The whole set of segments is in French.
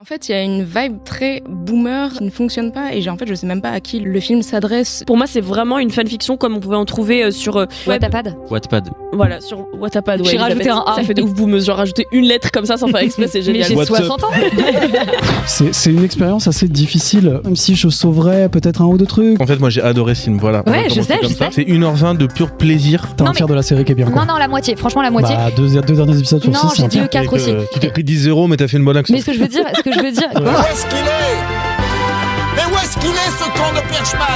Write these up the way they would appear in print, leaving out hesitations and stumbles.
En fait, il y a une vibe très boomer qui ne fonctionne pas et je sais même pas à qui le film s'adresse. Pour moi, c'est vraiment une fanfiction comme on pouvait en trouver sur Wattpad. Voilà, sur Wattpad. J'ai rajouté un A. Ça fait de ouf boomeuse, genre rajouter une lettre comme ça sans faire exprès, c'est génial. Mais j'ai 60 ans. C'est une expérience assez difficile, même si je sauverais peut-être un ou deux trucs. En fait, moi j'ai adoré ce film, voilà. Ouais, je sais. C'est 1h20 de pur plaisir. T'as Non, un tiers de la série qui est bien, quoi. Non, la moitié. Franchement, la moitié. Bah, deux derniers épisodes sur 6, Non, c'est j'ai un dit le tiers. 4 aussi. Qui t'a pris 10-0, mais t'as fait une bonne action. Mais ce que je veux dire. Mais où est-ce qu'il est? Mais où est-ce qu'il est, ce con de Perchman?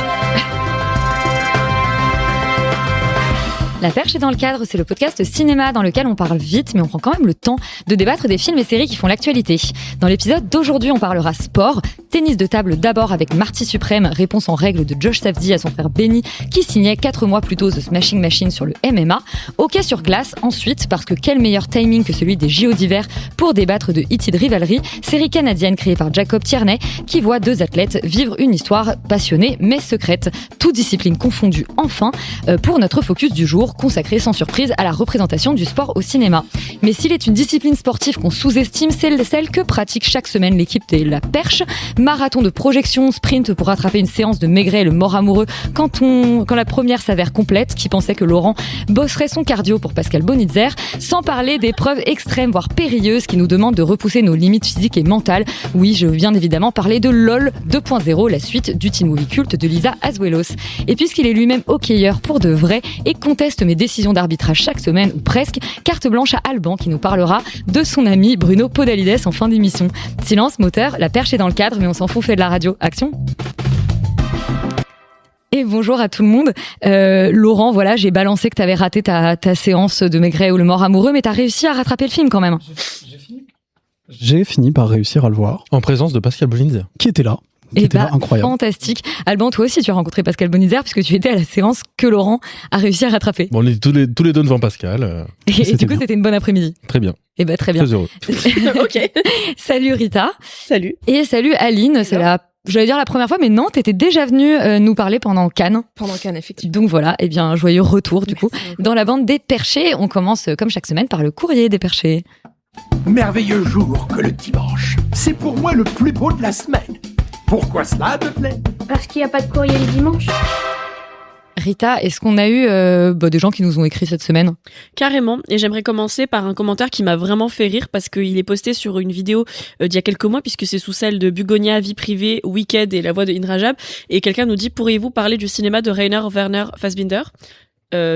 La Perche est dans le cadre, c'est le podcast cinéma dans lequel on parle vite, mais on prend quand même le temps de débattre des films et séries qui font l'actualité. Dans l'épisode d'aujourd'hui, on parlera sport, tennis de table d'abord avec Marty Suprême, réponse en règle de Josh Safdie à son frère Benny, qui signait 4 mois plus tôt The Smashing Machine sur le MMA. Hockey sur glace ensuite, parce que quel meilleur timing que celui des JO d'hiver pour débattre de Heated Rivalry, série canadienne créée par Jacob Tierney, qui voit 2 athlètes vivre une histoire passionnée mais secrète, toutes disciplines confondues enfin, pour notre focus du jour, consacré sans surprise à la représentation du sport au cinéma. Mais s'il est une discipline sportive qu'on sous-estime, c'est celle que pratique chaque semaine l'équipe de La Perche. Marathon de projection, sprint pour rattraper une séance de Maigret et le mort amoureux quand la première s'avère complète, qui pensait que Laurent bosserait son cardio pour Pascal Bonitzer, sans parler d'épreuves extrêmes voire périlleuses qui nous demandent de repousser nos limites physiques et mentales. Oui, je veux bien évidemment parler de LOL 2.0, la suite du teen movie culte de Lisa Azuelos. Et puisqu'il est lui-même hockeyeur pour de vrai et conteste mes décisions d'arbitrage chaque semaine ou presque, carte blanche à Alban qui nous parlera de son ami Bruno Podalides en fin d'émission. Silence, moteur, La Perche est dans le cadre, mais on s'en fout, fait de la radio. Action! Et bonjour à tout le monde. Laurent, voilà, j'ai balancé que t'avais raté ta séance de Maigret ou le mort amoureux, mais t'as réussi à rattraper le film quand même. J'ai fini par réussir à le voir. En présence de Pascal Bonitzer. Qui était là. Qui était là, incroyable. Fantastique. Alban, toi aussi, tu as rencontré Pascal Bonitzer puisque tu étais à la séance que Laurent a réussi à rattraper. Bon, on est tous les deux devant Pascal. Et du coup, c'était une bonne après-midi. Très bien. Et bah, très bien. Très heureux. Ok. Salut Rita. Salut. Et salut Aline. C'est j'allais dire la première fois, mais non, t'étais déjà venue nous parler pendant Cannes. Pendant Cannes, effectivement. Donc voilà, et bien, joyeux retour du coup. Dans la bande des perchés, on commence comme chaque semaine par le courrier des perchés. Merveilleux jour que le dimanche. C'est pour moi le plus beau de la semaine. Pourquoi cela me plaît? Parce qu'il n'y a pas de courrier le dimanche. Rita, est-ce qu'on a eu des gens qui nous ont écrit cette semaine? Carrément, et j'aimerais commencer par un commentaire qui m'a vraiment fait rire parce qu'il est posté sur une vidéo d'il y a quelques mois puisque c'est sous celle de Bugonia, Vie privée, Wicked et la voix de Indra Jab, et quelqu'un nous dit: pourriez-vous parler du cinéma de Rainer Werner Fassbinder?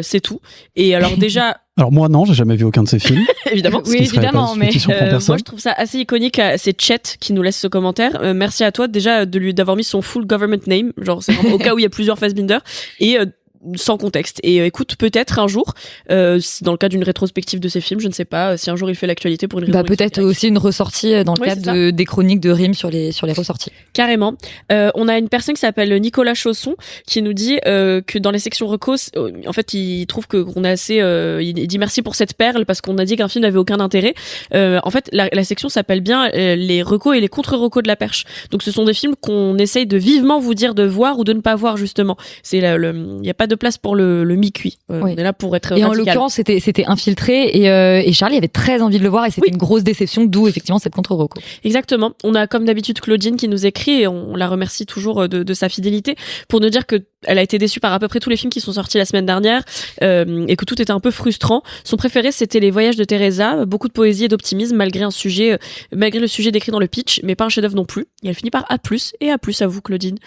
C'est tout. Et alors déjà... Alors moi non, j'ai jamais vu aucun de ces films. Évidemment. Oui, évidemment, mais moi je trouve ça assez iconique. C'est Chet qui nous laisse ce commentaire. Merci à toi déjà d'avoir mis son full government name, genre c'est vraiment au cas où il y a plusieurs Fassbinder, et sans contexte. Et écoute, peut-être un jour, dans le cas d'une rétrospective de ces films, je ne sais pas si un jour il fait l'actualité pour une raison. Peut-être aussi une ressortie dans le cadre des chroniques de Rime sur les ressorties. Carrément. On a une personne qui s'appelle Nicolas Chausson qui nous dit que dans les sections recos, en fait, il trouve qu'on est assez. Il dit merci pour cette perle parce qu'on a dit qu'un film n'avait aucun intérêt. En fait, la section s'appelle bien les recos et les contre-recos de la perche. Donc, ce sont des films qu'on essaye de vivement vous dire de voir ou de ne pas voir justement. Il y a pas de place pour le mi-cuit. Oui. On est là pour être et radical. en l'occurrence, c'était infiltré et Charlie avait très envie de le voir et c'était une grosse déception, d'où effectivement cette contre-reco. Exactement. On a comme d'habitude Claudine qui nous écrit et on la remercie toujours de sa fidélité pour nous dire que elle a été déçue par à peu près tous les films qui sont sortis la semaine dernière et que tout était un peu frustrant. Son préféré, c'était Les Voyages de Teresa, beaucoup de poésie et d'optimisme malgré le sujet décrit dans le pitch, mais pas un chef-d'œuvre non plus. Et elle finit par A+, et A+, à vous Claudine.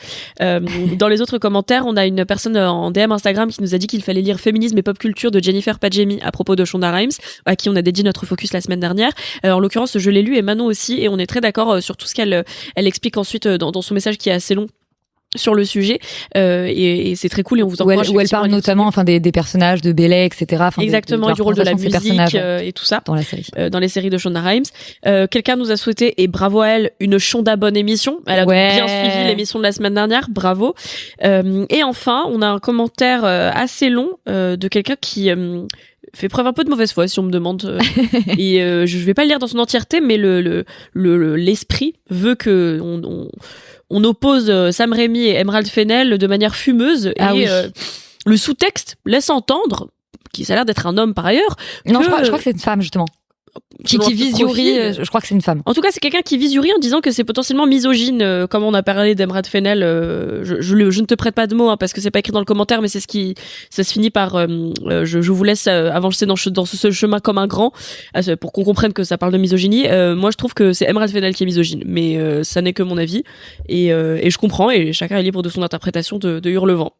Dans les autres commentaires, on a une personne en DM Instagram qui nous a dit qu'il fallait lire Féminisme et pop culture de Jennifer Padjemi à propos de Shonda Rhimes, à qui on a dédié notre focus la semaine dernière. En l'occurrence, je l'ai lu et Manon aussi, et on est très d'accord sur tout ce qu'elle explique ensuite dans son message qui est assez long sur le sujet, et c'est très cool et on vous encourage. Où elle parle notamment des personnages de Bélé, etc. Exactement, du rôle de la musique et tout ça dans la série. Dans les séries de Shonda Rhimes. Quelqu'un nous a souhaité, et bravo à elle, une Shonda bonne émission. Elle a bien suivi l'émission de la semaine dernière, bravo. Et enfin, on a un commentaire assez long de quelqu'un qui fait preuve un peu de mauvaise foi, si on me demande. Et je vais pas le lire dans son entièreté, mais l'esprit veut que on oppose Sam Raimi et Emerald Fennell de manière fumeuse. Le sous-texte laisse entendre, qui ça a l'air d'être un homme par ailleurs. Non, je crois que c'est une femme, justement. Qui vise Yuri, je crois que c'est une femme. En tout cas, c'est quelqu'un qui vise Yuri en disant que c'est potentiellement misogyne, comme on a parlé d'Emrad Fennell. Je ne te prête pas de mots, parce que c'est pas écrit dans le commentaire, mais ça se finit par je vous laisse avancer dans ce chemin comme un grand, pour qu'on comprenne que ça parle de misogynie. Moi, je trouve que c'est Emrad Fennell qui est misogyne, mais ça n'est que mon avis, et je comprends, et chacun est libre de son interprétation de Hurlevent.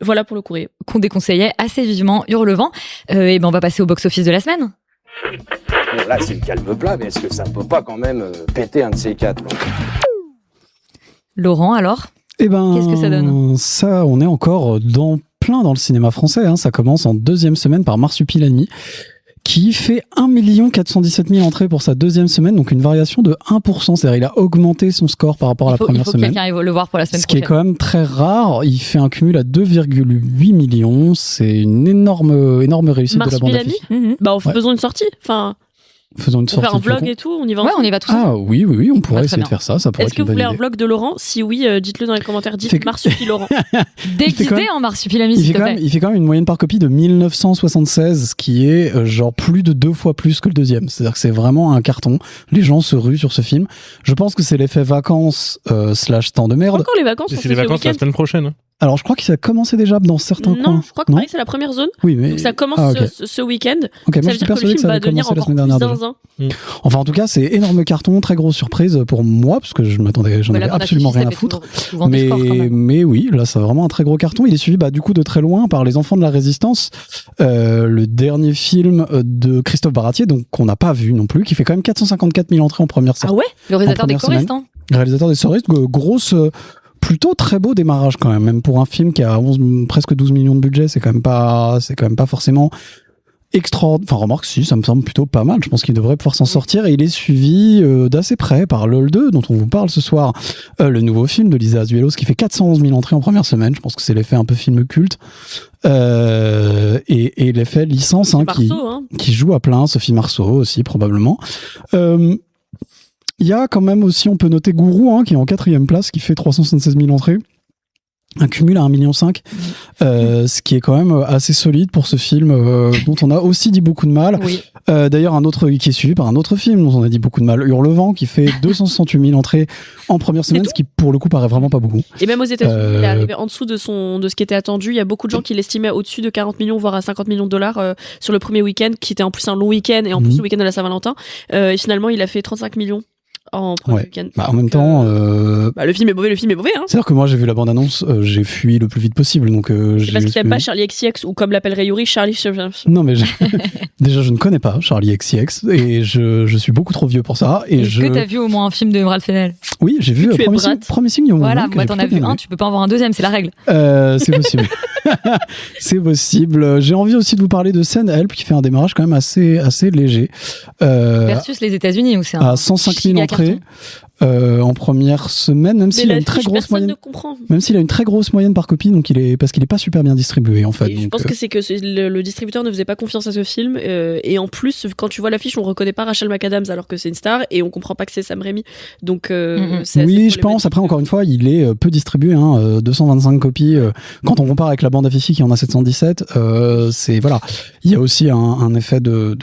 Voilà pour le courrier. Qu'on déconseillait assez vivement, Hurlevent. Et ben on va passer au box-office de la semaine. Bon, là, c'est le calme plat, mais est-ce que ça peut pas quand même péter un de ces quatre là ? Laurent, alors ? Eh ben, qu'est-ce que ça donne ? Ça, on est encore plein dans le cinéma français. Ça commence en 2e semaine par Marsupilami, qui fait 1 417 000 entrées pour sa 2e semaine, donc une variation de 1%. C'est-à-dire, il a augmenté son score par rapport à la première semaine. Il faut que quelqu'un le voir pour la semaine prochaine. Ce qui est quand même très rare. Il fait un cumul à 2,8 millions. C'est une énorme réussite de la bande affiche. On fait besoin d'une sortie. Faisons une sortie. Faire un vlog et tout, on y va. Ouais, on y va tous. Ah oui, on pourrait essayer de faire ça. Ça pourrait Est-ce que vous voulez un vlog de Laurent ? Si oui, dites-le dans les commentaires. Dites Marsupi Laurent. Déguisé en Marsupilami, s'il te plaît. Il fait quand même une moyenne par copie de 1976, ce qui est genre plus de 2 fois plus que le deuxième. C'est-à-dire que c'est vraiment un carton. Les gens se ruent sur ce film. Je pense que c'est l'effet vacances / temps de merde. Encore les vacances. C'est les vacances la semaine prochaine. Alors, je crois que ça a commencé déjà dans certains coins. Non, je crois que Paris, c'est la première zone. Oui, mais... Donc ça commence ce week-end. Okay, ça veut dire que le film va devenir encore plus zinzin. Enfin, en tout cas, c'est énorme carton, très grosse surprise pour moi, parce que j'en avais absolument rien à foutre. Mais oui, là, c'est vraiment un très gros carton. Il est suivi, du coup, de très loin par Les Enfants de la Résistance, le dernier film de Christophe Baratier, donc qu'on n'a pas vu non plus, qui fait quand même 454 000 entrées en première sortie. Ah ouais ? Le réalisateur des choristes, hein ? Le réalisateur des choristes, grosse... Plutôt très beau démarrage quand même pour un film qui a presque 12 millions de budget, c'est quand même pas forcément extraordinaire. Enfin, remarque, si, ça me semble plutôt pas mal. Je pense qu'il devrait pouvoir s'en sortir, et il est suivi d'assez près par LOL 2, dont on vous parle ce soir, le nouveau film de Lisa Azuelos, qui fait 411 000 entrées en première semaine. Je pense que c'est l'effet un peu film culte. Et l'effet licence, qui joue à plein. Sophie Marceau aussi, probablement. Il y a quand même aussi, on peut noter Gourou, qui est en 4e place, qui fait 376 000 entrées. Un cumul à 1,5 million. Ce qui est quand même assez solide pour ce film dont on a aussi dit beaucoup de mal. Oui. D'ailleurs, un autre qui est suivi par un autre film dont on a dit beaucoup de mal, Hurlevent, qui fait 268 000 entrées en première semaine, ce qui pour le coup paraît vraiment pas beaucoup. Et même aux États-Unis, il est arrivé en dessous de ce qui était attendu. Il y a beaucoup de gens qui l'estimaient au-dessus de 40 millions, voire à 50 millions de dollars sur le premier week-end, qui était en plus un long week-end, et en plus le week-end de la Saint-Valentin. Et finalement, il a fait 35 millions. En premier week-end. En même temps, le film est mauvais. C'est-à-dire que moi j'ai vu la bande-annonce, j'ai fui le plus vite possible. Donc c'est parce que t'aimes pas Charlie XCX, ou comme l'appellerait Yuri, Charlie. Non mais déjà je ne connais pas Charlie XCX, et je suis beaucoup trop vieux pour ça. Est-ce que t'as vu au moins un film de Emrad Fennell ? Oui, j'ai vu Premier signe. Voilà, moi t'en as vu un, tu peux pas en voir un deuxième, c'est la règle. C'est possible. C'est possible. J'ai envie aussi de vous parler de Send Help, qui fait un démarrage quand même assez léger. Versus les États-Unis, où c'est à 105 000 entrées. En première semaine, même s'il a une très grosse moyenne. Même s'il a une très grosse moyenne par copie, donc parce qu'il est pas super bien distribué en fait. Je pense que c'est que le distributeur ne faisait pas confiance à ce film, et en plus quand tu vois l'affiche, on reconnaît pas Rachel McAdams alors que c'est une star, et on comprend pas que c'est Sam Raimi. Donc oui, je pense. Après, encore une fois, il est peu distribué, 225 copies. Quand on compare avec la bande affichée qui en a 717, c'est voilà. Il y a aussi un effet de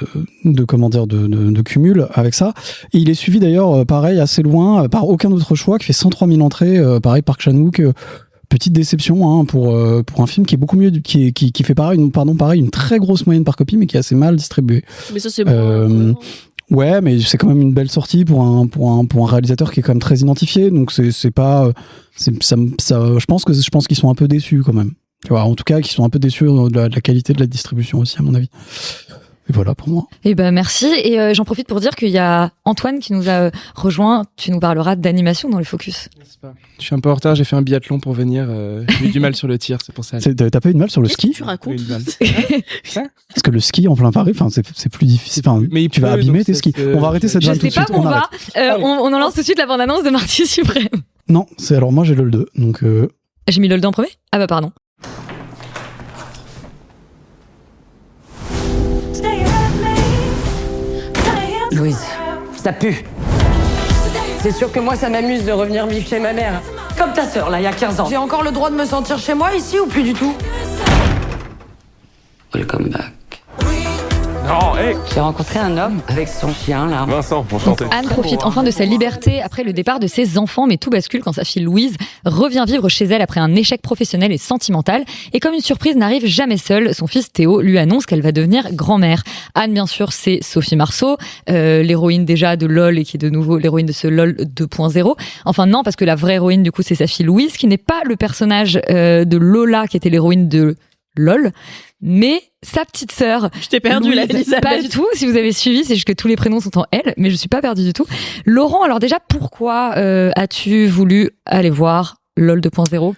cumul avec ça. Et il est suivi d'ailleurs, pareil, assez loin, par aucun autre choix, qui fait 103 000 entrées. Pareil, Park Chan-wook, petite déception pour un film qui est beaucoup mieux, qui fait pareil, une très grosse moyenne par copie, mais qui est assez mal distribué. Mais ça c'est bon. Ouais, mais c'est quand même une belle sortie pour un réalisateur qui est quand même très identifié. Donc c'est pas, je pense qu'ils sont un peu déçus quand même. Tu vois, en tout cas, qu'ils sont un peu déçus de la qualité de la distribution aussi, à mon avis. Et voilà pour moi. Eh ben merci, et j'en profite pour dire qu'il y a Antoine qui nous a rejoint. Tu nous parleras d'animation dans le Focus. Je suis un peu en retard, j'ai fait un biathlon pour venir. J'ai eu du mal sur le tir, c'est pour ça. T'as pas eu de mal sur le ski ? Tu racontes Parce que le ski en plein Paris, c'est plus difficile. Mais tu vas abîmer tes skis. On va arrêter cette vanne tout de suite. Je sais pas où on va. On en lance tout de suite la bande-annonce de Marty Suprême. Non, alors moi j'ai le 2, donc. J'ai mis le 2 en premier ? Ah bah pardon. Louise, ça pue. C'est sûr que moi, ça m'amuse de revenir vivre chez ma mère. Comme ta sœur, là, il y a 15 ans. J'ai encore le droit de me sentir chez moi, ici, ou plus du tout ? Welcome back. Oh, hey. J'ai rencontré un homme avec son chien, là. Vincent, enchanté. Anne profite enfin de sa liberté après le départ de ses enfants, mais tout bascule quand sa fille Louise revient vivre chez elle après un échec professionnel et sentimental. Et comme une surprise n'arrive jamais seule, son fils Théo lui annonce qu'elle va devenir grand-mère. Anne, bien sûr, c'est Sophie Marceau, l'héroïne déjà de LOL et qui est de nouveau l'héroïne de ce LOL 2.0. Enfin non, parce que la vraie héroïne, du coup, c'est sa fille Louise, qui n'est pas le personnage de Lola, qui était l'héroïne de LOL, mais sa petite sœur. Je t'ai perdu là, Elisabeth. Pas du tout, si vous avez suivi, c'est juste que tous les prénoms sont en elle, mais je suis pas perdue du tout. Laurent, alors déjà, pourquoi as-tu voulu aller voir LOL 2.0 ?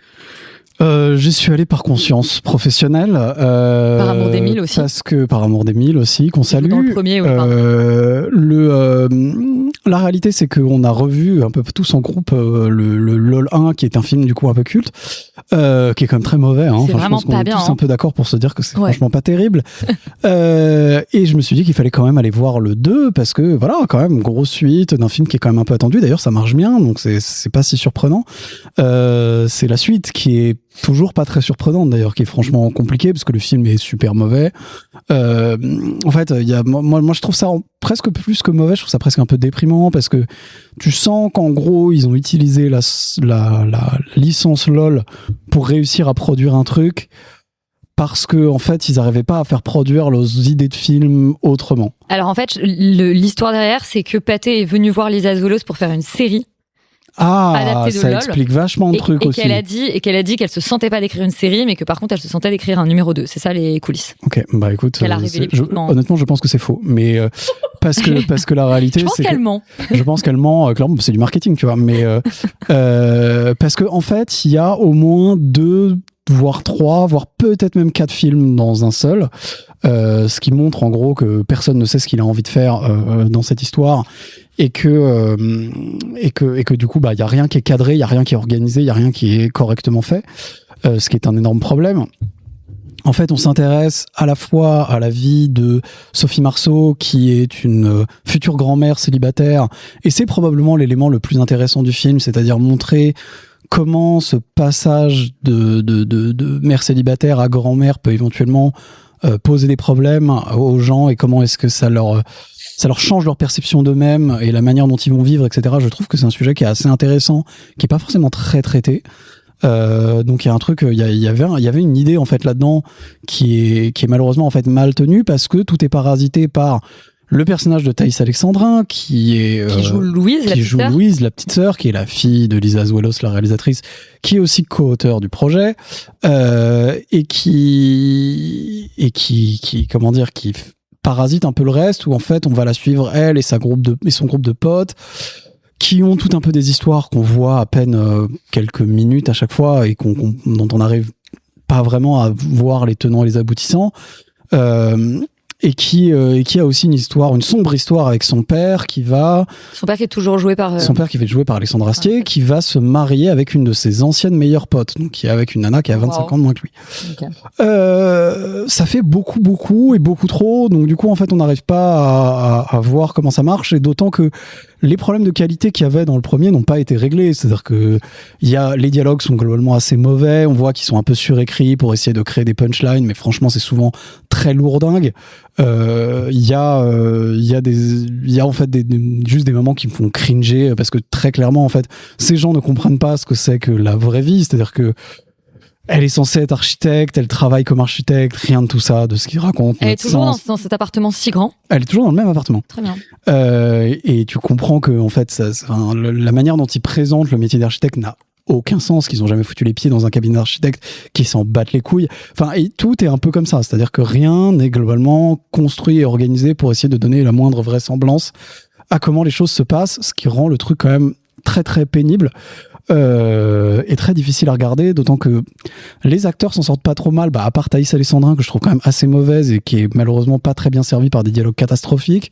J'y suis allé par conscience professionnelle. Par amour d'Émile aussi. Parce que par amour d'Émile aussi, qu'on salue. Dans le premier, oui, la réalité, c'est qu'on a revu un peu tous en groupe le LOL 1, qui est un film du coup un peu culte, qui est quand même très mauvais. Hein. C'est vraiment je pense qu'on pas est bien. tous un peu d'accord pour se dire que c'est franchement pas terrible. Et je me suis dit qu'il fallait quand même aller voir le 2, parce que voilà, quand même, grosse suite d'un film qui est quand même un peu attendu. D'ailleurs, ça marche bien, donc c'est pas si surprenant. C'est la suite qui est toujours pas très surprenante d'ailleurs, qui est franchement compliquée parce que le film est super mauvais. En fait, moi je trouve ça presque plus que mauvais, je trouve ça presque un peu déprimant parce que tu sens qu'en gros ils ont utilisé la licence LOL pour réussir à produire un truc parce que en fait ils n'arrivaient pas à faire produire leurs idées de film autrement. Alors en fait, l'histoire derrière, c'est que Pathé est venu voir Lisa Zoulos pour faire une série. Ah, ça LOL, explique vachement de trucs aussi. Et qu'elle a dit qu'elle se sentait pas d'écrire une série, mais que par contre elle se sentait d'écrire un numéro 2. C'est ça les coulisses. Ok, bah écoute, qu'elle a révélé honnêtement je pense que c'est faux, mais parce que la réalité, je pense qu'elle ment. Je pense qu'elle ment. Clairement, c'est du marketing, tu vois. Mais parce que en fait, il y a au moins 2, voire 3, voire peut-être même 4 films dans un seul. Ce qui montre en gros que personne ne sait ce qu'il a envie de faire dans cette histoire. Et que du coup, bah, il y a rien qui est cadré, il y a rien qui est organisé, il y a rien qui est correctement fait, ce qui est un énorme problème. En fait, on s'intéresse à la fois à la vie de Sophie Marceau, qui est une future grand-mère célibataire, et c'est probablement l'élément le plus intéressant du film, c'est-à-dire montrer comment ce passage de mère célibataire à grand-mère peut éventuellement poser des problèmes aux gens, et comment est-ce que ça leur change leur perception d'eux-mêmes et la manière dont ils vont vivre, etc. Je trouve que c'est un sujet qui est assez intéressant, qui est pas forcément très traité. Donc il y a un truc, il y avait une idée en fait là-dedans qui est malheureusement en fait mal tenue, parce que tout est parasité par le personnage de Thaïs Alexandrin qui joue Louise, la petite sœur, qui est la fille de Lisa Zoulos, la réalisatrice, qui est aussi co-auteur du projet, et qui comment dire, qui parasite un peu le reste, où en fait on va la suivre, elle et son groupe de potes, qui ont tout un peu des histoires qu'on voit à peine quelques minutes à chaque fois, et dont on n'arrive pas vraiment à voir les tenants et les aboutissants, et qui a aussi une sombre histoire avec son père son père qui est toujours joué par Alexandre Astier, qui va se marier avec une de ses anciennes meilleures potes, donc qui est avec une nana qui a 25 ans de moins que lui. Okay. Ça fait beaucoup et beaucoup trop, donc du coup en fait on n'arrive pas à voir comment ça marche, et d'autant que les problèmes de qualité qu'il y avait dans le premier n'ont pas été réglés, c'est-à-dire que les dialogues sont globalement assez mauvais, on voit qu'ils sont un peu surécrits pour essayer de créer des punchlines, mais franchement c'est souvent très lourdingue. Il y a en fait juste des moments qui me font cringer, parce que très clairement en fait ces gens ne comprennent pas ce que c'est que la vraie vie, c'est-à-dire que elle est censée être architecte, elle travaille comme architecte, rien de tout ça, de ce qu'il raconte. Elle est toujours dans cet appartement si grand. Elle est toujours dans le même appartement. Très bien. Et tu comprends que en fait, la manière dont ils présentent le métier d'architecte n'a aucun sens, qu'ils ont jamais foutu les pieds dans un cabinet d'architecte, qu'ils s'en battent les couilles. Enfin, et tout est un peu comme ça, c'est-à-dire que rien n'est globalement construit et organisé pour essayer de donner la moindre vraisemblance à comment les choses se passent, ce qui rend le truc quand même très très pénible. Et très difficile à regarder, d'autant que les acteurs s'en sortent pas trop mal, à part Thaïs Alexandrin, que je trouve quand même assez mauvaise et qui est malheureusement pas très bien servie par des dialogues catastrophiques.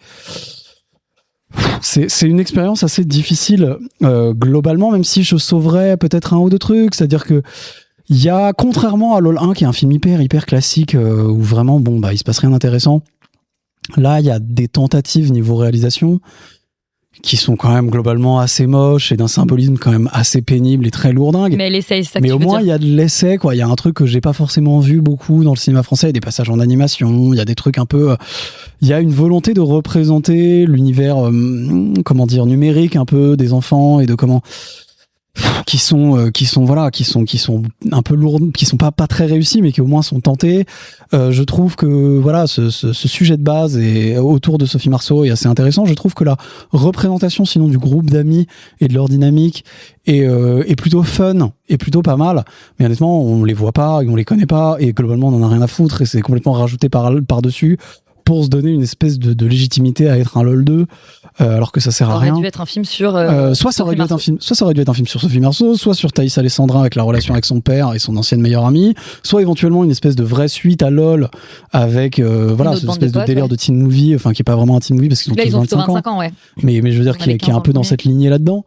C'est une expérience assez difficile globalement, même si je sauverais peut-être un ou deux trucs, c'est-à-dire que il y a, contrairement à LOL 1 qui est un film hyper classique où vraiment il se passe rien d'intéressant, là il y a des tentatives niveau réalisation qui sont quand même globalement assez moches et d'un symbolisme quand même assez pénible et très lourdingue. Mais elle essaye, c'est ça que Mais tu au veux moins, dire. il y a de l'essai, quoi. Il y a un truc que j'ai pas forcément vu beaucoup dans le cinéma français. Il y a des passages en animation, il y a des trucs un peu. Il y a une volonté de représenter l'univers, comment dire, numérique un peu des enfants et de comment. Qui sont un peu lourdes, qui sont pas très réussis, mais qui au moins sont tentés. Je trouve que voilà, ce sujet de base et autour de Sophie Marceau est assez intéressant. Je trouve que la représentation, sinon du groupe d'amis et de leur dynamique, est plutôt fun et plutôt pas mal. Mais honnêtement, on les voit pas, et on les connaît pas, et globalement, on en a rien à foutre, et c'est complètement rajouté par dessus pour se donner une espèce de légitimité à être un LOL 2, alors que ça sert à rien. Ça aurait dû être un film sur. Soit ça aurait dû être un film sur Sophie Marceau, soit sur Thaïs Alessandrin avec la relation avec son père et son ancienne meilleure amie, soit éventuellement une espèce de vraie suite à LOL avec voilà, cette espèce de délire de teen movie, enfin qui est pas vraiment un teen movie parce qu'ils ont Là, tous ils ont plutôt 25 ans. Ouais. Mais je veux dire qui est un peu dans cette lignée là-dedans.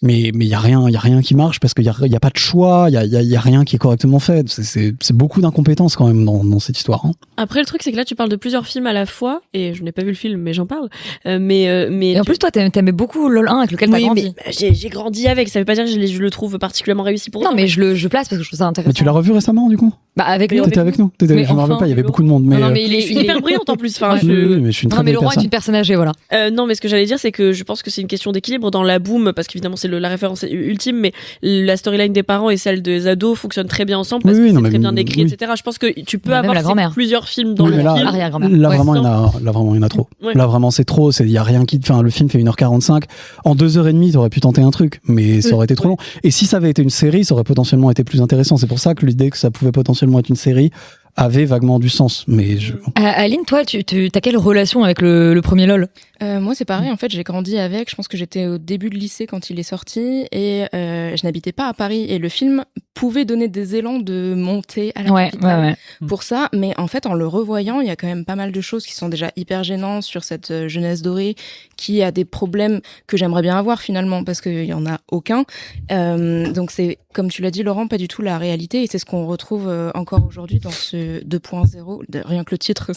Mais il y a rien qui marche parce qu'il y a pas de choix, il y a rien qui est correctement fait. C'est beaucoup d'incompétence quand même dans cette histoire. Hein. Après, le truc, c'est que là, tu parles de plusieurs films à la fois, et je n'ai pas vu le film, mais j'en parle. Mais et en plus, toi, t'aimais beaucoup LOL 1 avec lequel t'as grandi. Mais j'ai grandi avec. Ça veut pas dire que je le trouve particulièrement réussi pour. Non, mais je place parce que je trouve ça intéressant. Mais tu l'as revu récemment, du coup? Bah, avec nous. T'étais avec nous. Je me rappelle pas, il y avait beaucoup de monde. Mais non, mais il est hyper brillante en plus. Enfin, mais je suis une très mais belle Laurent personne. est une personne âgée, voilà. Non, mais ce que j'allais dire, c'est que je pense que c'est une question d'équilibre dans la boom, parce qu'évidemment, c'est la référence ultime, mais la storyline des parents et celle des ados fonctionnent très bien ensemble parce que c'est très bien écrit, etc. Je pense que tu peux avoir plusieurs films dans le film. Là, vraiment, il y en a trop. Ouais. Là, vraiment, c'est trop. Il y a rien qui. Enfin, le film fait 1h45. En 2h30, t'aurais pu tenter un truc, mais ça aurait été trop long. Et si ça avait été une série, ça aurait potentiellement été plus intéressant. C'est pour ça que l'idée que ça pouvait potentiellement être une série avait vaguement du sens. Mais Aline, toi, t'as quelle relation avec le premier LOL? Moi, c'est pareil. En fait, j'ai grandi avec. Je pense que j'étais au début de lycée quand il est sorti et je n'habitais pas à Paris. Et le film pouvait donner des élans de montée à la capitale pour ça. Mais en fait, en le revoyant, il y a quand même pas mal de choses qui sont déjà hyper gênantes sur cette jeunesse dorée qui a des problèmes que j'aimerais bien avoir finalement parce qu'il y en a aucun. Donc c'est, comme tu l'as dit, Laurent, pas du tout la réalité. Et c'est ce qu'on retrouve encore aujourd'hui dans ce 2.0. Rien que le titre.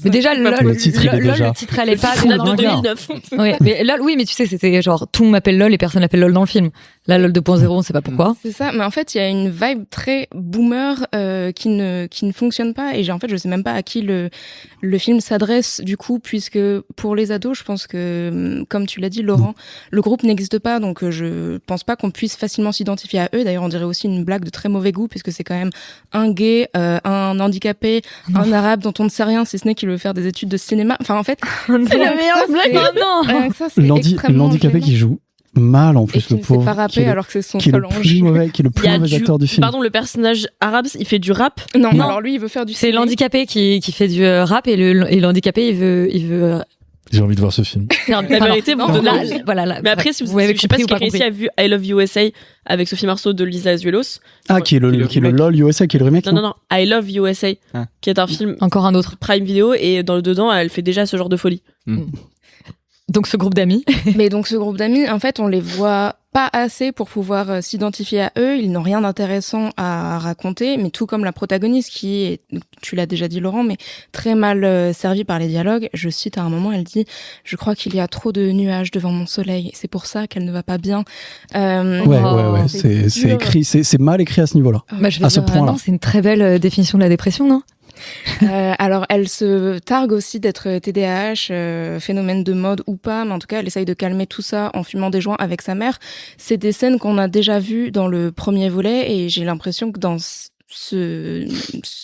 Mais déjà, le titre, elle est pas de 2009. Mais LOL, oui, mais tu sais, c'était genre tout m'appelle LOL et personne n'appelle LOL dans le film. Là, LOL 2.0, on sait pas pourquoi. C'est ça, mais en fait, il y a une vibe très boomer qui ne fonctionne pas. Et en fait, je sais même pas à qui le film s'adresse du coup, puisque pour les ados, je pense que, comme tu l'as dit, Laurent, le groupe n'existe pas, donc je pense pas qu'on puisse facilement s'identifier à eux. D'ailleurs, on dirait aussi une blague de très mauvais goût, puisque c'est quand même un gay, un handicapé, un arabe dont on ne sait rien, si ce n'est qu'il veut faire des études de cinéma. Enfin, en fait, c'est la meilleure blague. L'handicapé qui joue mal en plus, le pauvre. Pas rapper alors que c'est son seul ange. Qui est le plus mauvais acteur du film. Pardon, le personnage arabe, il fait du rap? Non, alors lui, il veut faire du cinéma. C'est l'handicapé qui fait du rap et l'handicapé, il veut J'ai envie de voir ce film. La vérité, vous donnez envie. Voilà. Mais après, si vous je sais pas si quelqu'un ici a vu I Love USA avec Sophie Marceau de Lisa Azuelos. Ah, qui est le LOL USA, qui est le remake. Non, I Love USA, qui est un film. Encore un autre. Prime Video, et dedans, elle fait déjà ce genre de folie. Donc ce groupe d'amis. Mais donc ce groupe d'amis, en fait, on les voit pas assez pour pouvoir s'identifier à eux. Ils n'ont rien d'intéressant à raconter, mais tout comme la protagoniste qui est, tu l'as déjà dit Laurent, mais très mal servie par les dialogues. Je cite à un moment, elle dit « Je crois qu'il y a trop de nuages devant mon soleil. C'est pour ça qu'elle ne va pas bien. » Ouais. C'est écrit, c'est mal écrit à ce niveau-là. À ce point-là. C'est une très belle définition de la dépression, non? Alors, elle se targue aussi d'être TDAH, phénomène de mode ou pas, mais en tout cas, elle essaye de calmer tout ça en fumant des joints avec sa mère. C'est des scènes qu'on a déjà vues dans le premier volet, et j'ai l'impression que dans ce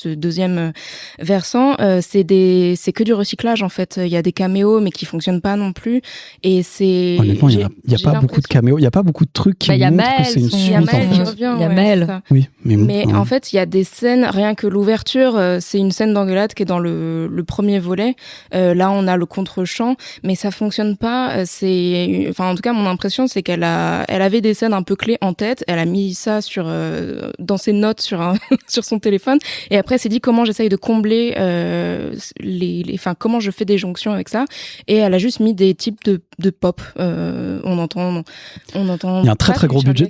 deuxième versant, c'est que du recyclage en fait. Il y a des caméos mais qui fonctionnent pas non plus, et c'est honnêtement il y a pas beaucoup de caméos, il y a pas beaucoup de trucs qui montrent que c'est une suite. Il y a Mel. Oui, mais en fait il y a des scènes, rien que l'ouverture, c'est une scène d'engueulade qui est dans le premier volet. Là on a le contre-champ, mais ça fonctionne pas. Enfin en tout cas mon impression c'est qu'elle avait des scènes un peu clés en tête, elle a mis ça dans ses notes sur son téléphone, et après elle s'est dit comment j'essaye de combler comment je fais des jonctions avec ça, et elle a juste mis des types de pop. On entend il y a un très gros budget,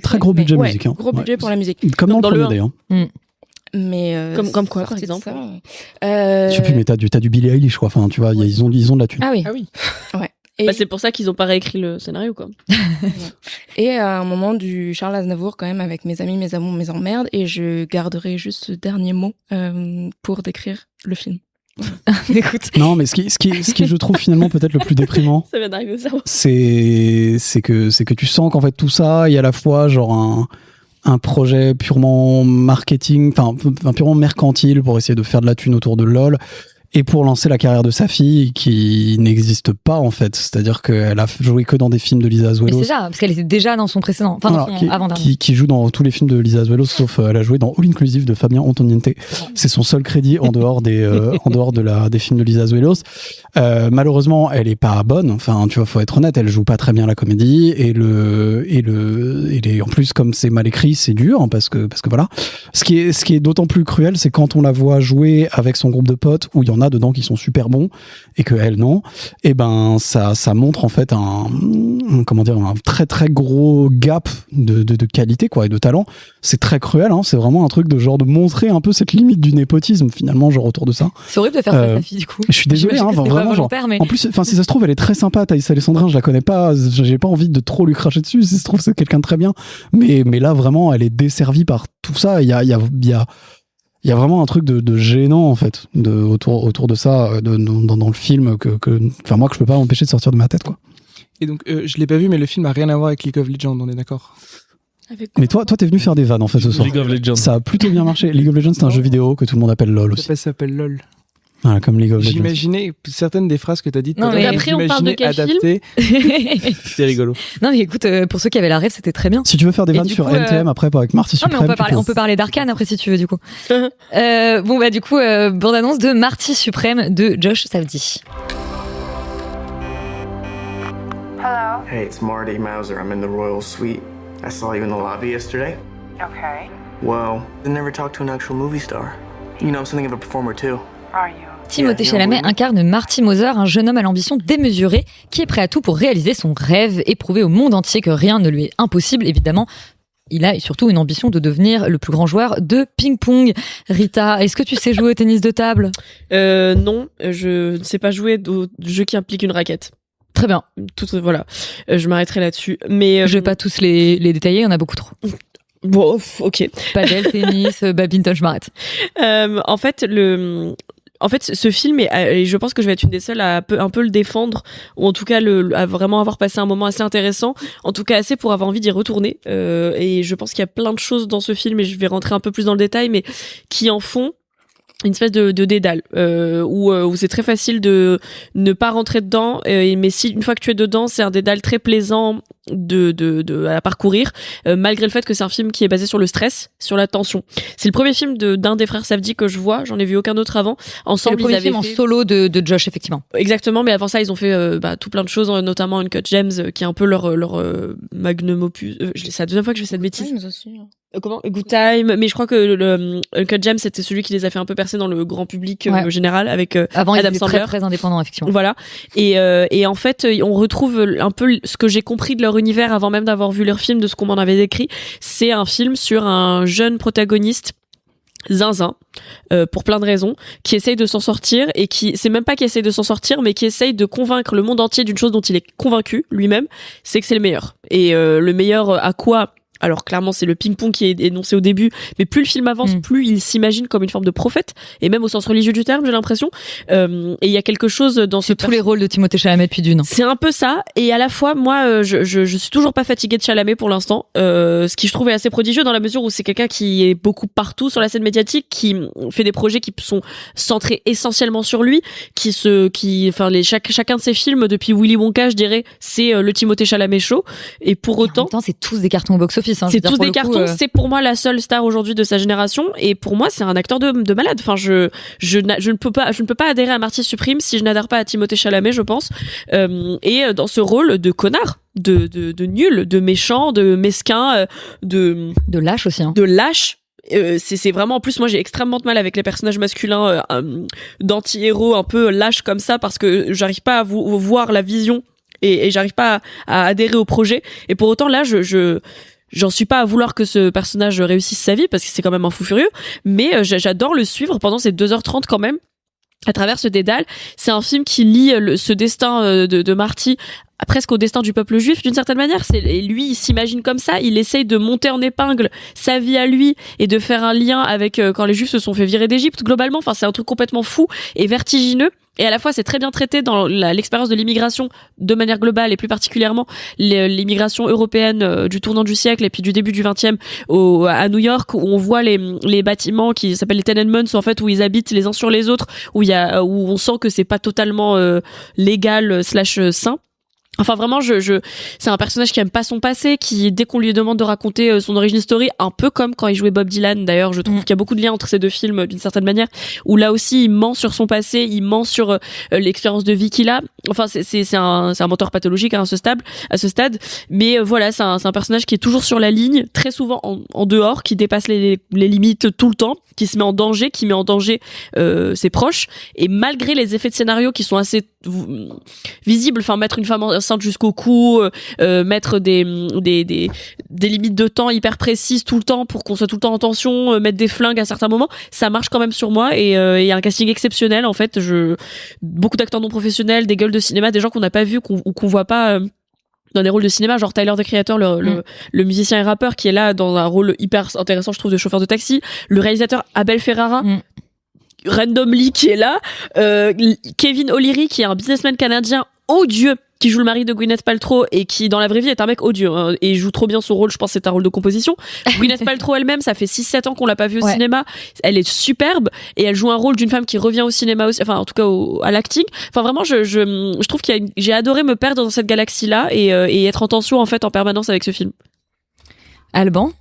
musique, gros budget pour la musique, comme dans le premier d'ailleurs. Mais comme quoi par exemple je sais plus, mais t'as du Billie Eilish, je crois. Enfin tu vois, ils ont de la thune. Ah oui. Ouais. Et c'est pour ça qu'ils ont pas réécrit le scénario, quoi. Et à un moment du Charles Aznavour, quand même, avec mes amis, mes amours, mes emmerdes, et je garderai juste ce dernier mot pour décrire le film. Écoute. Non, mais ce qui je trouve finalement peut-être le plus déprimant, ça vient d'arriver au cerveau. C'est que tu sens qu'en fait tout ça, il y a à la fois genre un projet purement marketing, enfin purement mercantile pour essayer de faire de la thune autour de LOL. Et pour lancer la carrière de sa fille, qui n'existe pas en fait, c'est-à-dire qu'elle a joué que dans des films de Lisa Azuelos. Mais c'est ça, parce qu'elle était déjà dans son précédent, enfin dans son avant-dernier. Qui joue dans tous les films de Lisa Azuelos, sauf elle a joué dans All Inclusive de Fabien Antoniente. C'est son seul crédit en dehors des films de Lisa Azuelos. Malheureusement, elle est pas bonne. Enfin, tu vois, faut être honnête, elle joue pas très bien la comédie et en plus comme c'est mal écrit, c'est dur hein, parce que voilà. Ce qui est d'autant plus cruel, c'est quand on la voit jouer avec son groupe de potes où il y en a dedans qui sont super bons et que elle non, et ben ça montre en fait un très très gros gap de qualité quoi et de talent. C'est très cruel hein, c'est vraiment un truc de genre de montrer un peu cette limite du népotisme finalement genre autour de ça. C'est horrible de faire ça à sa fille du coup. Je suis désolé hein, vraiment genre, mais... En plus enfin si ça se trouve elle est très sympa Thaïs Alessandrin, je la connais pas, j'ai pas envie de trop lui cracher dessus, si ça se trouve c'est quelqu'un de très bien, mais là vraiment elle est desservie par tout ça. Il y a vraiment un truc de gênant en fait autour de ça dans le film que moi que je peux pas m'empêcher de sortir de ma tête quoi. Et donc je l'ai pas vu mais le film a rien à voir avec League of Legends, on est d'accord? Mais toi t'es venu faire des vannes en fait ce soir. League of Legends. Ça a plutôt bien marché. League of Legends c'est un jeu vidéo que tout le monde appelle LOL aussi. Ça s'appelle LOL. Voilà, comme League of Legends. J'imaginais certaines des phrases que t'as dites. Non, mais après, on parle de quel film? C'était rigolo. Non, mais écoute, pour ceux qui avaient la rêve, c'était très bien. Si tu veux faire des vannes sur NTM après avec Marty Suprême. Non, mais on peut parler d'Arcane après si tu veux, du coup. Bon, bah, du coup, bande-annonce de Marty Suprême de Josh Savdi. Hello. Hey, it's Marty Mauser. I'm in the Royal Suite. I saw you in the lobby yesterday. Okay. Well, I never talked to an actual movie star. You know, I'm something of a performer too. Are you? Timothée Chalamet incarne Marty Moser, un jeune homme à l'ambition démesurée qui est prêt à tout pour réaliser son rêve et prouver au monde entier que rien ne lui est impossible. Évidemment, il a surtout une ambition de devenir le plus grand joueur de ping-pong. Rita, est-ce que tu sais jouer au tennis de table ? Non, je ne sais pas jouer au jeu qui implique une raquette. Très bien. Voilà, je m'arrêterai là-dessus. Mais je vais pas tous les détailler, il y en a beaucoup trop. Bon, ok. Padel, tennis, badminton, je m'arrête. En fait, ce film, et je pense que je vais être une des seules à un peu le défendre, ou en tout cas à vraiment avoir passé un moment assez intéressant, en tout cas assez pour avoir envie d'y retourner. Et je pense qu'il y a plein de choses dans ce film, et je vais rentrer un peu plus dans le détail, mais qui en font une espèce de dédale où c'est très facile de ne pas rentrer dedans, mais si une fois que tu es dedans, c'est un dédale très plaisant à parcourir, malgré le fait que c'est un film qui est basé sur le stress, sur la tension. C'est le premier film d'un des frères Safdie que je vois, j'en ai vu aucun autre avant. Ensemble, c'est le premier film en solo de Josh, effectivement. Exactement, mais avant ça, ils ont fait tout plein de choses, notamment Uncut Gems, qui est un peu leur magnum opus. C'est la deuxième fois que je fais cette bêtise. Ouais, aussi. Comment Good Time, mais je crois que le Uncut Gems c'était celui qui les a fait un peu percer dans le grand public général avec avant Adam ils étaient Sandler. très indépendants effectivement. Voilà, et en fait on retrouve un peu ce que j'ai compris de leur univers avant même d'avoir vu leur film, de ce qu'on m'en avait décrit. C'est un film sur un jeune protagoniste zinzin, pour plein de raisons, qui essaye de s'en sortir, et c'est même pas qui essaye de s'en sortir, mais qui essaye de convaincre le monde entier d'une chose dont il est convaincu lui-même, c'est que c'est le meilleur. Et le meilleur à quoi ? Alors clairement c'est le ping-pong qui est énoncé au début, mais plus le film avance, plus il s'imagine comme une forme de prophète, et même au sens religieux du terme, j'ai l'impression. Et il y a quelque chose dans tous les rôles de Timothée Chalamet depuis Dune. C'est un peu ça, et à la fois moi je suis toujours pas fatiguée de Chalamet pour l'instant, ce qui je trouve est assez prodigieux dans la mesure où c'est quelqu'un qui est beaucoup partout sur la scène médiatique, qui fait des projets qui sont centrés essentiellement sur lui, chacun de ses films depuis Willy Wonka je dirais c'est le Timothée Chalamet show, et pour autant en même temps, c'est tous des cartons au box-office. C'est tous des cartons, c'est pour moi la seule star aujourd'hui de sa génération, et pour moi c'est un acteur de malade. Enfin, je ne peux pas adhérer à Marty Supreme si je n'adhère pas à Timothée Chalamet, je pense. Et dans ce rôle de connard, de nul, de méchant, de mesquin, de lâche aussi. De lâche. C'est vraiment, en plus moi j'ai extrêmement de mal avec les personnages masculins d'anti-héros un peu lâches comme ça, parce que j'arrive pas à voir la vision et j'arrive pas à adhérer au projet, et pour autant là j'en suis pas à vouloir que ce personnage réussisse sa vie, parce que c'est quand même un fou furieux, mais j'adore le suivre pendant ces 2h30 quand même. à travers ce dédale. C'est un film qui lie ce destin de Marty presque au destin du peuple juif d'une certaine manière. Et lui, il s'imagine comme ça, il essaye de monter en épingle sa vie à lui et de faire un lien avec quand les juifs se sont fait virer d'Égypte globalement. Enfin, c'est un truc complètement fou et vertigineux. Et à la fois, c'est très bien traité dans l'expérience de l'immigration de manière globale et plus particulièrement l'immigration européenne du tournant du siècle et puis du début du 20e à New York, où on voit les bâtiments qui s'appellent les tenements, en fait, où ils habitent les uns sur les autres, où on sent que c'est pas totalement légal / sain. Enfin vraiment, c'est un personnage qui aime pas son passé, qui dès qu'on lui demande de raconter son origin story, un peu comme quand il jouait Bob Dylan. D'ailleurs, je trouve qu'il y a beaucoup de liens entre ces deux films d'une certaine manière, où là aussi il ment sur son passé, il ment sur l'expérience de vie qu'il a. Enfin, c'est un menteur pathologique à ce stade. Mais voilà, c'est un personnage qui est toujours sur la ligne, très souvent en dehors, qui dépasse les limites tout le temps, qui se met en danger, qui met en danger ses proches. Et malgré les effets de scénario qui sont assez visibles, enfin mettre une femme enceinte jusqu'au cou, mettre des limites de temps hyper précises tout le temps pour qu'on soit tout le temps en tension, mettre des flingues à certains moments, ça marche quand même sur moi. Et il y a un casting exceptionnel en fait. Beaucoup d'acteurs non professionnels, des gueules de cinéma, des gens qu'on n'a pas vus ou qu'on voit pas dans des rôles de cinéma, genre Tyler, the Creator, le musicien et rappeur, qui est là dans un rôle hyper intéressant, je trouve, de chauffeur de taxi, le réalisateur Abel Ferrara, randomly, qui est là, Kevin O'Leary, qui est un businessman canadien odieux, qui joue le mari de Gwyneth Paltrow et qui dans la vraie vie est un mec odieux et joue trop bien son rôle. Je pense que c'est un rôle de composition. Gwyneth Paltrow elle-même, ça fait 6-7 ans qu'on l'a pas vue au cinéma, elle est superbe et elle joue un rôle d'une femme qui revient au cinéma aussi, enfin en tout cas à l'acting. Enfin vraiment je trouve j'ai adoré me perdre dans cette galaxie là et être en tension en fait en permanence avec ce film. Alban?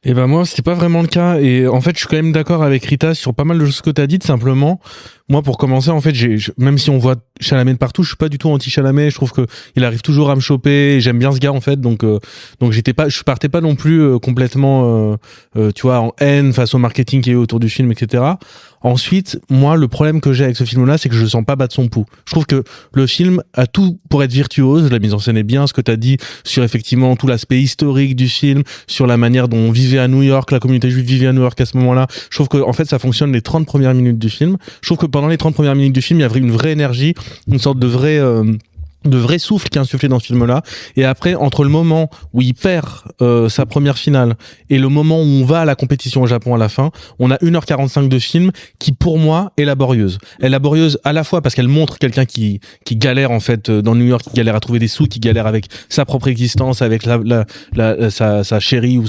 Et ben moi c'était pas vraiment le cas et en fait je suis quand même d'accord avec Rita sur pas mal de choses que t'as dites. Simplement moi pour commencer en fait même si on voit Chalamet de partout, je suis pas du tout anti Chalamet, je trouve que il arrive toujours à me choper et j'aime bien ce gars en fait, donc je partais pas non plus complètement tu vois en haine face au marketing qui est autour du film, etc. Ensuite, moi, le problème que j'ai avec ce film-là, c'est que je le sens pas battre son pouls. Je trouve que le film a tout pour être virtuose. La mise en scène est bien, ce que t'as dit sur effectivement tout l'aspect historique du film, sur la manière dont on vivait à New York, la communauté juive vivait à New York à ce moment-là. Je trouve que, en fait, ça fonctionne les 30 premières minutes du film. Je trouve que pendant les 30 premières minutes du film, il y a une vraie énergie, une sorte de vrai souffle qui est insufflé dans ce film-là. Et après, entre le moment où il perd sa première finale et le moment où on va à la compétition au Japon à la fin, on a 1h45 de film qui, pour moi, est laborieuse. Elle est laborieuse à la fois parce qu'elle montre quelqu'un qui galère en fait dans New York, qui galère à trouver des sous, qui galère avec sa propre existence, avec sa chérie ou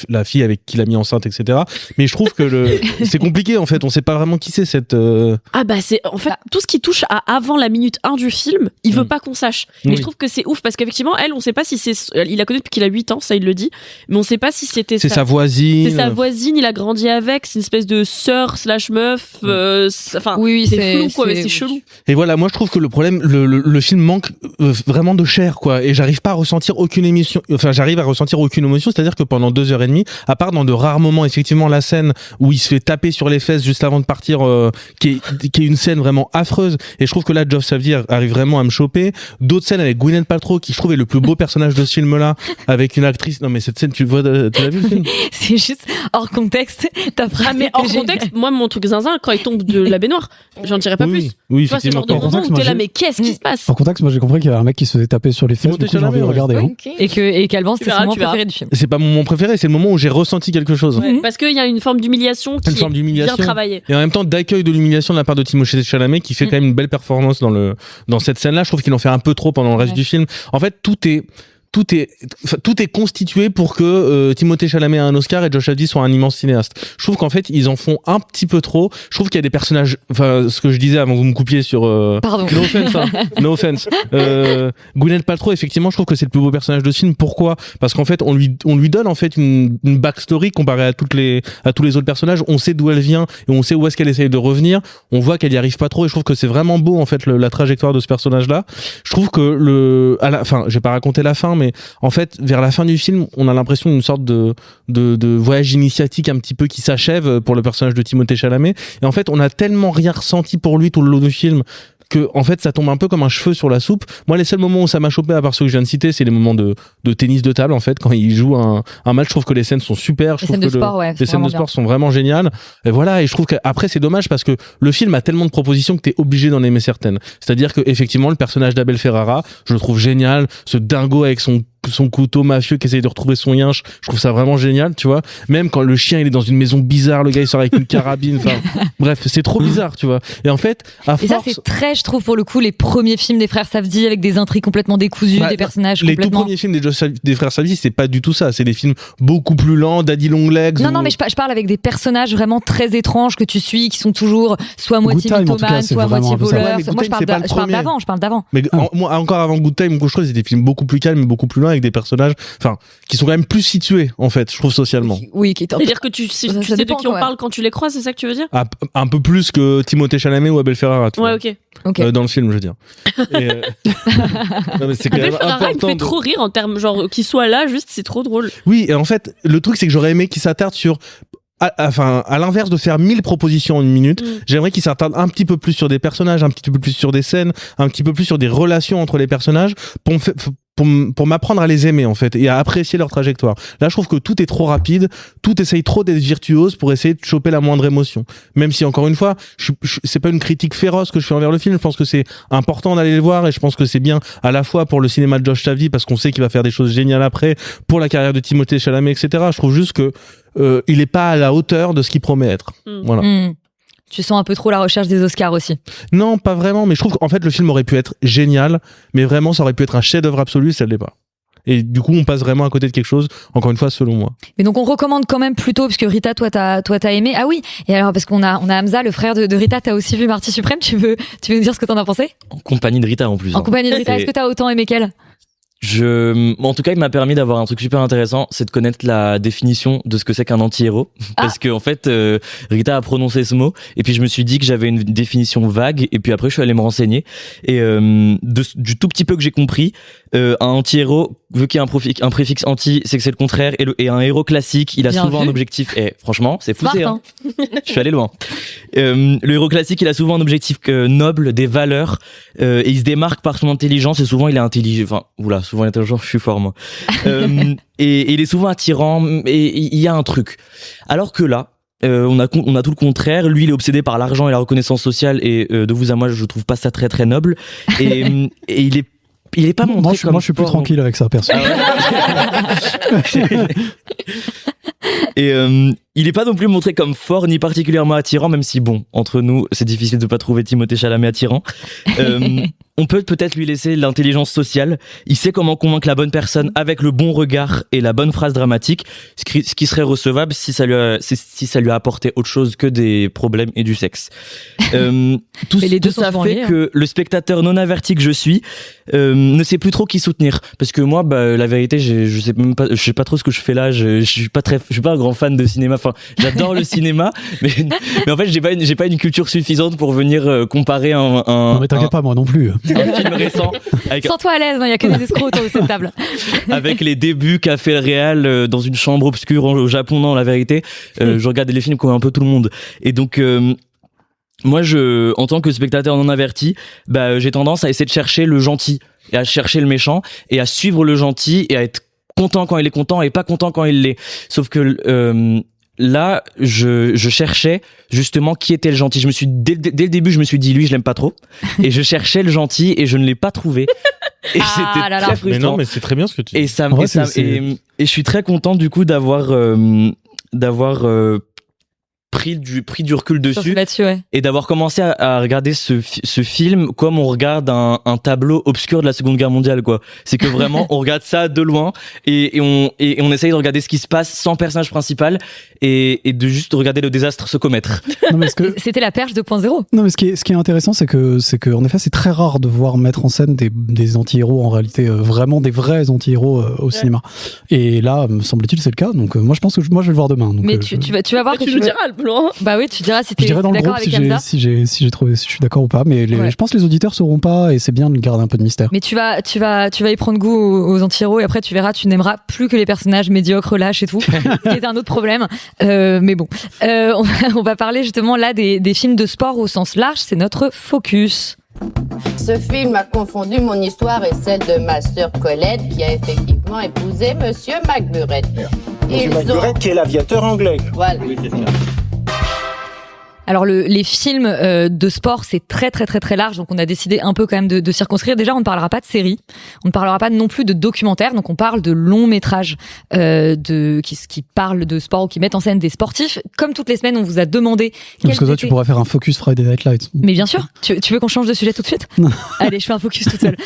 la fille avec qui l'a mis enceinte, etc. Mais je trouve que c'est compliqué en fait. On sait pas vraiment qui c'est cette. Ah bah c'est en fait tout ce qui touche à avant la minute 1 du film, il veut pas qu'on sache. Mais je trouve que c'est ouf parce qu'effectivement on sait pas si il la connaît depuis qu'il a 8 ans, ça il le dit, mais on sait pas si c'était sa voisine. C'est sa voisine, il a grandi avec, c'est une espèce de sœur / meuf, enfin c'est flou quoi, mais c'est chelou. Et voilà, moi je trouve que le problème, le film manque vraiment de chair quoi, et j'arrive pas à ressentir aucune émotion, j'arrive à ressentir aucune émotion, c'est-à-dire que pendant 2h30, à part dans de rares moments, effectivement la scène où il se fait taper sur les fesses juste avant de partir, qui est une scène vraiment affreuse, et je trouve que là Geoff Xavier arrive vraiment à me choper. D'autres scènes avec Gwyneth Paltrow qui je trouve est le plus beau personnage de ce film là, avec une actrice. Non mais cette scène, tu l'as vu le film? C'est juste hors contexte. Mais hors contexte, moi mon truc zinzin quand il tombe de la baignoire, j'en dirais pas plus. Oui, tu vois, c'est le genre de moment où t'es là, mais qu'est-ce qui se passe? En contexte, moi j'ai compris qu'il y avait un mec qui se faisait taper sur les fesses, du coup j'ai envie de regarder. Et qu'Alban c'était son moment préféré du film. C'est pas mon moment préféré, c'est le moment où j'ai ressenti quelque chose. Parce qu'il y a une forme d'humiliation qui est bien travaillée. Et en même temps d'accueil de l'humiliation de la part de Timothée Chalamet qui fait quand même une belle performance dans cette scène là. Je trouve qu'il en fait un peu trop pendant le reste du film. En fait, tout est constitué pour que Timothée Chalamet ait un Oscar et Josh Hardy soit un immense cinéaste. Je trouve qu'en fait, ils en font un petit peu trop. Je trouve qu'il y a des personnages, enfin, ce que je disais avant que vous me coupiez sur... Pardon. No offense, hein. No offense. Gwyneth Paltrow, effectivement, je trouve que c'est le plus beau personnage de ce film. Pourquoi? Parce qu'en fait, on lui donne en fait une backstory comparée à tous les autres personnages. On sait d'où elle vient et on sait où est-ce qu'elle essaye de revenir. On voit qu'elle y arrive pas trop et je trouve que c'est vraiment beau, en fait, la trajectoire de ce personnage-là. Je trouve que j'ai pas raconté la fin, mais en fait, vers la fin du film, on a l'impression d'une sorte de voyage initiatique un petit peu qui s'achève pour le personnage de Timothée Chalamet. Et en fait, on a tellement rien ressenti pour lui tout le long du film que en fait ça tombe un peu comme un cheveu sur la soupe. Moi, les seuls moments où ça m'a chopé, à part ceux que je viens de citer, c'est les moments de tennis de table en fait, quand ils jouent un match. Je trouve que les scènes sont super. Les scènes de sport, les scènes de sport sont vraiment géniales. Et voilà, et je trouve qu'après c'est dommage parce que le film a tellement de propositions que t'es obligé d'en aimer certaines. C'est-à-dire que effectivement le personnage d'Abel Ferrara, je le trouve génial, ce dingo avec son couteau mafieux qui essaye de retrouver son yinche, je trouve ça vraiment génial, tu vois. Même quand le chien il est dans une maison bizarre, le gars il sort avec une carabine, enfin bref, c'est trop bizarre, tu vois. Et en fait, et ça c'est très, je trouve pour le coup, les premiers films des frères Safdie avec des intrigues complètement décousues, des personnages les complètement... tout premiers films des frères Safdie, c'est pas du tout ça, c'est des films beaucoup plus lents, Daddy Long Legs. Non, mais je parle avec des personnages vraiment très étranges que tu suis, qui sont toujours soit moitié mythomane, soit moitié voleur. Moi je parle d'avant. Mais moi, encore avant Good Time, je crois que c'est des films beaucoup plus calmes et beaucoup plus lents avec des personnages qui sont quand même plus situés en fait, je trouve, socialement. Oui, c'est-à-dire que tu sais de qui on parle quand tu les croises, c'est ça que tu veux dire? Un peu plus que Timothée Chalamet ou Abel Ferrara. Ok. Dans le film, je veux dire. Non, mais c'est quand Abel même Ferrara, il me fait de... trop rire en termes genre qu'il soit là, juste c'est trop drôle. Oui, et en fait, le truc c'est que j'aurais aimé qu'il s'attarde sur à l'inverse de faire 1000 propositions en une minute, j'aimerais qu'il s'attarde un petit peu plus sur des personnages, un petit peu plus sur des scènes, un petit peu plus sur des relations entre les personnages pour m'apprendre à les aimer en fait et à apprécier leur trajectoire. Là, je trouve que tout est trop rapide, tout essaye trop d'être virtuose pour essayer de choper la moindre émotion. Même si encore une fois, c'est pas une critique féroce que je fais envers le film, je pense que c'est important d'aller le voir et je pense que c'est bien à la fois pour le cinéma de Josh Safdie parce qu'on sait qu'il va faire des choses géniales après, pour la carrière de Timothée Chalamet, etc. Je trouve juste que il est pas à la hauteur de ce qu'il promet être. Voilà. Tu sens un peu trop la recherche des Oscars aussi. Non, pas vraiment, mais je trouve qu'en fait le film aurait pu être génial, mais vraiment ça aurait pu être un chef-d'œuvre absolu, ça ne l'est pas. Et du coup, on passe vraiment à côté de quelque chose, encore une fois, selon moi. Mais donc, on recommande quand même plutôt, parce que Rita, toi, t'as aimé. Ah oui. Et alors, parce qu'on a Hamza, le frère de Rita, t'as aussi vu Marty Suprême. Tu veux nous dire ce que t'en as pensé? En compagnie de Rita, en plus. En compagnie de Rita. Est-ce que t'as autant aimé qu'elle? En tout cas, il m'a permis d'avoir un truc super intéressant, c'est de connaître la définition de ce que c'est qu'un anti-héros. Parce que, en fait, Rita a prononcé ce mot, et puis je me suis dit que j'avais une définition vague, et puis après, je suis allé me renseigner. Et, du tout petit peu que j'ai compris, un anti-héros, vu qu'il y a un préfixe anti, c'est que c'est le contraire, et un héros classique, il a souvent un objectif, et franchement, c'est fouté, hein. Je suis allé loin. Le héros classique, il a souvent un objectif noble, des valeurs, et il se démarque par son intelligence, et souvent il est intelligent, souvent intelligent, je suis fort, moi. Et il est souvent attirant, et il y a un truc. Alors que là, on a tout le contraire. Lui, il est obsédé par l'argent et la reconnaissance sociale, et de vous à moi, je trouve pas ça très très noble. Et il est pas montré comme moi, je suis plus tranquille avec ça, perso. Et il est pas non plus montré comme fort ni particulièrement attirant, même si bon, entre nous, c'est difficile de pas trouver Timothée Chalamet attirant. On peut peut-être lui laisser l'intelligence sociale. Il sait comment convaincre la bonne personne avec le bon regard et la bonne phrase dramatique, ce qui serait recevable si ça lui a apporté autre chose que des problèmes et du sexe. Tout ça fait que le spectateur non averti que je suis ne sait plus trop qui soutenir, parce que moi, la vérité, je sais pas trop ce que je fais là. Je suis pas un grand fan de cinéma. Enfin, j'adore le cinéma, mais en fait, j'ai pas une culture suffisante pour venir comparer Non, mais t'inquiète pas, moi non plus. Un film récent. Sens-toi à l'aise, il y a que des escrocs autour de cette table. Avec les débuts qu'a fait le réal dans une chambre obscure au Japon, non, la vérité, je regarde les films comme un peu tout le monde. Et donc, moi, en tant que spectateur non averti, j'ai tendance à essayer de chercher le gentil et à chercher le méchant et à suivre le gentil et à être content quand il est content et pas content quand il l'est. Sauf que là, je cherchais justement qui était le gentil. Dès le début, je me suis dit, lui, je l'aime pas trop. Et je cherchais le gentil et je ne l'ai pas trouvé. Et c'était très frustrant. Mais non, mais c'est très bien ce que tu dis. Et je suis très content du coup d'avoir pris du recul dessus et d'avoir commencé à regarder ce film comme on regarde un tableau obscur de la Seconde Guerre mondiale, quoi. C'est que vraiment on regarde ça de loin et on essaye de regarder ce qui se passe sans personnage principal et de juste regarder le désastre se commettre. Non, mais c'était la perche 2.0. Non, mais ce qui est intéressant, c'est que en effet, c'est très rare de voir mettre en scène des anti-héros, en réalité, vraiment des vrais anti-héros au cinéma. Et là, me semble-t-il, c'est le cas. Donc moi, je pense que je vais le voir demain. Donc, mais tu vas voir que tu nous diras le plan. Bah oui, tu diras si t'es d'accord avec Hamza. Si j'ai trouvé, si je suis d'accord ou pas. Mais je pense que les auditeurs sauront pas, et c'est bien de garder un peu de mystère. Mais tu vas y prendre goût aux anti-héros, et après tu verras, tu n'aimeras plus que les personnages médiocres, lâches et tout, ce qui est un autre problème. Mais bon, on va parler justement là des films de sport au sens large. C'est notre focus. Ce film a confondu mon histoire et celle de ma sœur Colette, qui a effectivement épousé Monsieur McBurett. Monsieur McBurett, qui est l'aviateur anglais. Voilà. Oui, c'est ça. Alors les films de sport, c'est très très très très large, donc on a décidé un peu quand même de circonscrire. Déjà, on ne parlera pas de séries, on ne parlera pas non plus de documentaires, donc on parle de longs métrages qui parlent de sport ou qui mettent en scène des sportifs. Comme toutes les semaines, on vous a demandé. Parce que toi, tu pourrais faire un focus Friday Night Lights. Mais bien sûr. Tu veux qu'on change de sujet tout de suite? Non. Allez, je fais un focus toute seule.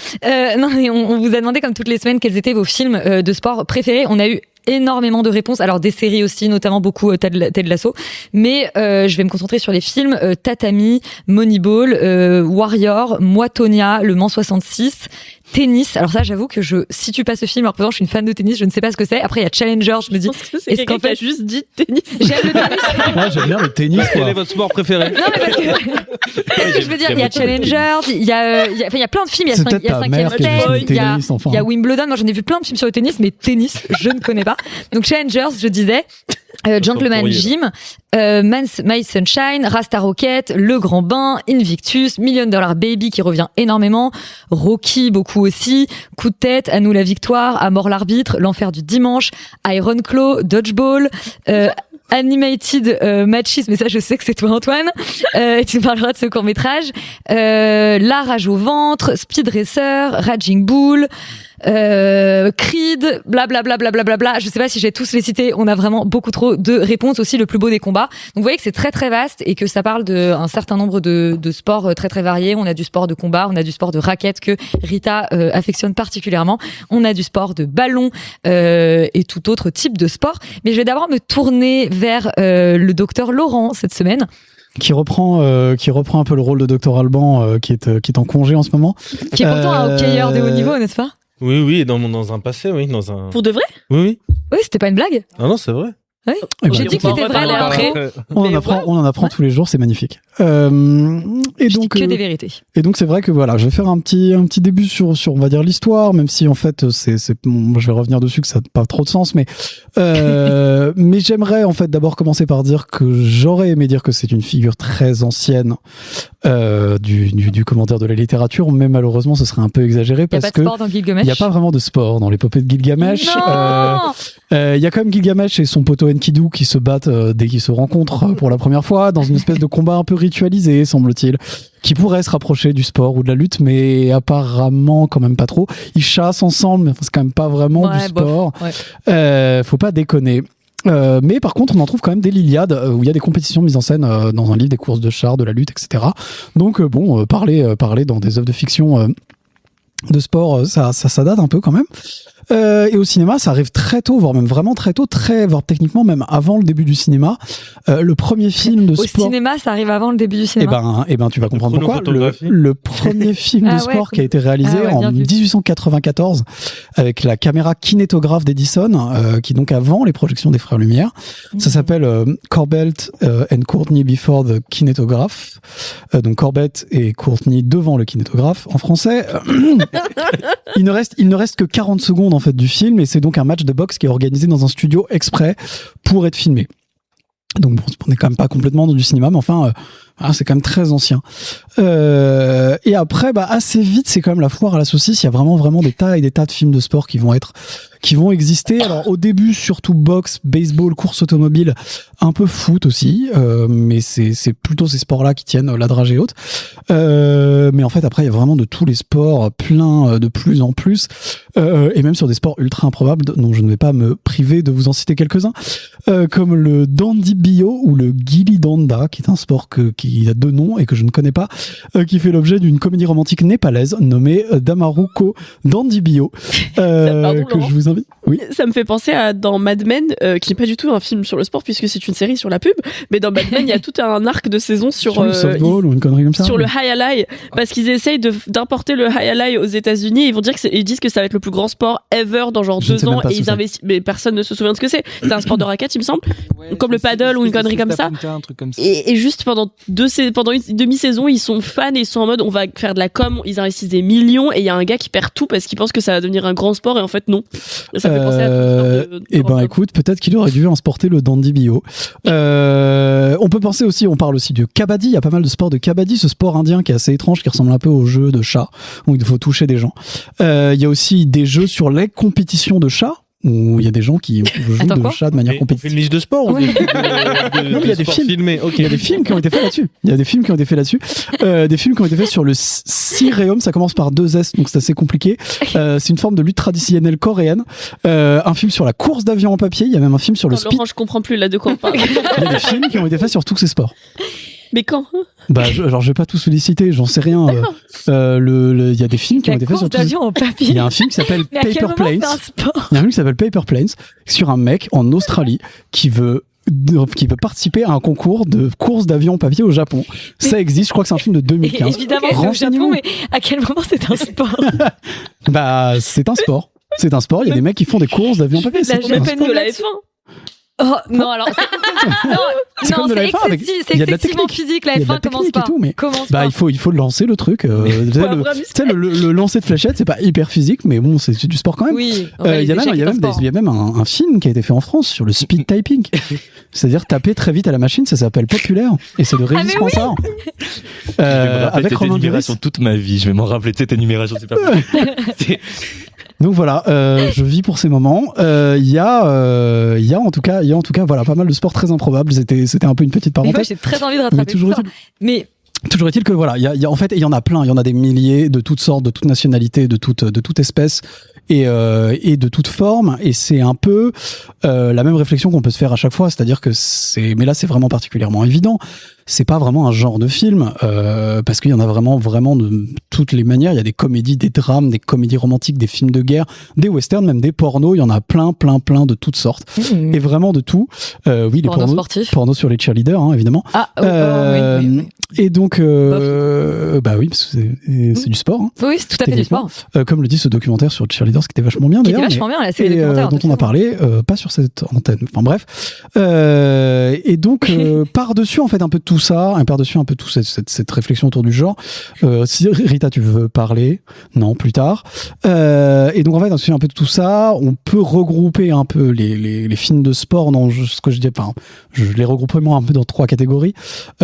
Non, mais on vous a demandé comme toutes les semaines quels étaient vos films de sport préférés. On a eu énormément de réponses, alors des séries aussi, notamment beaucoup Ted Lasso, mais je vais me concentrer sur les films Tatami, Moneyball, Warrior, Moi Tonya, Le Mans 66, Tennis. Alors ça, j'avoue que je situe pas ce film, alors pourtant je suis une fan de tennis, je ne sais pas ce que c'est. Après il y a Challenger, je me dis c'est quelqu'un qui a juste dit tennis. J'aime le tennis. Ouais, j'aime bien le tennis. Quel est votre sport préféré? Non, mais parce que je veux dire, il y a Challenger, il y a plein de films, il y a 5e Step, il y a Wimbledon. Moi j'en ai vu plein de films sur le tennis, mais tennis, je ne connais pas. Donc Challengers, je disais, Gentleman Jim, My Sunshine, Rasta Rocket, Le Grand Bain, Invictus, $1 Million Baby qui revient énormément, Rocky beaucoup aussi, Coup de tête, À nous la victoire, À mort l'arbitre, L'enfer du dimanche, Iron Claw, Dodgeball, Animated Machisme, mais ça je sais que c'est toi Antoine, et tu nous parleras de ce court-métrage, La rage au ventre, Speed Racer, Raging Bull, Creed, blablabla, je sais pas si j'ai tous les cités, on a vraiment beaucoup trop de réponses, aussi Le plus beau des combats. Donc vous voyez que c'est très très vaste et que ça parle d'un certain nombre de sports très très variés. On a du sport de combat, on a du sport de raquette que Rita affectionne particulièrement, on a du sport de ballon et tout autre type de sport. Mais je vais d'abord me tourner vers le docteur Laurent cette semaine. Qui reprend un peu le rôle de Dr Alban, qui est en congé en ce moment. Qui est pourtant un hockeyeur de haut niveau, n'est-ce pas? Oui, dans un passé, oui. Pour de vrai? Oui. Oui, c'était pas une blague? Ah non, c'est vrai. Oui. J'ai dit que c'était vrai là après. On en apprend tous les jours, c'est magnifique. Et donc que des vérités. Et donc c'est vrai que voilà, je vais faire un petit début sur on va dire l'histoire, même si en fait je vais revenir dessus que ça n'a pas trop de sens, mais j'aimerais en fait d'abord commencer par dire que j'aurais aimé dire que c'est une figure très ancienne du commentaire de la littérature, mais malheureusement ce serait un peu exagéré parce que il n'y a pas vraiment de sport dans l'épopée de Gilgamesh. Il y a quand même Gilgamesh et son poteau Enkidu qui se battent dès qu'ils se rencontrent pour la première fois dans une espèce de combat un peu ritualisé, semble-t-il, qui pourrait se rapprocher du sport ou de la lutte, mais apparemment quand même pas trop. Ils chassent ensemble, mais c'est quand même pas vraiment du sport. Faut pas déconner. Mais par contre, on en trouve quand même des L'Iliade où il y a des compétitions mises en scène dans un livre, des courses de chars, de la lutte, etc. Donc parler dans des œuvres de fiction de sport, ça date un peu quand même. Et au cinéma, ça arrive très tôt, voire même vraiment très tôt, voire techniquement même avant le début du cinéma. Le premier film de sport... Au cinéma, ça arrive avant le début du cinéma. Eh ben, tu vas comprendre pourquoi. Le premier film de sport qui a été réalisé en 1894 avec la caméra kinétographe d'Edison, qui donc avant les projections des Frères Lumière. Ça s'appelle Corbett and Courtney Before the Kinetograph. Donc Corbett et Courtney devant le kinétographe. En français, il ne reste que 40 secondes en fait du film, et c'est donc un match de boxe qui est organisé dans un studio exprès pour être filmé. Donc bon, on n'est quand même pas complètement dans du cinéma, mais enfin c'est quand même très ancien. Et après, assez vite, c'est quand même la foire à la saucisse. Il y a vraiment des tas et des tas de films de sport qui vont exister. Alors au début, surtout boxe, baseball, course automobile, un peu foot aussi, mais c'est plutôt ces sports-là qui tiennent la dragée haute. Mais en fait, après, il y a vraiment de tous les sports, plein de plus en plus, et même sur des sports ultra improbables, dont je ne vais pas me priver de vous en citer quelques-uns, comme le Dandibio ou le Gilli Danda, qui est un sport qui a deux noms et que je ne connais pas, qui fait l'objet d'une comédie romantique népalaise nommée Damaruko Dandibio, que je vous invite. Oui. Ça me fait penser à dans Mad Men, qui n'est pas du tout un film sur le sport puisque c'est une série sur la pub, mais dans Mad Men il y a tout un arc de saison sur le softball ou une connerie comme ça, sur le high alai, parce qu'ils essayent d'importer le high alai aux États-Unis. Ils vont dire ils disent que ça va être le plus grand sport ever dans genre 2 ans, et ils investissent, mais personne ne se souvient de ce que c'est. C'est un sport de raquette, il me semble, comme le paddle ou une connerie comme ça. Et juste pendant pendant une demi-saison, ils sont fans et ils sont en mode on va faire de la com, ils investissent des millions et il y a un gars qui perd tout parce qu'il pense que ça va devenir un grand sport et en fait non. Ça fait penser à tout et ben écoute, peut-être qu'il aurait dû sporter le dandy bio. On peut penser aussi, on parle aussi du kabaddi, il y a pas mal de sports de kabaddi, ce sport indien qui est assez étrange, qui ressemble un peu au jeu de chat où il faut toucher des gens. Il y a aussi des jeux sur les compétitions de chats, où il y a des gens qui jouent de chat de manière compétitive. On fait une liste de sports. Ouais. Non, il y a des films filmés. Okay. Il y a des films qui ont été faits là-dessus. Des films qui ont été faits sur le Sireum. Ça commence par 2 S, donc c'est assez compliqué. C'est une forme de lutte traditionnelle coréenne. Un film sur la course d'avion en papier. Il y a même un film sur le speed. Laurent, je comprends plus là de quoi on parle. Il y a des films qui ont été faits sur tous ces sports. Mais quand? Alors je vais pas tous solliciter, j'en sais rien. Il y a des films qui ont été faits sur tous. Il y a un film qui s'appelle Paper Planes. Il y a un film qui s'appelle Paper Planes sur un mec en Australie qui veut participer à un concours de course d'avion en papier au Japon. Ça existe, je crois que c'est un film de 2015. Évidemment, c'est au Japon, mais à quel moment c'est un sport? C'est un sport. C'est un sport, il y a des mecs qui font des courses d'avion en papier. La Japan de la F1. Oh non, alors c'est comme de la F1 avec c'est excessivement physique, la F1 commence pas. Il faut lancer le truc. Le lancer de fléchette, c'est pas hyper physique, mais bon, c'est du sport quand même. Oui. Il y a même un film qui a été fait en France sur le speed typing, c'est-à-dire taper très vite à la machine. Ça s'appelle Populaire et c'est de Régis Pansard. Avec Romain Duris. Toute ma vie, je vais m'en rappeler de cette énumération. C'est pas possible. Donc voilà, je vis pour ces moments. Il y a en tout cas voilà pas mal de sports très improbables. C'était un peu une petite parenthèse. Mais moi, j'ai très envie de rattraper ça. Toujours est-il que voilà, en fait, il y en a plein. Il y en a des milliers de toutes sortes, de toutes nationalités, de toute espèce et de toute forme. Et c'est un peu la même réflexion qu'on peut se faire à chaque fois. C'est-à-dire que mais là, c'est vraiment particulièrement évident. C'est pas vraiment un genre de film parce qu'il y en a vraiment de toutes les manières. Il y a des comédies, des drames, des comédies romantiques, des films de guerre, des westerns, même des pornos. Il y en a plein de toutes sortes et vraiment de tout. Oui, les pornos sur les cheerleaders, hein, évidemment. Oui. Et donc, bah oui, parce que c'est du sport. Hein, oui, c'est tout à fait du sport. Comme le dit ce documentaire sur cheerleaders, qui était vachement bien d'ailleurs. Qui était vachement bien, la série documentaire. Dont on a parlé, pas sur cette antenne. Enfin bref. Et donc, par-dessus en fait un peu de tout ça, par-dessus un peu toute cette réflexion autour du genre. Si Rita, tu veux parler? Non, plus tard. Et donc en fait, par-dessus un peu de tout ça, on peut regrouper un peu les films de sport dans ce que je dis. Enfin, je les regrouperai moi un peu dans 3 catégories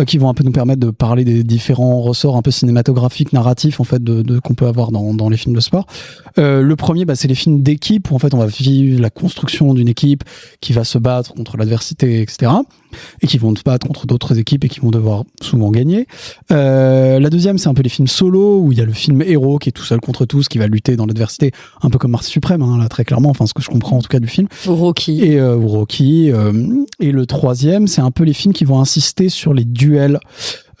qui vont un peu nous permettre de parler des différents ressorts un peu cinématographiques, narratifs en fait qu'on peut avoir dans les films de sport. Le premier, c'est les films d'équipe où en fait on va vivre la construction d'une équipe qui va se battre contre l'adversité, etc. Et qui vont se battre contre d'autres équipes et qui vont devoir souvent gagner. La deuxième, c'est un peu les films solo où il y a le film héros qui est tout seul contre tous, qui va lutter dans l'adversité, un peu comme Mars Suprême, hein, là très clairement, enfin ce que je comprends en tout cas du film. Rocky. Et Rocky. Et le troisième, c'est un peu les films qui vont insister sur les duels.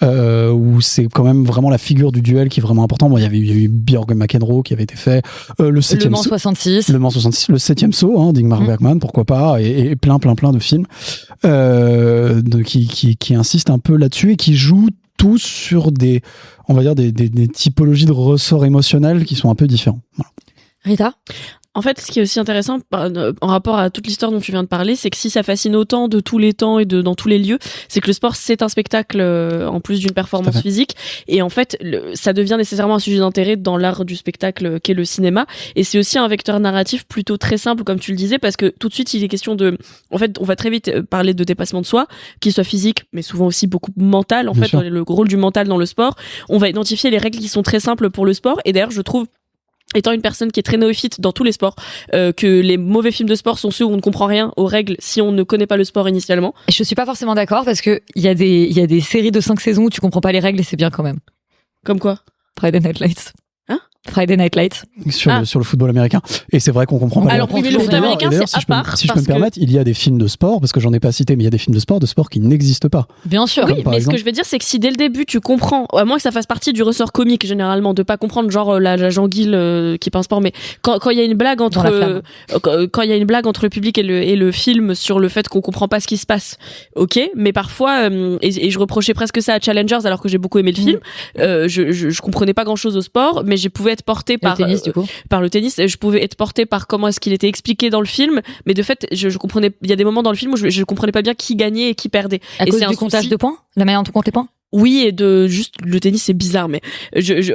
Où c'est quand même vraiment la figure du duel qui est vraiment important. Bon, il y a eu Björn McEnroe qui avait été fait, le Mans 66, le 7e saut, hein, d'Ingmar Bergman, pourquoi pas, et plein de films qui insistent un peu là-dessus et qui jouent tous sur des typologies de ressorts émotionnels qui sont un peu différents. Voilà. Rita? En fait, ce qui est aussi intéressant en rapport à toute l'histoire dont tu viens de parler, c'est que si ça fascine autant de tous les temps et dans tous les lieux, c'est que le sport, c'est un spectacle en plus d'une performance physique. Et en fait, ça devient nécessairement un sujet d'intérêt dans l'art du spectacle qu'est le cinéma. Et c'est aussi un vecteur narratif plutôt très simple, comme tu le disais, parce que tout de suite, il est question en fait, on va très vite parler de dépassement de soi, qu'il soit physique, mais souvent aussi beaucoup mental. En fait, le rôle du mental dans le sport. On va identifier les règles qui sont très simples pour le sport. Et d'ailleurs, je trouve, étant une personne qui est très néophyte dans tous les sports, que les mauvais films de sport sont ceux où on ne comprend rien aux règles si on ne connaît pas le sport initialement. Je suis pas forcément d'accord parce que il y a des séries de 5 saisons où tu comprends pas les règles et c'est bien quand même. Comme quoi? Friday Night Lights. Friday Night Lights. Sur le football américain. Et c'est vrai qu'on comprend pas. Alors, le football américain, c'est à part. Si je peux me permettre, il y a des films de sport, parce que j'en ai pas cité, mais il y a des films de sport qui n'existent pas. Bien sûr. Oui, mais ce que je veux dire, c'est que si dès le début, tu comprends, à moins que ça fasse partie du ressort comique, généralement, de pas comprendre, genre, la Jean-Guil, qui est pas un sport, mais quand il y a une blague entre le public et le film sur le fait qu'on comprend pas ce qui se passe, ok, mais parfois, et je reprochais presque ça à Challengers, alors que j'ai beaucoup aimé le film, je comprenais pas grand chose au sport, mais je pouvais être porté par le tennis, je pouvais être porté par comment est-ce qu'il était expliqué dans le film, mais de fait je comprenais, il y a des moments dans le film où je comprenais pas bien qui gagnait et qui perdait. À cause du comptage de points, la manière dont on compte les points. Oui, et de juste le tennis c'est bizarre, mais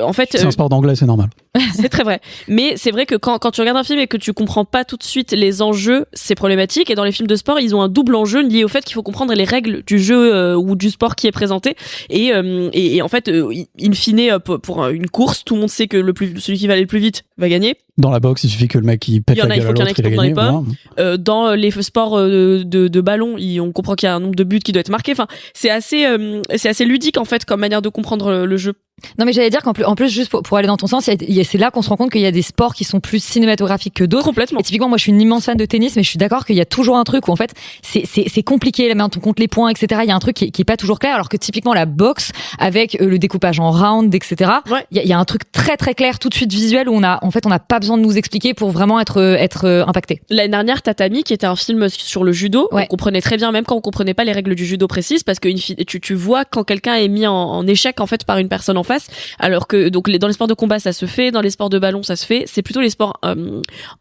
en fait c'est un sport d'anglais, c'est normal. C'est très vrai. Mais c'est vrai que quand tu regardes un film et que tu comprends pas tout de suite les enjeux, c'est problématique. Et dans les films de sport, ils ont un double enjeu lié au fait qu'il faut comprendre les règles du jeu ou du sport qui est présenté. Et en fait, in fine, pour une course, tout le monde sait que celui qui va aller le plus vite va gagner. Dans la boxe, il suffit que le mec il pète la gueule à l'autre, il a gagné. Voilà. Dans les sports de ballon, on comprend qu'il y a un nombre de buts qui doit être marqué. Enfin, c'est assez ludique en fait comme manière de comprendre le jeu. Non, mais j'allais dire qu'en plus, juste pour aller dans ton sens, c'est là qu'on se rend compte qu'il y a des sports qui sont plus cinématographiques que d'autres. Complètement. Et typiquement, moi, je suis une immense fan de tennis, mais je suis d'accord qu'il y a toujours un truc où, en fait, c'est compliqué, la manière dont on compte les points, etc. Il y a un truc qui est pas toujours clair, alors que typiquement, la boxe, avec le découpage en round, etc. Ouais. Il y a un truc très, très clair, tout de suite visuel, où on n'a pas besoin de nous expliquer pour vraiment être impacté. L'année dernière, Tatami, qui était un film sur le judo, on comprenait très bien, même quand on comprenait pas les règles du judo précises, parce que tu vois quand quelqu'un est mis en échec, en fait, par une personne en face, alors que donc dans les sports de combat ça se fait, dans les sports de ballon ça se fait, c'est plutôt les sports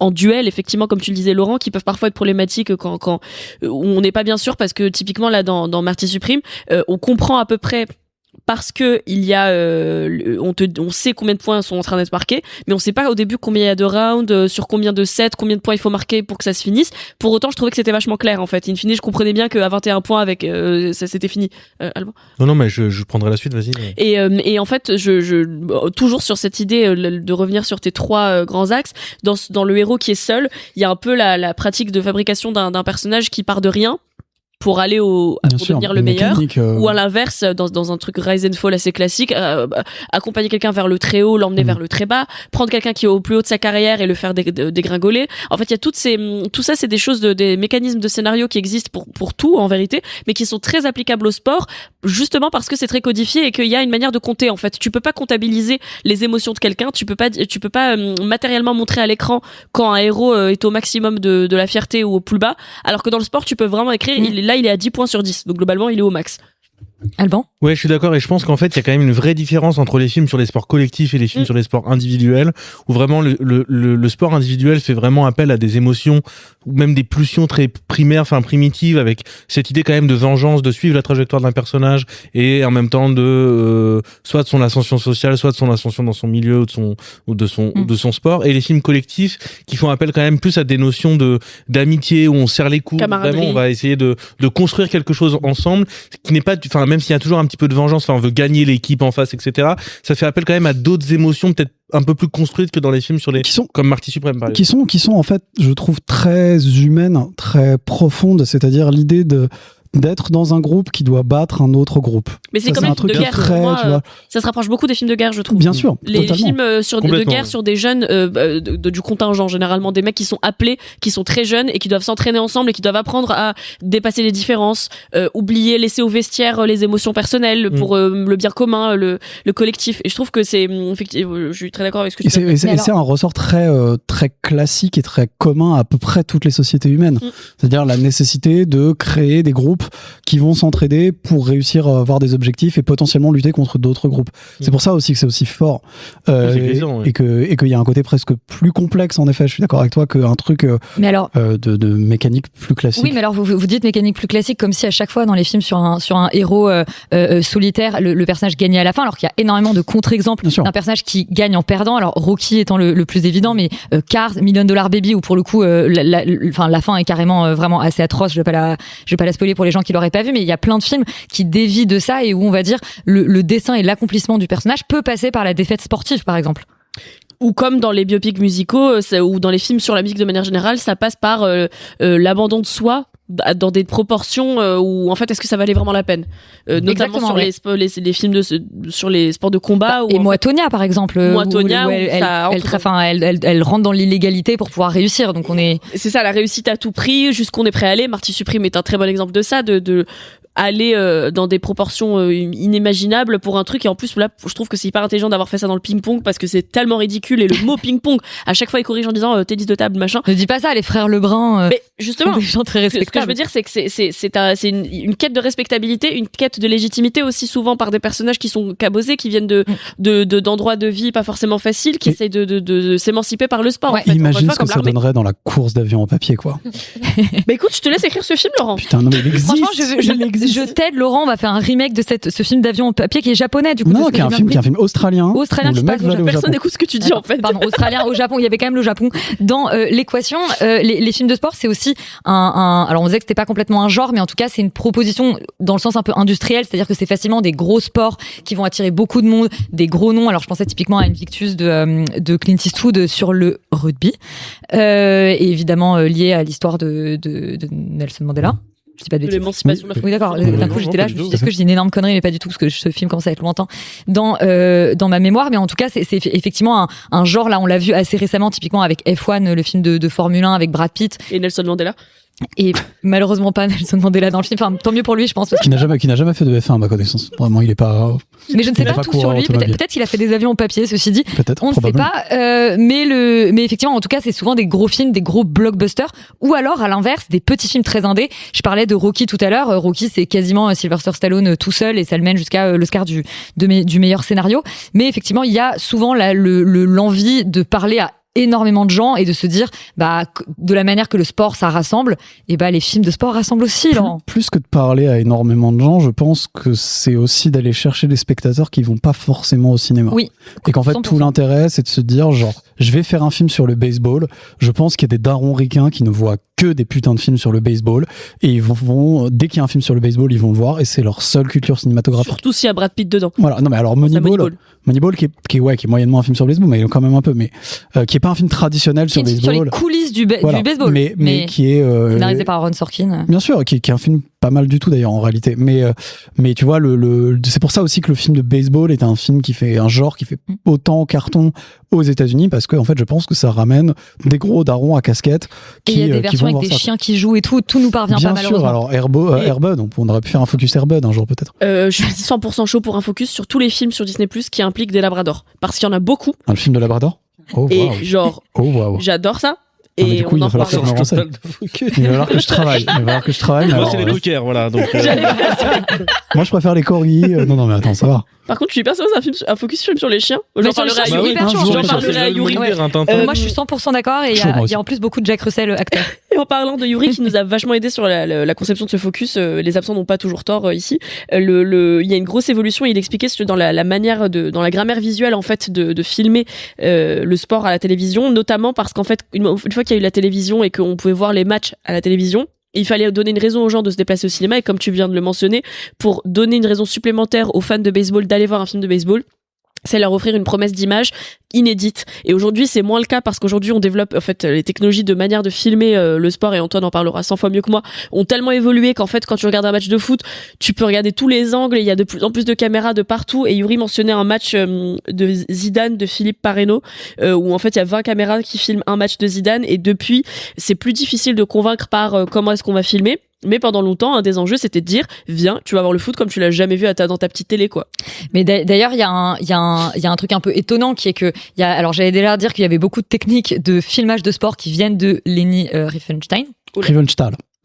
en duel effectivement comme tu le disais Laurent qui peuvent parfois être problématiques quand on n'est pas bien sûr, parce que typiquement là dans Marty Supreme on comprend à peu près parce que il y a on sait combien de points sont en train d'être marqués, mais on sait pas au début combien il y a de rounds, sur combien de sets, combien de points il faut marquer pour que ça se finisse. Pour autant, je trouvais que c'était vachement clair en fait. In fine, je comprenais bien qu'à 21 points avec ça c'était fini. Alban. Non mais je prendrai la suite, vas-y. Et en fait, toujours sur cette idée de revenir sur tes trois grands axes, dans le héros qui est seul, il y a un peu la pratique de fabrication d'un personnage qui part de rien pour aller pour devenir le meilleur, ou à l'inverse dans un truc Rise and Fall assez classique, accompagner quelqu'un vers le très haut, l'emmener vers le très bas, prendre quelqu'un qui est au plus haut de sa carrière et le faire dégringoler. En fait, il y a tout ça, c'est des choses des mécanismes de scénario qui existent pour tout en vérité, mais qui sont très applicables au sport, justement parce que c'est très codifié et qu'il y a une manière de compter. En fait, tu peux pas comptabiliser les émotions de quelqu'un, tu peux pas matériellement montrer à l'écran quand un héros est au maximum de la fierté ou au plus bas, alors que dans le sport, tu peux vraiment écrire. Il est à 10 points sur 10, donc globalement il est au max. Alban ? Ouais, je suis d'accord, et je pense qu'en fait, il y a quand même une vraie différence entre les films sur les sports collectifs et les films sur les sports individuels, où vraiment le sport individuel fait vraiment appel à des émotions, ou même des pulsions très primaires, enfin primitives, avec cette idée quand même de vengeance, de suivre la trajectoire d'un personnage, et en même temps soit de son ascension sociale, soit de son ascension dans son milieu, ou de son sport, et les films collectifs qui font appel quand même plus à des notions d'amitié, où on serre les coudes, vraiment, on va essayer de construire quelque chose ensemble, qui n'est pas, enfin, même s'il y a toujours un petit peu de vengeance, enfin on veut gagner l'équipe en face, etc. Ça fait appel quand même à d'autres émotions peut-être un peu plus construites que dans les films comme Marty Supreme par exemple. Qui sont en fait, je trouve, très humaines, très profondes, c'est-à-dire l'idée d'être dans un groupe qui doit battre un autre groupe. Mais c'est comme les films de guerre. Pour moi, ça se rapproche beaucoup des films de guerre, je trouve. Bien sûr. Les totalement. films de guerre sur des jeunes du contingent, généralement des mecs qui sont appelés, qui sont très jeunes et qui doivent s'entraîner ensemble et qui doivent apprendre à dépasser les différences, laisser au vestiaire les émotions personnelles pour le bien commun, le collectif. Et je trouve que c'est effectivement, je suis très d'accord avec ce que tu dis. C'est un ressort très très classique et très commun à peu près toutes les sociétés humaines. C'est-à-dire la nécessité de créer des groupes qui vont s'entraider pour réussir à avoir des objectifs et potentiellement lutter contre d'autres groupes. C'est pour ça aussi que c'est aussi fort et qu'il y a un côté presque plus complexe, en effet, je suis d'accord avec toi, qu'un truc de mécanique plus classique. Oui, mais alors vous dites mécanique plus classique comme si à chaque fois dans les films sur un héros solitaire, le personnage gagnait à la fin, alors qu'il y a énormément de contre-exemples d'un personnage qui gagne en perdant. Alors Rocky étant le plus évident, mais Cars, $1 Million Baby, où pour le coup la fin est carrément vraiment assez atroce. Je vais pas la spoiler pour les gens qui l'auraient pas vu, mais il y a plein de films qui dévient de ça et où on va dire le dessin et l'accomplissement du personnage peut passer par la défaite sportive, par exemple. Ou comme dans les biopics musicaux, ou dans les films sur la musique de manière générale, ça passe par l'abandon de soi dans des proportions où en fait est-ce que ça valait vraiment la peine, notamment sur les films sur les sports de combat et moi Tonya par exemple, elle rentre dans l'illégalité pour pouvoir réussir, donc c'est ça, la réussite à tout prix, jusqu'on est prêt à aller. Marty Supreme est un très bon exemple de ça, de aller dans des proportions inimaginables pour un truc. Et en plus là je trouve que c'est hyper intelligent d'avoir fait ça dans le ping-pong parce que c'est tellement ridicule, et le mot ping-pong à chaque fois il corrige en disant tennis de table machin. Ne dis pas ça, les frères Lebrun mais justement des gens très respectables. Ce que je veux dire c'est que c'est une quête de respectabilité, une quête de légitimité aussi, souvent par des personnages qui sont cabosés, qui viennent d'endroits de vie pas forcément faciles, qui essayent de s'émanciper par le sport. Ouais. En fait, imagine ce que ça donnerait dans la course d'avion en papier, quoi. Bah écoute, je te laisse écrire ce film, Laurent. Putain, non mais il existe. Franchement, Je t'aide, Laurent, on va faire un remake de ce film d'avion en papier qui est japonais, du coup. Non, qui est un film australien. Australien, je passe. Personne n'écoute ce que tu dis, en fait. Pardon, australien au Japon. Il y avait quand même le Japon dans l'équation. Les films de sport, c'est aussi alors on disait que c'était pas complètement un genre, mais en tout cas, c'est une proposition dans le sens un peu industriel, c'est-à-dire que c'est facilement des gros sports qui vont attirer beaucoup de monde, des gros noms. Alors je pensais typiquement à Invictus de Clint Eastwood sur le rugby, et évidemment lié à l'histoire de Nelson Mandela. Je dis pas de bêtises. L'émancipation de la Oui, d'accord. D'un coup, j'étais là, je me suis dit, est-ce que je dis une énorme connerie, mais pas du tout, parce que ce film commence à être lointain dans ma mémoire. Mais en tout cas, c'est effectivement un genre, là, on l'a vu assez récemment, typiquement avec F1, le film de Formule 1 avec Brad Pitt. Et Nelson Mandela. Et malheureusement pas Nelson Mandela dans le film. Enfin, tant mieux pour lui, je pense. Qui n'a jamais fait de F1 à ma connaissance. Vraiment, il est pas. Mais je ne sais pas tout sur lui. Peut-être qu'il a fait des avions en papier, ceci dit. Peut-être. On ne sait pas. Mais effectivement, en tout cas, c'est souvent des gros films, des gros blockbusters, ou alors à l'inverse, des petits films très indés. Je parlais de Rocky tout à l'heure. Rocky, c'est quasiment Sylvester Stallone tout seul, et ça le mène jusqu'à l'Oscar du meilleur scénario. Mais effectivement, il y a souvent l'envie de parler à énormément de gens et de se dire de la manière que le sport ça rassemble, et les films de sport rassemblent aussi, Laurent. Plus que de parler à énormément de gens, je pense que c'est aussi d'aller chercher des spectateurs qui vont pas forcément au cinéma. Oui. Et qu'en fait 100%. tout l'intérêt c'est de se dire genre je vais faire un film sur le baseball. Je pense qu'il y a des darons ricains qui ne voient que des putains de films sur le baseball, et ils vont dès qu'il y a un film sur le baseball, ils vont le voir, et c'est leur seule culture cinématographique. Surtout s'il y a Brad Pitt dedans. Voilà. Non mais alors Moneyball qui est moyennement un film sur le baseball, mais quand même un peu, mais qui est pas un film traditionnel sur le baseball. Sur les coulisses du baseball. Mais qui est scénarisé par Aaron Sorkin. Bien sûr, qui est un film pas mal du tout d'ailleurs en réalité. Mais tu vois, c'est pour ça aussi que le film de baseball est un film qui fait un genre qui fait autant carton aux États-Unis, parce que en fait, je pense que ça ramène des gros darons à casquette. Et il y a des versions avec des chiens qui jouent et tout nous parvient bien pas malheureusement. Bien sûr, alors Air Bud, on aurait pu faire un focus Air Bud un jour peut-être. Je suis 100% chaud pour un focus sur tous les films sur Disney+ qui impliquent des labradors, parce qu'il y en a beaucoup. Un film de labrador. J'adore ça. Et du coup, il va falloir que je me renseigne. Il va falloir que je travaille. Moi, c'est les dockers, voilà. Donc, moi, je préfère les corgis. Non, mais attends, ça va. Par contre, je suis persuadée un focus film sur les chiens. J'en parlerai à Yuri. Moi, je suis 100% d'accord, et il y a en plus beaucoup de Jack Russell acteur. Et en parlant de Yuri, qui nous a vachement aidé sur la conception de ce focus, les absents n'ont pas toujours tort ici. Il y a une grosse évolution, et il expliquait dans la manière dans la grammaire visuelle en fait de filmer le sport à la télévision, notamment parce qu'en fait une fois qu'il y a eu la télévision et qu'on pouvait voir les matchs à la télévision, il fallait donner une raison aux gens de se déplacer au cinéma, et comme tu viens de le mentionner, pour donner une raison supplémentaire aux fans de baseball d'aller voir un film de baseball, c'est leur offrir une promesse d'image inédite. Et aujourd'hui, c'est moins le cas, parce qu'aujourd'hui, on développe en fait les technologies de manière de filmer le sport, et Antoine en parlera 100 fois mieux que moi, ont tellement évolué qu'en fait, quand tu regardes un match de foot, tu peux regarder tous les angles, et il y a de plus en plus de caméras de partout. Et Yuri mentionnait un match de Zidane de Philippe Parreno, où en fait, il y a 20 caméras qui filment un match de Zidane, et depuis, c'est plus difficile de convaincre par comment est-ce qu'on va filmer. Mais pendant longtemps, un des enjeux, c'était de dire, viens, tu vas voir le foot comme tu l'as jamais vu dans ta petite télé, quoi. Mais d'ailleurs, il y a un truc un peu étonnant, qui est que alors j'allais déjà dire qu'il y avait beaucoup de techniques de filmage de sport qui viennent de Leni Riefenstahl.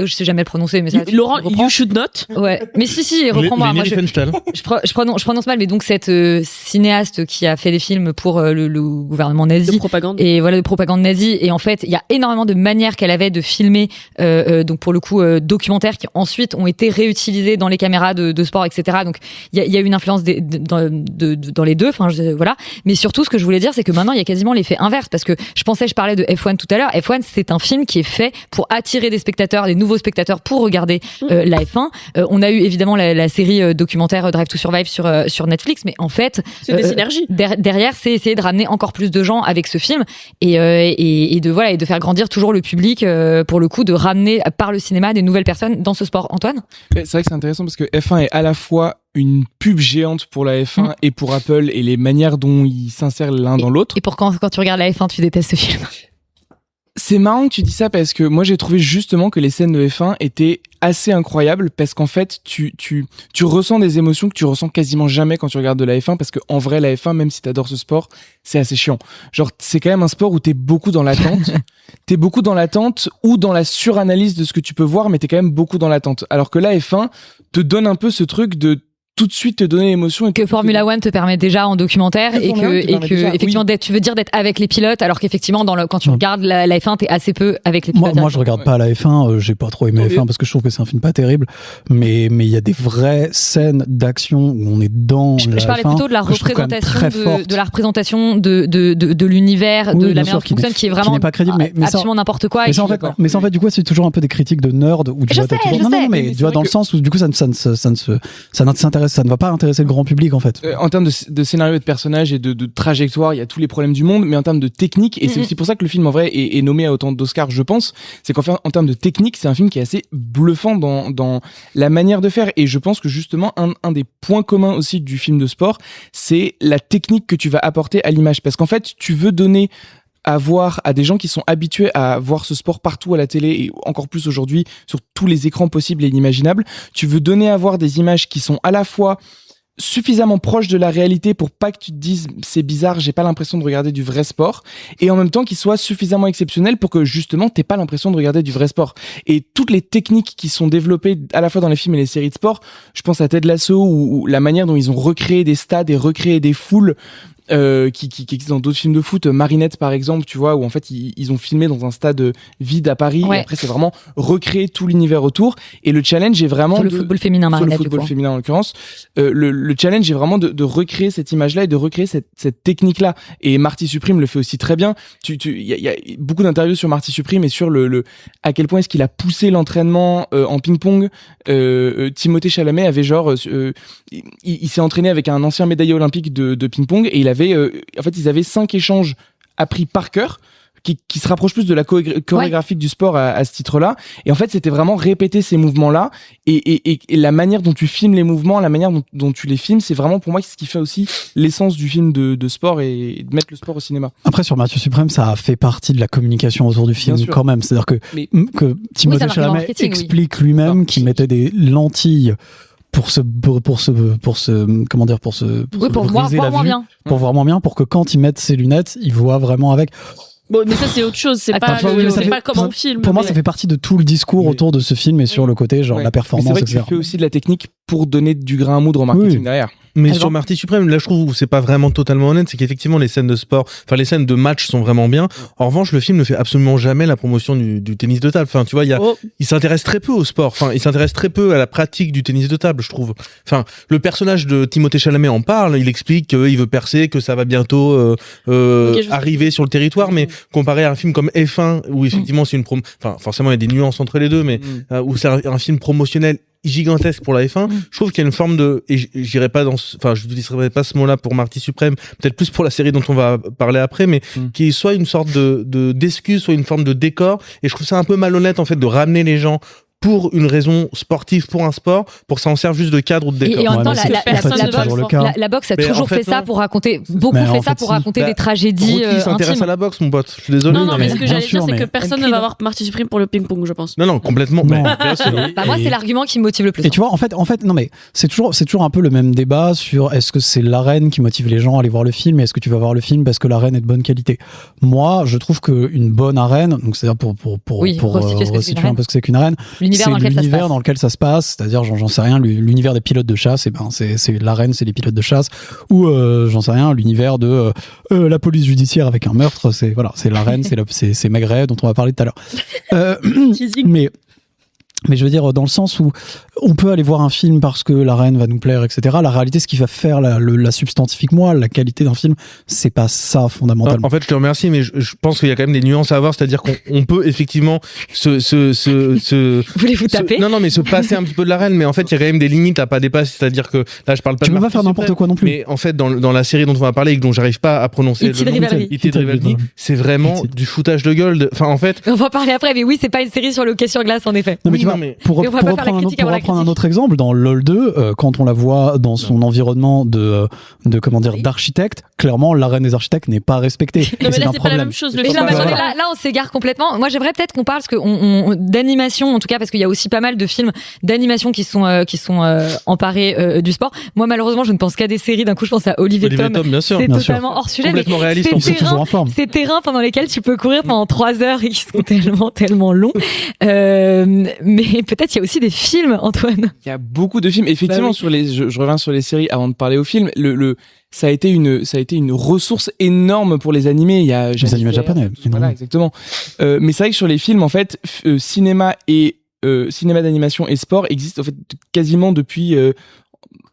Je sais jamais le prononcer, mais ça. Laurent, you should not. Ouais. Mais si, reprends-moi. Moi, je prononce mal, mais donc cette cinéaste qui a fait des films pour le gouvernement nazi. De propagande. Et voilà, de propagande nazie. Et en fait, il y a énormément de manières qu'elle avait de filmer, donc pour le coup, documentaires qui ensuite ont été réutilisés dans les caméras de sport, etc. Donc, il y a une influence dans les deux. Enfin, voilà. Mais surtout, ce que je voulais dire, c'est que maintenant, il y a quasiment l'effet inverse, parce que je parlais de F1 tout à l'heure. F1, c'est un film qui est fait pour attirer des spectateurs, des nouveaux spectateurs pour regarder la F1. On a eu évidemment la série documentaire Drive to Survive sur Netflix, mais en fait c'est des synergies. Derrière, c'est essayer de ramener encore plus de gens avec ce film, et de faire grandir toujours le public, pour le coup, de ramener par le cinéma des nouvelles personnes dans ce sport. Antoine ? C'est vrai que c'est intéressant, parce que F1 est à la fois une pub géante pour la F1 et pour Apple, et les manières dont ils s'insèrent l'un dans l'autre. Et pour quand tu regardes la F1, tu détestes ce film ? C'est marrant que tu dis ça, parce que moi j'ai trouvé justement que les scènes de F1 étaient assez incroyables, parce qu'en fait tu ressens des émotions que tu ressens quasiment jamais quand tu regardes de la F1, parce que en vrai la F1, même si t'adores ce sport, c'est assez chiant. Genre c'est quand même un sport où t'es beaucoup dans l'attente, ou dans la suranalyse de ce que tu peux voir, mais t'es quand même beaucoup dans l'attente. Alors que la F1 te donne un peu ce truc de tout de suite te donner l'émotion. Que Formula One te permet déjà en documentaire et que effectivement tu veux dire d'être avec les pilotes alors qu'effectivement quand tu regardes la F1 t'es assez peu avec les pilotes. Moi je regarde pas la F1, j'ai pas trop aimé F1 parce que je trouve que c'est un film pas terrible, mais il y a des vraies scènes d'action où on est dans la F1. Je parlais plutôt de la représentation de l'univers, de la manière dont fonctionne qui est vraiment n'est pas crédible, mais absolument n'importe quoi. Mais ça en fait du coup c'est toujours un peu des critiques de nerd où tu vois non mais tu vois dans le sens où du coup ça ne va pas intéresser le grand public en fait. En termes de scénario et de personnages et de trajectoire, il y a tous les problèmes du monde, mais en termes de technique, et c'est aussi pour ça que le film en vrai est nommé à autant d'Oscars, je pense, c'est qu'en fait en termes de technique, c'est un film qui est assez bluffant dans la manière de faire, et je pense que justement un des points communs aussi du film de sport, c'est la technique que tu vas apporter à l'image, parce qu'en fait tu veux donner à voir à des gens qui sont habitués à voir ce sport partout à la télé et encore plus aujourd'hui sur tous les écrans possibles et inimaginables, tu veux donner à voir des images qui sont à la fois suffisamment proches de la réalité pour pas que tu te dises c'est bizarre, j'ai pas l'impression de regarder du vrai sport, et en même temps qui soient suffisamment exceptionnels pour que justement t'aies pas l'impression de regarder du vrai sport. Et toutes les techniques qui sont développées à la fois dans les films et les séries de sport, je pense à Ted Lasso ou la manière dont ils ont recréé des stades et recréé des foules qui existent dans d'autres films de foot, Marinette par exemple, tu vois, où en fait ils ont filmé dans un stade vide à Paris, et après c'est vraiment recréer tout l'univers autour, et le challenge est vraiment sur le football féminin, Marinette, sur le football féminin en l'occurrence, le challenge est vraiment de recréer cette image-là et de recréer cette technique-là, et Marty Supreme le fait aussi très bien. Il y a beaucoup d'interviews sur Marty Supreme et sur le à quel point est-ce qu'il a poussé l'entraînement en ping-pong. Timothée Chalamet avait il s'est entraîné avec un ancien médaillé olympique de ping-pong, et ils avaient 5 échanges appris par cœur qui se rapprochent plus de la chorégraphique du sport à ce titre-là. Et en fait, c'était vraiment répéter ces mouvements-là et la manière dont tu filmes les mouvements, la manière dont tu les filmes, c'est vraiment pour moi ce qui fait aussi l'essence du film de sport et de mettre le sport au cinéma. Après, sur Mathieu Suprême, ça a fait partie de la communication autour du film quand même. C'est-à-dire que Timothée Chalamet explique lui-même qu'il mettait des lentilles pour voir moins bien, pour que quand il mette ses lunettes, il voit vraiment avec. Bon, mais ça c'est autre chose, c'est pas comment on filme. Pour moi, ça fait partie de tout le discours autour de ce film et sur le côté genre la performance, mais c'est vrai que tu fais aussi de la technique pour donner du grain à moudre au marketing derrière. Mais sur Marty Supreme, là je trouve où c'est pas vraiment totalement honnête, c'est qu'effectivement les scènes de sport, enfin les scènes de match sont vraiment bien. En revanche, le film ne fait absolument jamais la promotion du tennis de table. Enfin, tu vois, il s'intéresse très peu au sport. Enfin, il s'intéresse très peu à la pratique du tennis de table, je trouve. Enfin, le personnage de Timothée Chalamet en parle, il explique qu'il veut percer, que ça va bientôt arriver sur le territoire, mais comparé à un film comme F1 où effectivement c'est une enfin forcément il y a des nuances entre les deux, mais où c'est un film promotionnel gigantesque pour la F1, je trouve qu'il y a une forme de, et j'irai pas je n'utiliserai pas ce mot-là pour Marty Supreme, peut-être plus pour la série dont on va parler après, mais qui est soit une sorte d'excuse, soit une forme de décor, et je trouve ça un peu malhonnête en fait de ramener les gens pour une raison sportive, pour un sport, pour que ça en serve juste de cadre ou de décor. Et en même temps, la boxe a toujours fait ça pour raconter, des tragédies intimes. Qui s'intéresse à la boxe, mon pote? Je suis désolé. Non, mais ce que j'allais dire, c'est que personne ne va voir Marty Supreme pour le ping-pong, je pense. Non, complètement. Moi, c'est l'argument qui me motive le plus. Et tu vois, en fait, non, mais c'est toujours un peu le même débat sur est-ce que c'est l'arène qui motive les gens à aller voir le film, et est-ce que tu vas voir le film parce que l'arène est de bonne qualité. Moi, je trouve qu'une bonne arène, donc c'est-à-dire pour resituer un peu ce que c'est qu'une arène, c'est l'univers dans lequel ça se passe, c'est-à-dire j'en sais rien, l'univers des pilotes de chasse, et ben c'est l'arène, c'est les pilotes de chasse, ou j'en sais rien, l'univers de la police judiciaire avec un meurtre, c'est l'arène, c'est Maigret dont on va parler tout à l'heure. Mais je veux dire, dans le sens où on peut aller voir un film parce que l'arène va nous plaire, etc. La réalité, ce qui va faire la substantifique moelle, la qualité d'un film, c'est pas ça fondamentalement. En fait, je te remercie, mais je pense qu'il y a quand même des nuances à avoir, c'est-à-dire qu'on peut effectivement Voulez-vous taper? Non, mais se passer un petit peu de l'arène, mais en fait, il y a quand même des limites à pas dépasser, c'est-à-dire que là, je parle pas. Tu peux pas faire n'importe quoi non plus. Mais en fait, dans la série dont on va parler et dont j'arrive pas à prononcer le nom, E.T. de Rivaldi, c'est vraiment du foutage de gueule. Enfin, en fait. On va parler après, mais oui, c'est pas une série sur le hockey sur glace, en effet. Non, mais tu vois, pour reprendre un autre exemple, dans LOL 2, quand on la voit dans son environnement d'architecte, clairement l'arène des architectes n'est pas respectée. Non, mais là c'est pas la même chose. Là on s'égare complètement. Moi j'aimerais peut-être qu'on parle d'animation, en tout cas, parce qu'il y a aussi pas mal de films d'animation qui sont emparés du sport. Moi malheureusement je ne pense qu'à des séries. D'un coup je pense à Olivier Tom. Bien sûr. C'est totalement hors sujet. Complètement réaliste. Ces terrains pendant lesquels tu peux courir pendant 3 heures et qui sont tellement longs. mais peut-être il y a aussi des films, Antoine. Il y a beaucoup de films. Effectivement, je reviens sur les séries avant de parler aux films. Ça a été une ressource énorme pour les animés. Il y a les animés japonais. Voilà, exactement. Mais c'est vrai que sur les films, en fait, cinéma d'animation et sport existent en fait quasiment depuis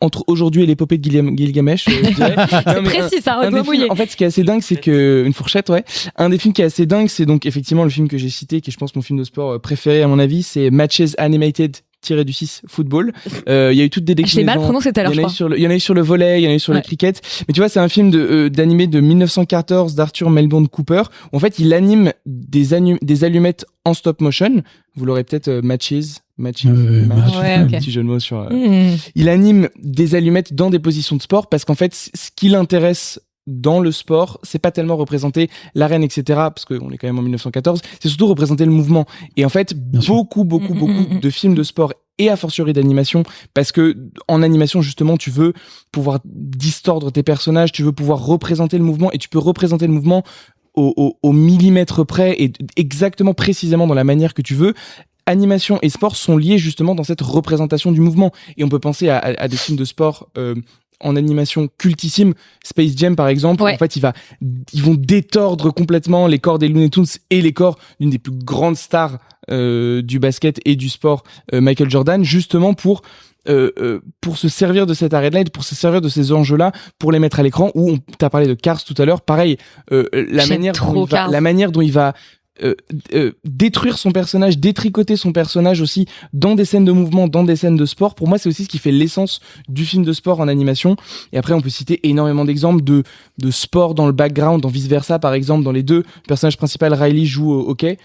entre aujourd'hui et l'épopée de Gilgamesh. Je dirais. C'est précis, ça doit mouiller. En fait, ce qui est assez dingue, c'est que une fourchette, ouais. Un des films qui est assez dingue, c'est donc effectivement le film que j'ai cité, qui est, je pense, mon film de sport préféré à mon avis, c'est Matches Animated -du-6 football. Il y a eu toutes des déclinaisons. Je l'ai mal prononcé tout à l'heure, je crois. Il y en a eu sur le volley, il y en a eu sur le cricket. Mais tu vois, c'est un film d'animé de 1914 d'Arthur Melbourne Cooper. Où en fait, il anime des allumettes en stop motion. Vous l'aurez peut-être Matches. Petit jeu de mots sur. Il anime des allumettes dans des positions de sport parce qu'en fait, ce qui l'intéresse dans le sport, c'est pas tellement représenter l'arène, etc., parce qu'on est quand même en 1914, c'est surtout représenter le mouvement. Et en fait, beaucoup de films de sport et a fortiori d'animation, parce que en animation, justement, tu veux pouvoir distordre tes personnages, tu veux pouvoir représenter le mouvement, et tu peux représenter le mouvement au millimètre près et exactement précisément dans la manière que tu veux. Animation et sport sont liés justement dans cette représentation du mouvement. Et on peut penser à des films de sport en animation cultissime, Space Jam par exemple. En fait, ils vont détordre complètement les corps des Looney Tunes et les corps d'une des plus grandes stars du basket et du sport, Michael Jordan, justement pour se servir de cette arrêt-là, pour se servir de ces enjeux-là, pour les mettre à l'écran. Où t'as parlé de Cars tout à l'heure, pareil, la manière dont il va détruire son personnage, détricoter son personnage aussi dans des scènes de mouvement, dans des scènes de sport. Pour moi, c'est aussi ce qui fait l'essence du film de sport en animation. Et après, on peut citer énormément d'exemples de sport dans le background, dans Vice Versa par exemple, dans les deux personnages principaux. Riley joue au hockey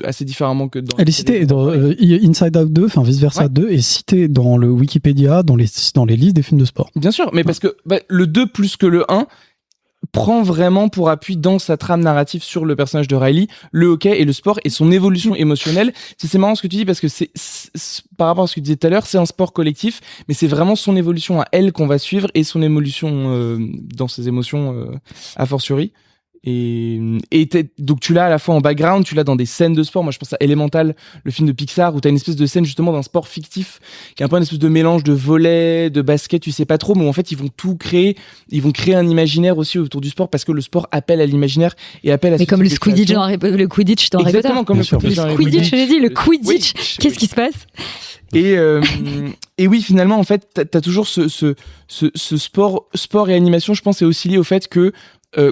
assez différemment que dans... Elle est citée dans Inside Out 2, enfin Vice Versa 2, est citée dans le Wikipédia, dans les listes des films de sport. Bien sûr, mais parce que le 2 plus que le 1 prend vraiment pour appui dans sa trame narrative sur le personnage de Riley, le hockey et le sport et son évolution émotionnelle. C'est marrant ce que tu dis parce que c'est par rapport à ce que tu disais tout à l'heure, c'est un sport collectif, mais c'est vraiment son évolution à elle qu'on va suivre et son évolution dans ses émotions a fortiori. Et donc tu l'as à la fois en background, tu l'as dans des scènes de sport. Moi je pense à Elemental, le film de Pixar, où t'as une espèce de scène justement d'un sport fictif qui est un peu une espèce de mélange de volley, de basket, tu sais pas trop, mais où en fait ils vont créer un imaginaire aussi autour du sport parce que le sport appelle à l'imaginaire et appelle à... Mais comme le Quidditch dans Harry Potter. Exactement, comme le Quidditch, je l'ai dit, le Quidditch. Qu'est-ce qui se passe? Et oui, finalement, en fait, t'as toujours ce sport et animation, je pense, c'est aussi lié au fait que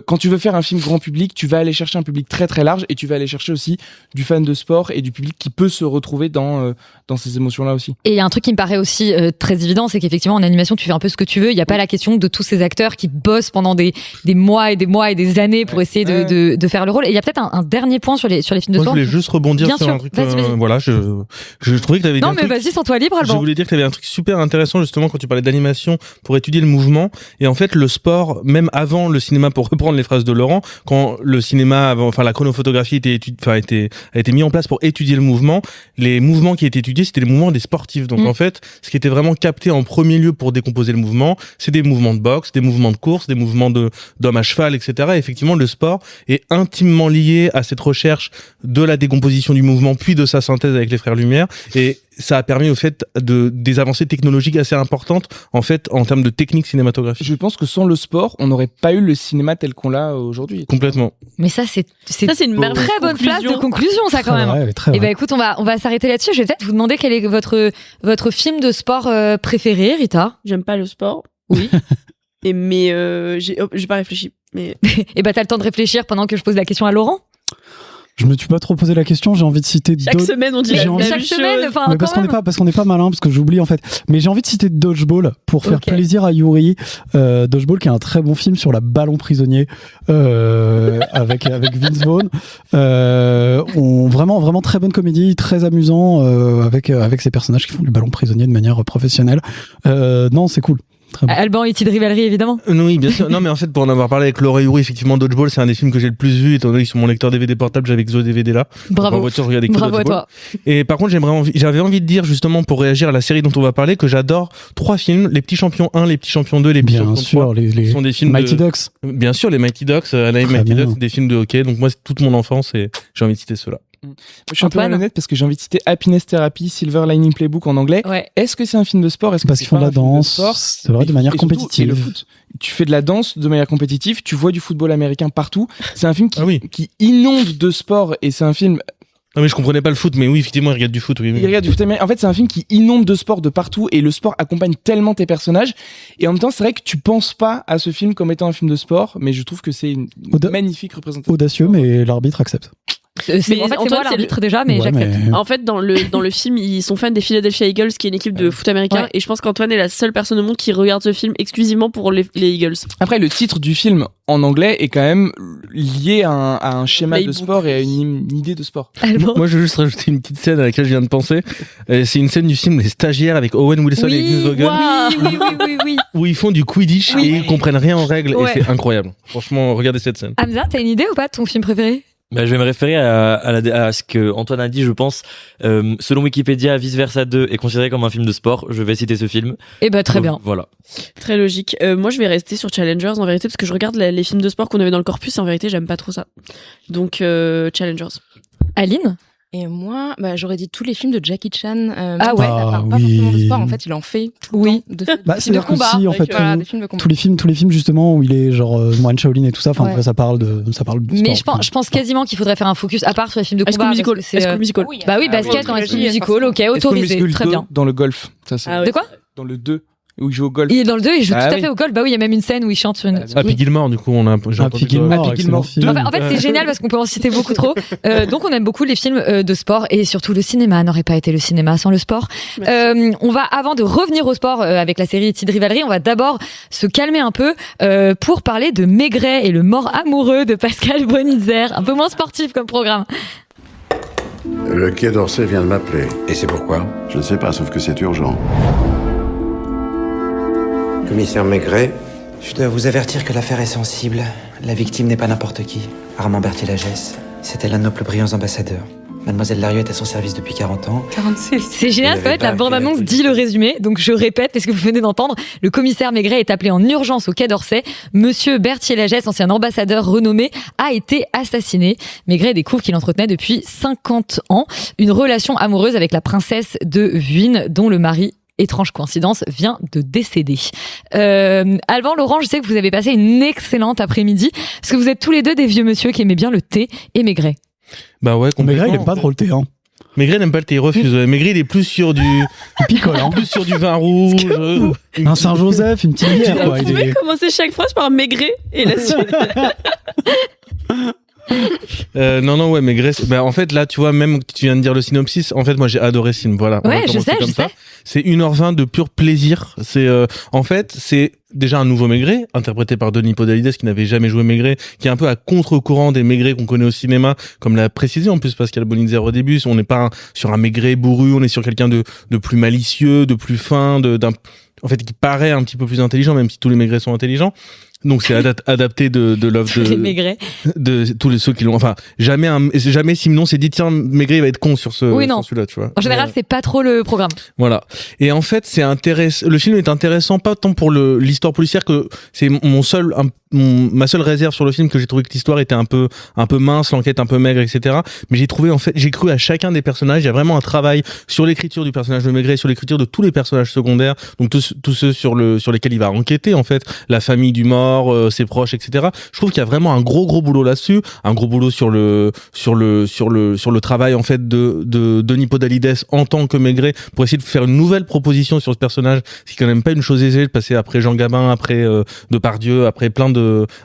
quand tu veux faire un film grand public, tu vas aller chercher un public très très large et tu vas aller chercher aussi du fan de sport et du public qui peut se retrouver dans ces émotions-là aussi. Et il y a un truc qui me paraît aussi très évident, c'est qu'effectivement en animation tu fais un peu ce que tu veux. Il n'y a pas la question de tous ces acteurs qui bossent pendant des mois et des mois et des années pour essayer de faire le rôle. Et il y a peut-être un dernier point sur les films de sport. Moi je voulais juste rebondir sur un truc. Voilà, je trouvais que t'avais dit un truc. Non mais vas-y, sens-toi libre, Alban. Je voulais dire que t'avais un truc super intéressant justement quand tu parlais d'animation pour étudier le mouvement. Et en fait le sport, même avant le cinéma, pour reprendre les phrases de Laurent, quand le cinéma, enfin la chronophotographie a été mis en place pour étudier le mouvement, les mouvements qui étaient étudiés, c'était les mouvements des sportifs. Donc en fait, ce qui était vraiment capté en premier lieu pour décomposer le mouvement, c'est des mouvements de boxe, des mouvements de course, des mouvements d'homme à cheval, etc. Et effectivement, le sport est intimement lié à cette recherche de la décomposition du mouvement, puis de sa synthèse avec les frères Lumière. Et ça a permis au fait des avancées technologiques assez importantes en fait en termes de technique cinématographique. Je pense que sans le sport, on n'aurait pas eu le cinéma tel qu'on l'a aujourd'hui. Complètement. Mais ça c'est une très bonne place de conclusion, ça quand même. Et ben écoute, on va s'arrêter là-dessus. Je vais peut-être vous demander quel est votre film de sport préféré, Rita. J'aime pas le sport. Oui. Mais j'ai pas réfléchi. Mais et ben t'as le temps de réfléchir pendant que je pose la question à Laurent. Je me suis pas trop posé la question, j'ai envie de citer chaque semaine on dit chaque semaine, enfin parce qu'on n'est pas malin, parce que j'oublie en fait. Mais j'ai envie de citer Dodgeball pour faire plaisir à Yuri. Dodgeball qui est un très bon film sur la ballon prisonnier avec Vince Vaughn. Vraiment très bonne comédie, très amusant avec ces personnages qui font du ballon prisonnier de manière professionnelle. Non, c'est cool. Alban, E.T. de rivalerie, évidemment. Oui, bien sûr. Non, mais en fait, pour en avoir parlé avec Laura Yuri, effectivement, Dodgeball, c'est un des films que j'ai le plus vu, étant donné que sur mon lecteur DVD portable, j'avais que ce DVD là. Bravo. En voiture, je regardais que Bravo Dodgeball. à toi. Et par contre, j'avais envie de dire, justement, pour réagir à la série dont on va parler, que j'adore 3 films, Les Petits Champions 1, Les Petits Champions 2, Les Petits Champions 3. Les sont des films Mighty Ducks. Bien sûr, les Mighty Ducks, Anaheim Mighty Ducks, des films de hockey. Donc moi, c'est toute mon enfance et j'ai envie de citer ceux-là. Moi, je suis un peu malhonnête parce que j'ai envie de citer Happiness Therapy, Silver Lining Playbook en anglais. Ouais. Est-ce que c'est un film de sport? Est-ce que Parce qu'ils font de la danse, c'est vrai, de manière compétitive. Le foot. Tu fais de la danse de manière compétitive, tu vois du football américain partout. C'est un film qui inonde de sport et c'est un film... Non mais je comprenais pas le foot, mais oui, effectivement, il regarde du foot. Oui. Il regarde du foot américain. En fait, c'est un film qui inonde de sport de partout et le sport accompagne tellement tes personnages. Et en même temps, c'est vrai que tu penses pas à ce film comme étant un film de sport, mais je trouve que c'est une magnifique représentation. Audacieux, mais l'arbitre accepte. En fait, c'est moi l'arbitre déjà, mais j'accepte. En fait, dans le film, ils sont fans des Philadelphia Eagles, qui est une équipe de foot américain, et je pense qu'Antoine est la seule personne au monde qui regarde ce film exclusivement pour les Eagles. Après, le titre du film en anglais est quand même lié à un schéma de sport et à une idée de sport. Moi, je veux juste rajouter une petite scène à laquelle je viens de penser. C'est une scène du film Les Stagiaires avec Owen Wilson et Vince Vaughn. Oui. Où ils font du Quidditch et ils comprennent rien aux règles et c'est incroyable. Franchement, regardez cette scène. Hamza, t'as une idée ou pas de ton film préféré? Je vais me référer à ce que Antoine a dit, je pense. Selon Wikipédia, Vice Versa 2 est considéré comme un film de sport. Je vais citer ce film. Très bien. Voilà. Très logique. Moi, je vais rester sur Challengers en vérité, parce que je regarde les films de sport qu'on avait dans le corpus et en vérité, j'aime pas trop ça. Donc, Challengers. Aline? Et moi, j'aurais dit tous les films de Jackie Chan. Ça parle pas forcément de sport. En fait, il en fait tout le temps. C'est-à-dire que si, en fait, tous les films justement où il est genre Moine Shaolin et tout ça, enfin, ça parle de sport. Mais je pense quasiment qu'il faudrait faire un focus à part sur les films de combat. Est-ce que musical? Bah oui, basket dans High School Musical, ok, autorisé, très bien. Dans le golf. De quoi? Dans le 2. Où il joue au golf. Il est dans le 2, il joue tout à fait au golf. Bah oui, il y a même une scène où il chante sur une... Happy Gilmore, du coup, on a Happy Gilmore. En fait, c'est génial parce qu'on peut en citer beaucoup trop. Donc, on aime beaucoup les films de sport et surtout le cinéma n'aurait pas été le cinéma sans le sport. On va, avant de revenir au sport avec la série Titre Rivalerie, on va d'abord se calmer un peu pour parler de Maigret et le mort amoureux de Pascal Bonitzer. Un peu moins sportif comme programme. Le Quai d'Orsay vient de m'appeler. Et c'est pourquoi? Je ne sais pas, sauf que c'est urgent. Commissaire Maigret, je dois vous avertir que l'affaire est sensible. La victime n'est pas n'importe qui. Armand Berthier-Lagesse, c'était l'un de nos plus brillants ambassadeurs. Mademoiselle Larieux est à son service depuis 40 ans. 46. C'est génial, parce qu'en fait, la bande-annonce dit le résumé. Donc, je répète, parce que vous venez d'entendre, le commissaire Maigret est appelé en urgence au Quai d'Orsay. Monsieur Berthier-Lagesse, ancien ambassadeur renommé, a été assassiné. Maigret découvre qu'il entretenait depuis 50 ans une relation amoureuse avec la princesse de Vuine, dont le mari, étrange coïncidence, vient de décéder. Alban, Laurent, je sais que vous avez passé une excellente après-midi, parce que vous êtes tous les deux des vieux monsieur qui aimaient bien le thé et Maigret. Bah ouais, Maigret, il aime pas trop le thé, hein. Maigret n'aime pas le thé, il refuse. Maigret, il est plus sur du... Il picole, hein. Plus sur du vin rouge. Un Saint-Joseph, une petite bière, quoi. Vous pouvez commencer chaque phrase par Maigret et la suite. Non, ouais, Maigret. En fait, là, tu vois, même tu viens de dire le synopsis. En fait, moi, j'ai adoré ce film. Voilà. Ouais, je sais. C'est 1h20 de pur plaisir. C'est, en fait, c'est déjà un nouveau Maigret, interprété par Denis Podalides, qui n'avait jamais joué Maigret, qui est un peu à contre-courant des Maigrets qu'on connaît au cinéma, comme l'a précisé en plus Pascal Bonitzer au début. On n'est pas sur un Maigret bourru, on est sur quelqu'un de plus malicieux, de plus fin, en fait, qui paraît un petit peu plus intelligent, même si tous les Maigrets sont intelligents. Donc c'est adapté de l'œuvre de tous ceux qui l'ont. Enfin, jamais Simon s'est dit tiens, Maigret va être con sur celui-là, tu vois. En général, c'est pas trop le programme. Voilà. Et en fait, le film est intéressant pas tant pour l'histoire policière que c'est ma seule réserve sur le film, que j'ai trouvé que l'histoire était un peu mince, l'enquête un peu maigre, etc. Mais j'ai cru à chacun des personnages. Il y a vraiment un travail sur l'écriture du personnage de Maigret, sur l'écriture de tous les personnages secondaires, donc tous ceux sur lesquels il va enquêter, en fait, la famille du mort, ses proches, etc. Je trouve qu'il y a vraiment un gros boulot là-dessus, un gros boulot sur le travail, en fait, de Denis Podalides en tant que Maigret, pour essayer de faire une nouvelle proposition sur ce personnage. C'est quand même pas une chose aisée de passer après Jean Gabin, après Depardieu, après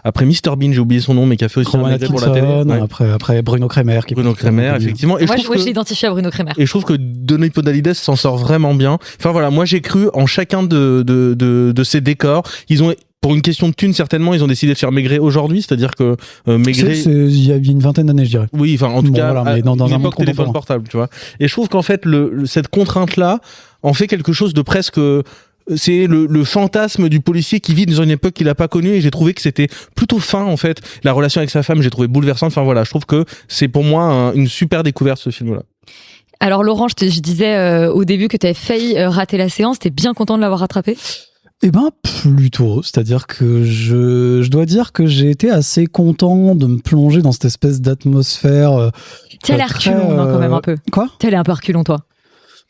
après Mr Bean, j'ai oublié son nom, mais qui a fait aussi un Maigret pour la télé. Ouais. Après Bruno Kremer. Effectivement. Et moi, je l'identifie à Bruno Kremer. Et je trouve que Denis Podalides s'en sort vraiment bien. Enfin voilà, moi j'ai cru en chacun de ces décors. Ils ont, pour une question de thunes, certainement, ils ont décidé de faire Maigret aujourd'hui, c'est-à-dire que Maigret... Il y a une vingtaine d'années, je dirais. Oui, enfin, en tout cas, voilà, mais dans un monde téléphone portable, tu vois. Et je trouve qu'en fait, cette contrainte-là en fait quelque chose de presque... C'est le fantasme du policier qui vit dans une époque qu'il a pas connue, et j'ai trouvé que c'était plutôt fin, en fait. La relation avec sa femme, j'ai trouvé bouleversante. Enfin voilà, je trouve que c'est pour moi une super découverte, ce film-là. Alors Laurent, je disais au début que tu avais failli rater la séance. T'es bien content de l'avoir rattrapé? Eh ben, plutôt. C'est-à-dire que je dois dire que j'ai été assez content de me plonger dans cette espèce d'atmosphère. T'es allé reculons, quand même, un peu. Quoi ? T'es allé un peu reculons, toi.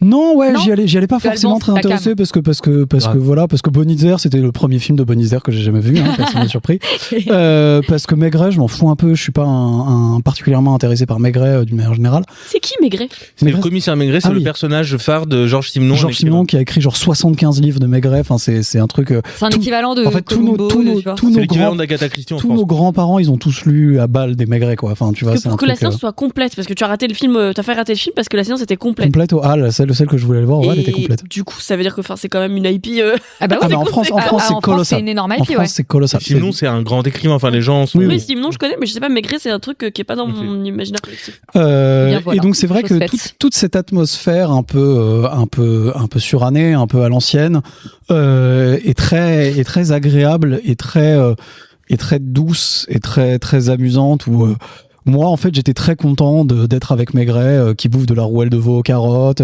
Non, j'y allais pas forcément très intéressé parce que Bonitzer, c'était le premier film de Bonitzer que j'ai jamais vu, personne n'est surpris. Parce que Maigret, je m'en fous un peu, je suis pas un particulièrement intéressé par Maigret d'une manière générale. C'est qui Maigret ? C'est le commissaire Maigret, c'est le personnage phare de Georges Simenon. Georges Simenon qui a écrit genre 75 livres de Maigret, enfin c'est un truc. C'est un équivalent de. En fait, tous l'équivalent d'Agatha Christie en France. Tous nos grands-parents, ils ont tous lu à balle des Maigret, quoi. Enfin, tu vois, pour que la séance soit complète, parce que tu as raté le film, t'as fait rater le film parce que la séance était complète. Complète au hall, celle que je voulais le voir, elle était complète. Du coup, ça veut dire que c'est quand même une IP. Ah bah oui, mais en France, c'est colossal. C'est une énorme IP, en France, c'est colossal. Sinon, c'est un grand écrivain. Enfin, les gens sont. Oui, Simenon, je connais, mais je sais pas, Maigret, c'est un truc qui est pas dans mon imaginaire collectif. Et donc, c'est vrai que toute cette atmosphère un peu surannée, un peu à l'ancienne, est très agréable et très douce et très amusante où moi, en fait, j'étais très content d'être avec Maigret, qui bouffe de la rouelle de veau aux carottes,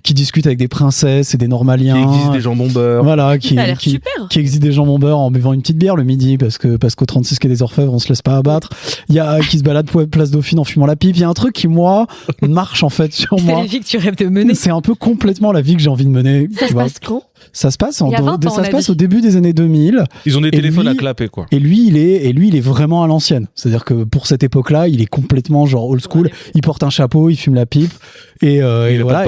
qui discute avec des princesses et des normaliens. Qui existe des jambons beurre. Voilà, Ça a l'air super. Qui existe des jambons beurre en buvant une petite bière le midi, parce qu'au 36 quai des Orfèvres, on se laisse pas abattre. Il y a qui se balade place Dauphine en fumant la pipe. Il y a un truc qui, moi, marche, en fait, sur moi. C'est la vie que tu rêves de mener. C'est un peu complètement la vie que j'ai envie de mener. Ça se passe quand ? Ça se passe au début des années 2000. Ils ont des téléphones à clapper, quoi. Et lui, il est vraiment à l'ancienne. C'est-à-dire que pour cette époque-là, il est complètement genre old school. Il porte un chapeau, il fume la pipe. Et voilà.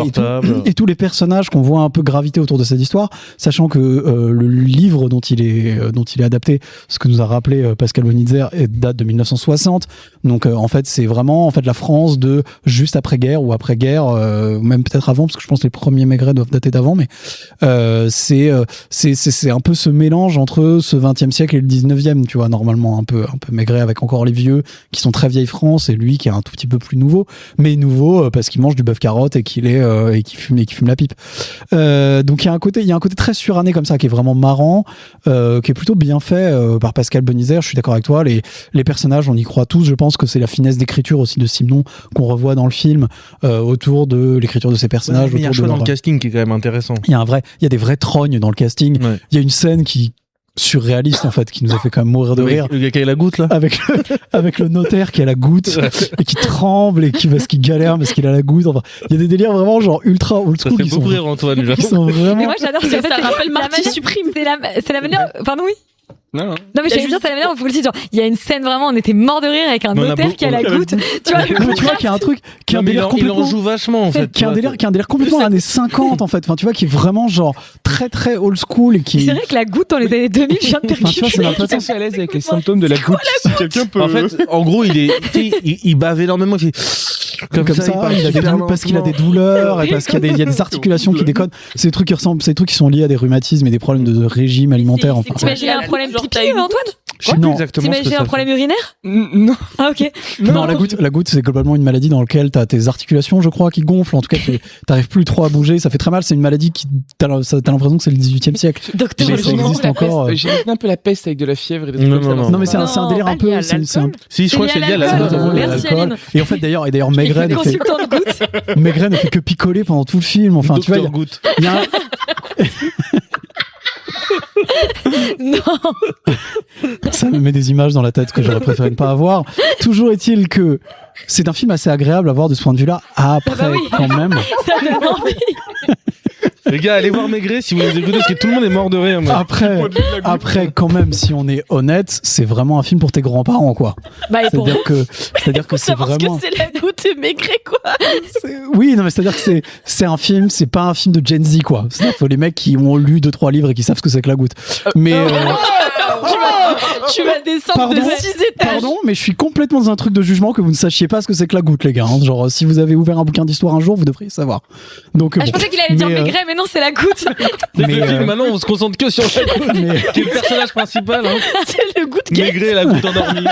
Et tous les personnages qu'on voit un peu graviter autour de cette histoire, sachant que le livre dont il est adapté, ce que nous a rappelé Pascal Bonitzer, date de 1960. Donc en fait, c'est vraiment la France de juste après-guerre ou après-guerre, même peut-être avant, parce que je pense que les premiers Maigret doivent dater d'avant, mais c'est un peu ce mélange entre ce 20e siècle et le 19e, tu vois, normalement un peu Maigret avec encore les vieux qui sont très vieille France et lui qui est un tout petit peu plus nouveau, mais nouveau parce qu'il mange du bœuf carotte et qu'il fume la pipe. Donc il y a un côté très suranné comme ça qui est vraiment marrant, qui est plutôt bien fait par Pascal Bonitzer. Je suis d'accord avec toi, les personnages on y croit tous. Je pense que c'est la finesse d'écriture aussi de Simenon qu'on revoit dans le film autour de l'écriture de ces personnages. Il y a un choix dans le casting qui est quand même intéressant. Il y a des vrais trognes dans le casting. Il y a une scène qui surréaliste en fait, qui nous a fait quand même mourir de rire. Le gars qui a la goutte là, avec le notaire qui a la goutte et qui tremble et parce qu'il galère parce qu'il a la goutte. Enfin, il y a des délires vraiment genre ultra old school. Ça fait beaucoup rire Antoine. Ils sont vraiment. Mais moi j'adore ça. Ça rappelle Marty Supprime. C'est la manière. Pardon, oui. Non, mais j'allais dire, c'est la manière où vous le dites. Il y a une scène vraiment, on était mort de rire avec un notaire qui a la goutte. Tu vois, qu'il y a un truc, qui est un délire complètement. Il en joue vachement en fait. Qui est un délire complètement années 50 en fait. Enfin, tu vois, qui est vraiment genre très très old school et qui. C'est vrai que la goutte dans les années 2000, je viens de percuter. Tu vois, c'est à l'aise avec les symptômes de la goutte. Si quelqu'un peut. En fait, en gros, il bave énormément. Il fait comme ça, il a des parce qu'il a des douleurs et parce qu'il y a des articulations qui déconnent. C'est des trucs qui sont liés à des rhumatismes et des problèmes de régime alimentaire. Enfin, t'imagines un problème pipi, Antoine? Je sais plus exactement. T'imagines un problème urinaire? Non. Ah, ok. Non, la goutte, c'est globalement une maladie dans laquelle t'as tes articulations, je crois, qui gonflent. En tout cas, t'arrives plus trop à bouger. Ça fait très mal. C'est une maladie t'as l'impression que c'est le 18e siècle. Docteur, mais ça existe encore. J'ai un peu la peste avec de la fièvre et des trucs comme ça. Non, mais c'est un délire un peu. Si, je crois que c'est lié à l'alcool. Et en fait, d'ailleurs, Maigret ne fait que picoler pendant tout le film. Enfin, tu vois, il y a non. Ça me met des images dans la tête que j'aurais préféré ne pas avoir. Toujours est-il que c'est un film assez agréable à voir de ce point de vue-là. Après, quand même. Ça donne envie. Les gars, allez voir Maigret si vous les écoutez, parce que tout le monde est mort de rire. Après, quand même, si on est honnête, c'est vraiment un film pour tes grands-parents, quoi. C'est-à-dire que c'est vraiment. Parce que c'est la goutte et Maigret, quoi. Oui, non, mais c'est-à-dire que c'est un film, c'est pas un film de Gen Z, quoi. C'est-à-dire faut les mecs qui ont lu 2-3 livres et qui savent ce que c'est que la goutte. Mais. Tu vas descendre de 6 étages. Pardon, mais je suis complètement dans un truc de jugement que vous ne sachiez pas ce que c'est que la goutte, les gars. Hein. Genre, si vous avez ouvert un bouquin d'histoire un jour, vous devriez savoir. Donc, je pensais qu'il allait dire Maigret, mais non, c'est la goutte. Maintenant, on se concentre que sur la goutte, qui est le personnage principal. Hein. C'est le goutte Maigret, la goutte endormie.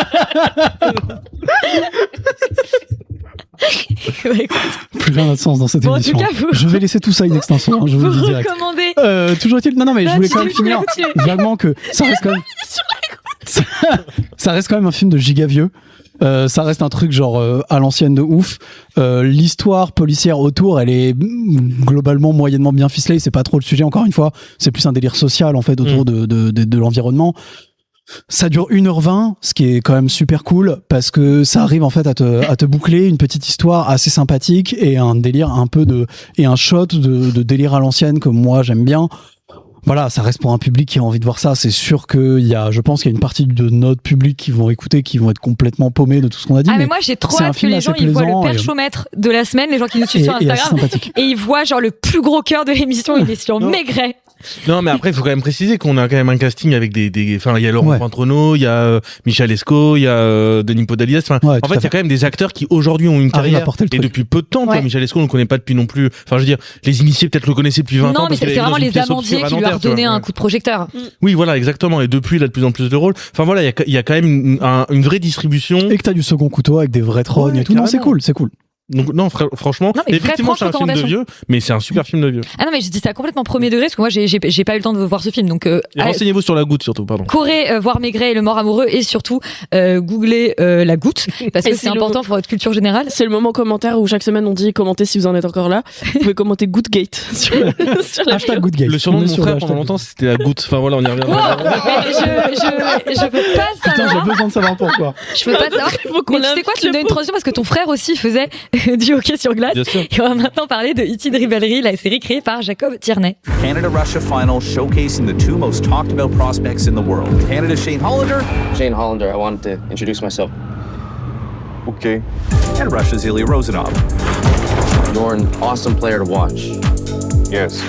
Plus rien n'a de sens dans cette émission. Je vais laisser tout ça in extenso. Je vous le dis direct. Toujours est-il. Non, mais je voulais quand même finir vaguement que ça reste quand même. Ça reste quand même un film de giga vieux. Ça reste un truc genre à l'ancienne de ouf. L'histoire policière autour, elle est globalement moyennement bien ficelée. C'est pas trop le sujet, encore une fois. C'est plus un délire social en fait autour de l'environnement. Ça dure 1h20, ce qui est quand même super cool parce que ça arrive en fait à te boucler une petite histoire assez sympathique et un délire et un shot de délire à l'ancienne que moi j'aime bien. Voilà, ça reste pour un public qui a envie de voir ça. C'est sûr je pense qu'il y a une partie de notre public qui vont écouter, qui vont être complètement paumés de tout ce qu'on a dit. Mais moi, j'ai trop hâte que les gens ils voient le perchomètre de la semaine, les gens qui nous suivent sur Instagram, et ils voient genre le plus gros cœur de l'émission, il est sur Maigret. Non, mais après, il faut quand même préciser qu'on a quand même un casting avec enfin, il y a Laurent Pointrenault, il y a Michel Esco, il y a Denis Podalides. Enfin, en fait, il y a quand même des acteurs qui aujourd'hui ont une carrière et depuis peu de temps. Toi, Michel Esco, on le connaît pas depuis non plus. Enfin, je veux dire, les initiés peut-être le connaissaient depuis 20 ans. Non, mais c'est vraiment les amandiers qui lui ont donné un coup de projecteur. Oui, voilà, exactement. Et depuis, il a de plus en plus de rôles. Enfin, voilà, il y a quand même une vraie distribution. Et que t'as du second couteau avec des vrais trônes et tout. Non, c'est cool. Donc non, franchement, effectivement c'est un film de vieux, mais c'est un super film de vieux. Ah non, mais je dis ça complètement premier degré parce que moi j'ai pas eu le temps de voir ce film, donc renseignez-vous sur La Goutte surtout, pardon. Courez voir Maigret et Le Mort amoureux, et surtout googlez La Goutte parce que c'est important pour votre culture générale. C'est le moment commentaire où chaque semaine on dit commentez si vous en êtes encore là. Vous pouvez commenter Goutgate sur hashtag Goutgate. Le surnom de mon frère pendant longtemps c'était La Goutte. Enfin voilà, on y reviendra. Je veux pas savoir. Putain, j'ai besoin de savoir pourquoi. Je veux pas savoir. Mais tu sais quoi, tu me donnes une transition parce que ton frère aussi faisait du hockey sur glace. Et on va maintenant parler de E.T. de Rivalry, la série créée par Jacob Tierney. Canada-Russia final showcasing the two most talked about prospects in the world. Canada's Shane Hollander. Shane Hollander, I wanted to introduce myself. Okay. And Russia's Ilya Rozanov. You're an awesome player to watch. Yes.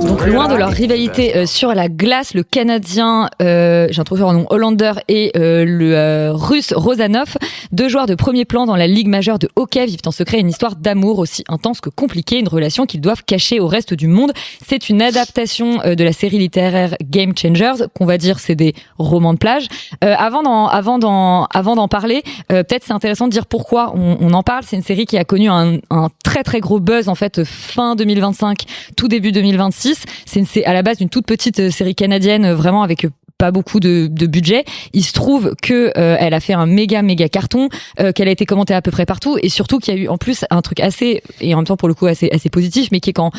Donc loin de leur rivalité sur la glace, le Canadien, j'ai trouvé leur nom, Hollander, et le Russe Rozanov, deux joueurs de premier plan dans la Ligue majeure de hockey, vivent en secret une histoire d'amour aussi intense que compliquée, une relation qu'ils doivent cacher au reste du monde. C'est une adaptation de la série littéraire Game Changers, qu'on va dire c'est des romans de plage. Avant d'en parler, peut-être c'est intéressant de dire pourquoi on en parle. C'est une série qui a connu un très très gros buzz en fait fin 2025, tout début 2026. C'est à la base une toute petite série canadienne, vraiment avec pas beaucoup de budget. Il se trouve que elle a fait un méga carton, qu'elle a été commentée à peu près partout, et surtout qu'il y a eu en plus un truc assez, et en même temps pour le coup assez positif, mais qui est qu'en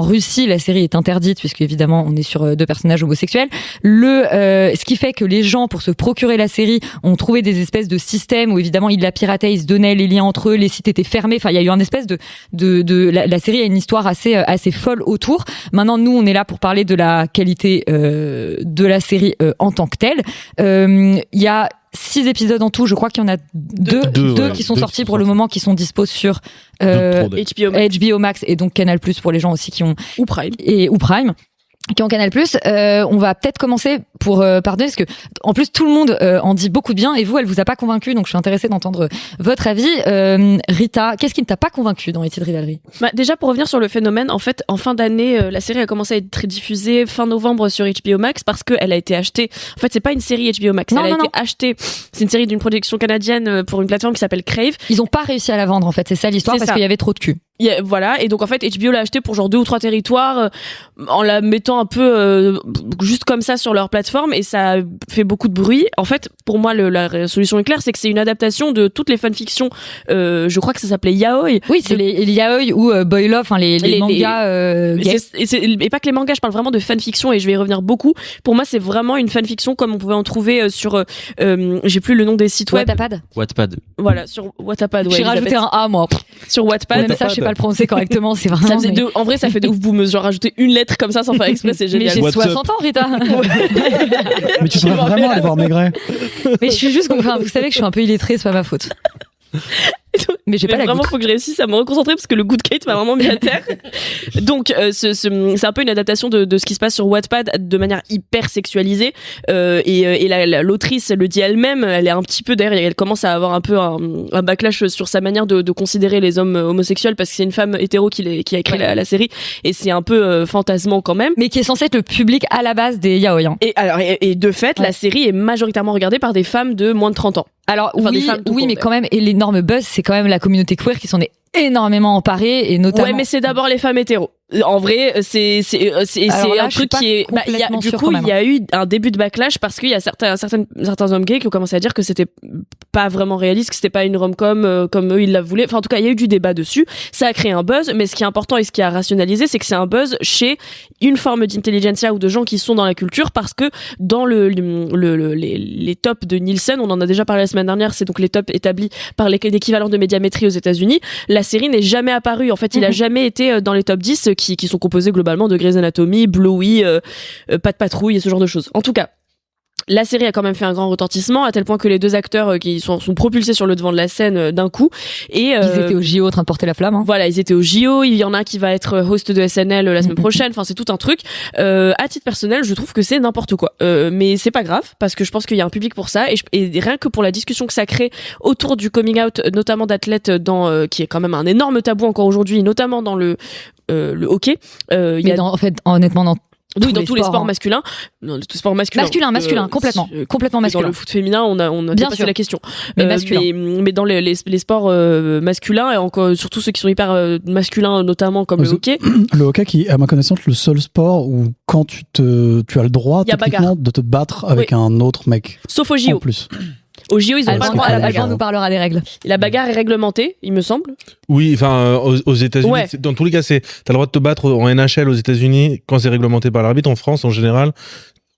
Russie la série est interdite, puisque évidemment on est sur deux personnages homosexuels. Ce qui fait que les gens, pour se procurer la série, ont trouvé des espèces de systèmes où évidemment ils la pirataient, ils se donnaient les liens entre eux, les sites étaient fermés. Enfin, il y a eu un espèce la série a une histoire assez folle autour. Maintenant, nous on est là pour parler de la qualité de la série en tant que telle. Il y a 6 épisodes en tout, je crois qu'il y en a deux qui sont sortis pour le moment, qui sont dispo sur HBO Max et donc Canal+ pour les gens aussi qui ont ou Prime qui ont Canal+. On va peut-être commencer pour pardonner, parce que en plus tout le monde en dit beaucoup de bien, et vous, elle vous a pas convaincu, donc je suis intéressée d'entendre votre avis. Rita, qu'est-ce qui ne t'a pas convaincu dans E.T. de Rivalry? Déjà, pour revenir sur le phénomène, en fait, en fin d'année, la série a commencé à être diffusée fin novembre sur HBO Max parce qu'elle a été achetée. En fait, c'est pas une série HBO Max, elle a été achetée. C'est une série d'une production canadienne pour une plateforme qui s'appelle Crave. Ils ont pas réussi à la vendre, en fait, c'est ça l'histoire, parce qu'il y avait trop de cul. Voilà, et donc en fait HBO l'a acheté pour genre 2 ou 3 territoires en la mettant un peu juste comme ça sur leur plateforme, et ça a fait beaucoup de bruit. En fait, pour moi la solution est claire, c'est que c'est une adaptation de toutes les fanfictions, je crois que ça s'appelait yaoi. Oui, c'est les yaoi ou boy love, enfin les mangas gays. Et pas que les mangas, je parle vraiment de fanfiction, et je vais y revenir beaucoup. Pour moi, c'est vraiment une fanfiction comme on pouvait en trouver sur j'ai plus le nom des sites web. Wattpad. Voilà, sur Wattpad. Ouais, j'ai rajouté un A moi. Sur Wattpad. Même ça, je sais pas le prononcer correctement, c'est vraiment. En vrai, ça fait de ouf boomeuse. Genre rajouter une lettre comme ça sans faire exprès, c'est génial. Mais j'ai 60 ans, Rita. Mais tu devrais vraiment aller voir Maigret. Mais je suis juste, vous savez que je suis un peu illettrée, c'est pas ma faute. Mais j'ai pas la vraiment, faut que je réussisse à me reconcentrer parce que le Goodgate m'a vraiment mis à terre. Donc, c'est un peu une adaptation de ce qui se passe sur Wattpad de manière hyper sexualisée. Et l'autrice le dit elle-même, elle est un petit peu derrière, elle commence à avoir un peu un backlash sur sa manière de considérer les hommes homosexuels, parce que c'est une femme hétéro qui a écrit la série, et c'est un peu fantasmant quand même. Mais qui est censé être le public à la base des yaoi. Et de fait, la série est majoritairement regardée par des femmes de moins de 30 ans. Alors oui, mais quand même, et l'énorme buzz, c'est quand même la communauté queer qui s'en est énormément emparée, et notamment. Ouais, mais c'est d'abord les femmes hétéros. En vrai, c'est un truc qui est. Il y a eu un début de backlash parce qu'il y a certains hommes gays qui ont commencé à dire que c'était pas vraiment réaliste, que c'était pas une rom-com comme eux ils la voulaient. Enfin, en tout cas, il y a eu du débat dessus. Ça a créé un buzz, mais ce qui est important et ce qui a rationalisé, c'est que c'est un buzz chez une forme d'intelligentsia ou de gens qui sont dans la culture, parce que dans les tops de Nielsen, on en a déjà parlé la semaine dernière, c'est donc les tops établis par l'équivalent de Médiamétrie aux États-Unis. La série n'est jamais apparue. En fait, il a jamais été dans les top 10 qui sont composés globalement de Grey's Anatomy, Bluey, Pat Patrouille et ce genre de choses. En tout cas, la série a quand même fait un grand retentissement, à tel point que les deux acteurs qui sont propulsés sur le devant de la scène d'un coup. Et ils étaient au JO en train de porter la flamme. Hein. Voilà, ils étaient au JO. Il y en a un qui va être host de SNL la semaine prochaine. Enfin, c'est tout un truc. À titre personnel, je trouve que c'est n'importe quoi. Mais c'est pas grave, parce que je pense qu'il y a un public pour ça. Et rien que pour la discussion que ça crée autour du coming out, notamment d'athlètes qui est quand même un énorme tabou encore aujourd'hui, notamment dans le hockey. En fait, honnêtement, dans tous les sports masculins. Non, tous les sports masculins. Masculin, complètement masculin. Dans le foot féminin, on a dépassé la question. Mais masculin. Mais dans les sports masculins, et encore surtout ceux qui sont hyper masculins, notamment comme le hockey. Le hockey qui est, à ma connaissance, le seul sport où quand tu as le droit techniquement de te battre avec un autre mec. Sauf au JO. En plus. Au JO, ils ont pas le droit à la bagarre. On nous parlera des règles. La bagarre est réglementée, il me semble. Oui, enfin, aux États-Unis, dans tous les cas, t'as le droit de te battre en NHL aux États-Unis quand c'est réglementé par l'arbitre. En France, en général,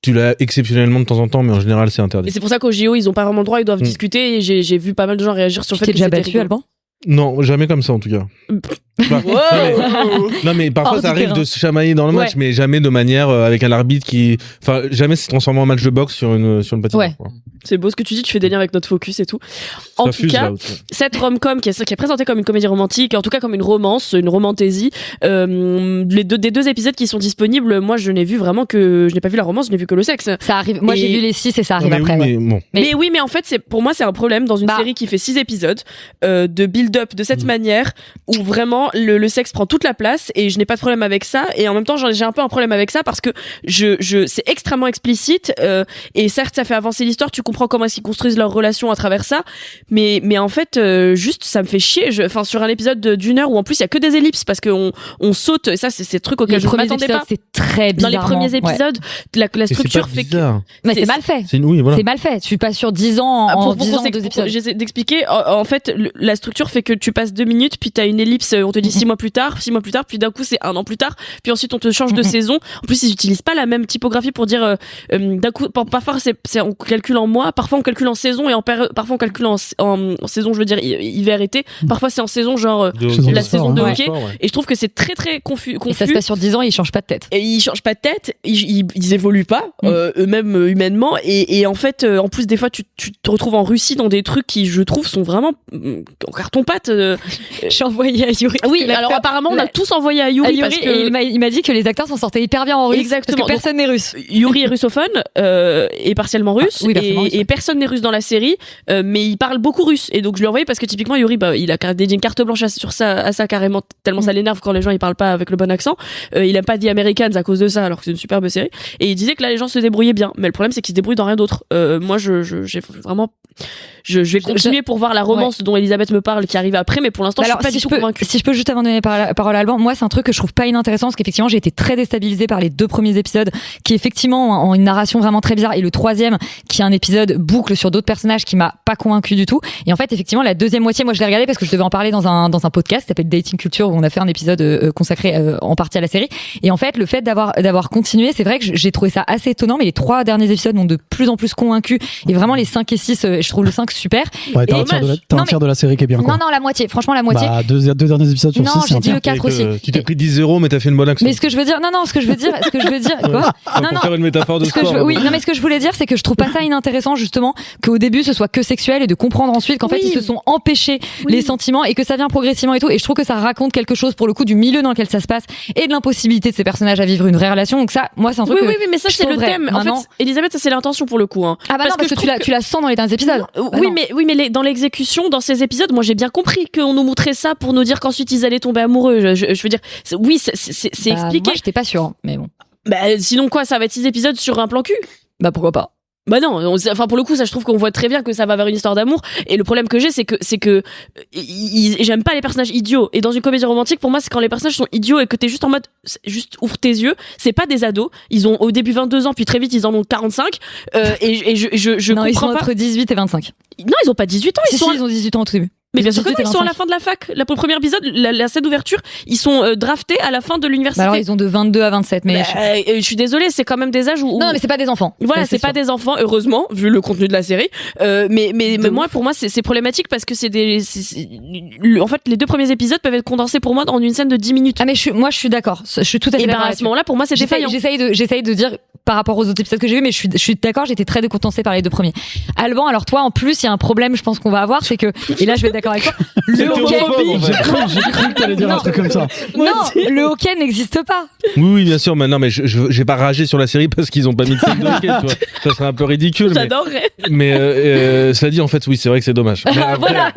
tu l'as exceptionnellement de temps en temps, mais en général, c'est interdit. Et c'est pour ça qu'au JO, ils ont pas vraiment le droit, ils doivent discuter. Et j'ai vu pas mal de gens réagir sur le fait que c'était déjà battu, Alban ? Non, jamais comme ça en tout cas. Non mais parfois ça arrive de se chamailler dans le match, mais jamais de manière avec un arbitre qui, enfin jamais se transformer en match de boxe sur une patinoire. Ouais. C'est beau ce que tu dis, tu fais des liens avec notre focus et tout. En tout cas, cette rom-com qui est présentée comme une comédie romantique, en tout cas comme une romance, une romantaisie, des deux épisodes qui sont disponibles, moi je n'ai pas vu la romance, je n'ai vu que le sexe. Ça arrive. Moi j'ai vu les 6 et ça arrive après. Mais oui, mais en fait pour moi c'est un problème dans une série qui fait 6 épisodes de build-up de cette manière où vraiment le sexe prend toute la place, et je n'ai pas de problème avec ça, et en même temps j'ai un peu un problème avec ça parce que c'est extrêmement explicite, et certes ça fait avancer l'histoire, tu comprends comment est-ce qu'ils construisent leur relation à travers ça, mais en fait juste ça me fait chier, sur un épisode d'1 heure où en plus il y a que des ellipses parce qu'on saute, et ça c'est des trucs auxquels je ne m'attendais pas. C'est très bizarre. Dans les premiers épisodes, la structure fait que mais c'est mal fait. C'est mal fait. Tu passes sur 10 ans en 10 ans 2 épisodes. J'essaie d'expliquer. En fait, la structure fait que tu passes 2 minutes, puis t'as une ellipse, on te dit 6 mois plus tard, puis d'un coup c'est 1 an plus tard, puis ensuite on te change de saison. En plus, ils utilisent pas la même typographie pour dire d'un coup. Parfois on calcule en mois, parfois on calcule en saison, et parfois on calcule en saison, je veux dire hiver été. Parfois c'est en saison genre la saison de hockey. Et je trouve que c'est très très confus. Et ça se passe sur 10 ans, ils changent pas de tête. Et ils changent pas de tête, ils évoluent pas eux-mêmes humainement, et en fait en plus des fois tu te retrouves en Russie dans des trucs qui je trouve sont vraiment en carton-pâte. J'ai envoyé à Yuri. Oui, alors apparemment on a tous envoyé à Yuri, parce que et il m'a dit que les acteurs s'en sortaient hyper bien en russe. Exactement. Parce que personne n'est russe. Yuri est russophone et partiellement russe, et personne n'est russe dans la série, mais il parle beaucoup russe, et donc je lui ai envoyé parce que typiquement Yuri il a dédié une carte blanche à ça carrément, tellement ça l'énerve quand les gens ils parlent pas avec le bon accent. Il aime pas The Americans à cause de ça, alors que c'est une superbe série, et il disait que là les gens se débrouillaient bien, mais le problème c'est qu'ils se débrouillent dans rien d'autre. Moi j'ai vraiment je vais continuer pour voir la romance dont Elisabeth me parle qui arrive après, mais pour l'instant je suis pas du tout convaincue. Si je peux juste avant de donner la parole à Alban, moi c'est un truc que je trouve pas inintéressant, parce qu'effectivement j'ai été très déstabilisée par les 2 premiers épisodes qui effectivement ont une narration vraiment très bizarre, et le 3e qui est un épisode boucle sur d'autres personnages qui m'a pas convaincu du tout. Et en fait effectivement la deuxième moitié, moi je l'ai regardé parce que je devais en parler dans un podcast qui s'appelle Dating Culture, où on a fait un épisode consacré en partie à la série, et en fait le fait d'avoir continué, c'est vrai que j'ai trouvé ça assez étonnant, mais les 3 derniers épisodes m'ont de plus en plus convaincu, et vraiment les 5 et 6 je trouve le 5 super. Ouais, t'as un tiers de la série qui est bien, quoi. Non, la moitié, franchement la moitié. Bah, deux derniers épisodes sur 6, j'ai dit le 4 aussi. Tu t'es pris 10-0, mais t'as fait une bonne action. Mais ce que je veux dire, ce que je veux dire quoi? Pour faire une métaphore de sport. Oui, non, mais ce que je voulais dire, c'est que je trouve pas ça inintéressant, justement, qu'au début ce soit que sexuel, et de comprendre ensuite qu'en fait ils se sont empêchés les sentiments, et que ça vient progressivement et tout. Et je trouve que ça raconte quelque chose pour le coup du milieu dans lequel ça se passe, et de l'impossibilité de ces personnages à vivre une vraie relation. Donc ça, moi c'est un truc oui, mais ça c'est le thème. En fait, Elisabeth, ça c'est l'intention pour le coup. Ah bah non, parce que tu la sens dans les derniers épisodes. Oui, mais dans l'exécution, dans ces épisodes, moi j'ai bien compris qu'on nous montrait ça pour nous dire qu'ensuite ils allaient tomber amoureux. Je veux dire, oui, c'est expliqué. Moi j'étais pas sûre, mais bon. Bah sinon quoi, ça va être 6 épisodes sur un plan cul. Bah pourquoi pas. Bah non, enfin pour le coup ça je trouve qu'on voit très bien que ça va vers une histoire d'amour et le problème que j'ai c'est que j'aime pas les personnages idiots et dans une comédie romantique pour moi c'est quand les personnages sont idiots et que t'es juste en mode juste ouvre tes yeux, c'est pas des ados, ils ont au début 22 ans puis très vite ils en ont 45 et je non, comprends ils sont pas. entre 18 et 25. Non, ils ont pas 18 ans, ils ont 18 ans au tout début. Mais bien sûr que non, ils sont à la fin de la fac. Là, pour le premier épisode, la scène d'ouverture, ils sont draftés à la fin de l'université. Bah alors, ils ont de 22 à 27. Mais je suis désolée, c'est quand même des âges où... Non, mais c'est pas des enfants. Voilà, c'est pas des enfants, heureusement, vu le contenu de la série. Mais moi, pour moi, c'est problématique parce que en fait, les 2 premiers épisodes peuvent être condensés pour moi en une scène de 10 minutes. Ah, mais moi, je suis d'accord. Je suis tout à fait d'accord. Et à ce moment-là, pour moi, c'est défaillant. J'essaye de dire par rapport aux autres épisodes que j'ai vus, mais je suis d'accord, j'étais très décontenancée par les 2 premiers. Alban, alors toi, en plus, il y a un problème, je pense qu'on va avoir, c'est que, et là, je vais être d'accord avec toi, le hockey. J'ai cru que t'allais dire un truc comme ça. Non, le hockey n'existe pas. Oui, bien sûr, mais non, mais j'ai pas ragé sur la série parce qu'ils ont pas mis de scène de hockey, tu vois. Ça serait un peu ridicule. J'adorerais. Mais cela dit, en fait, oui, c'est vrai que c'est dommage. Mais après, voilà.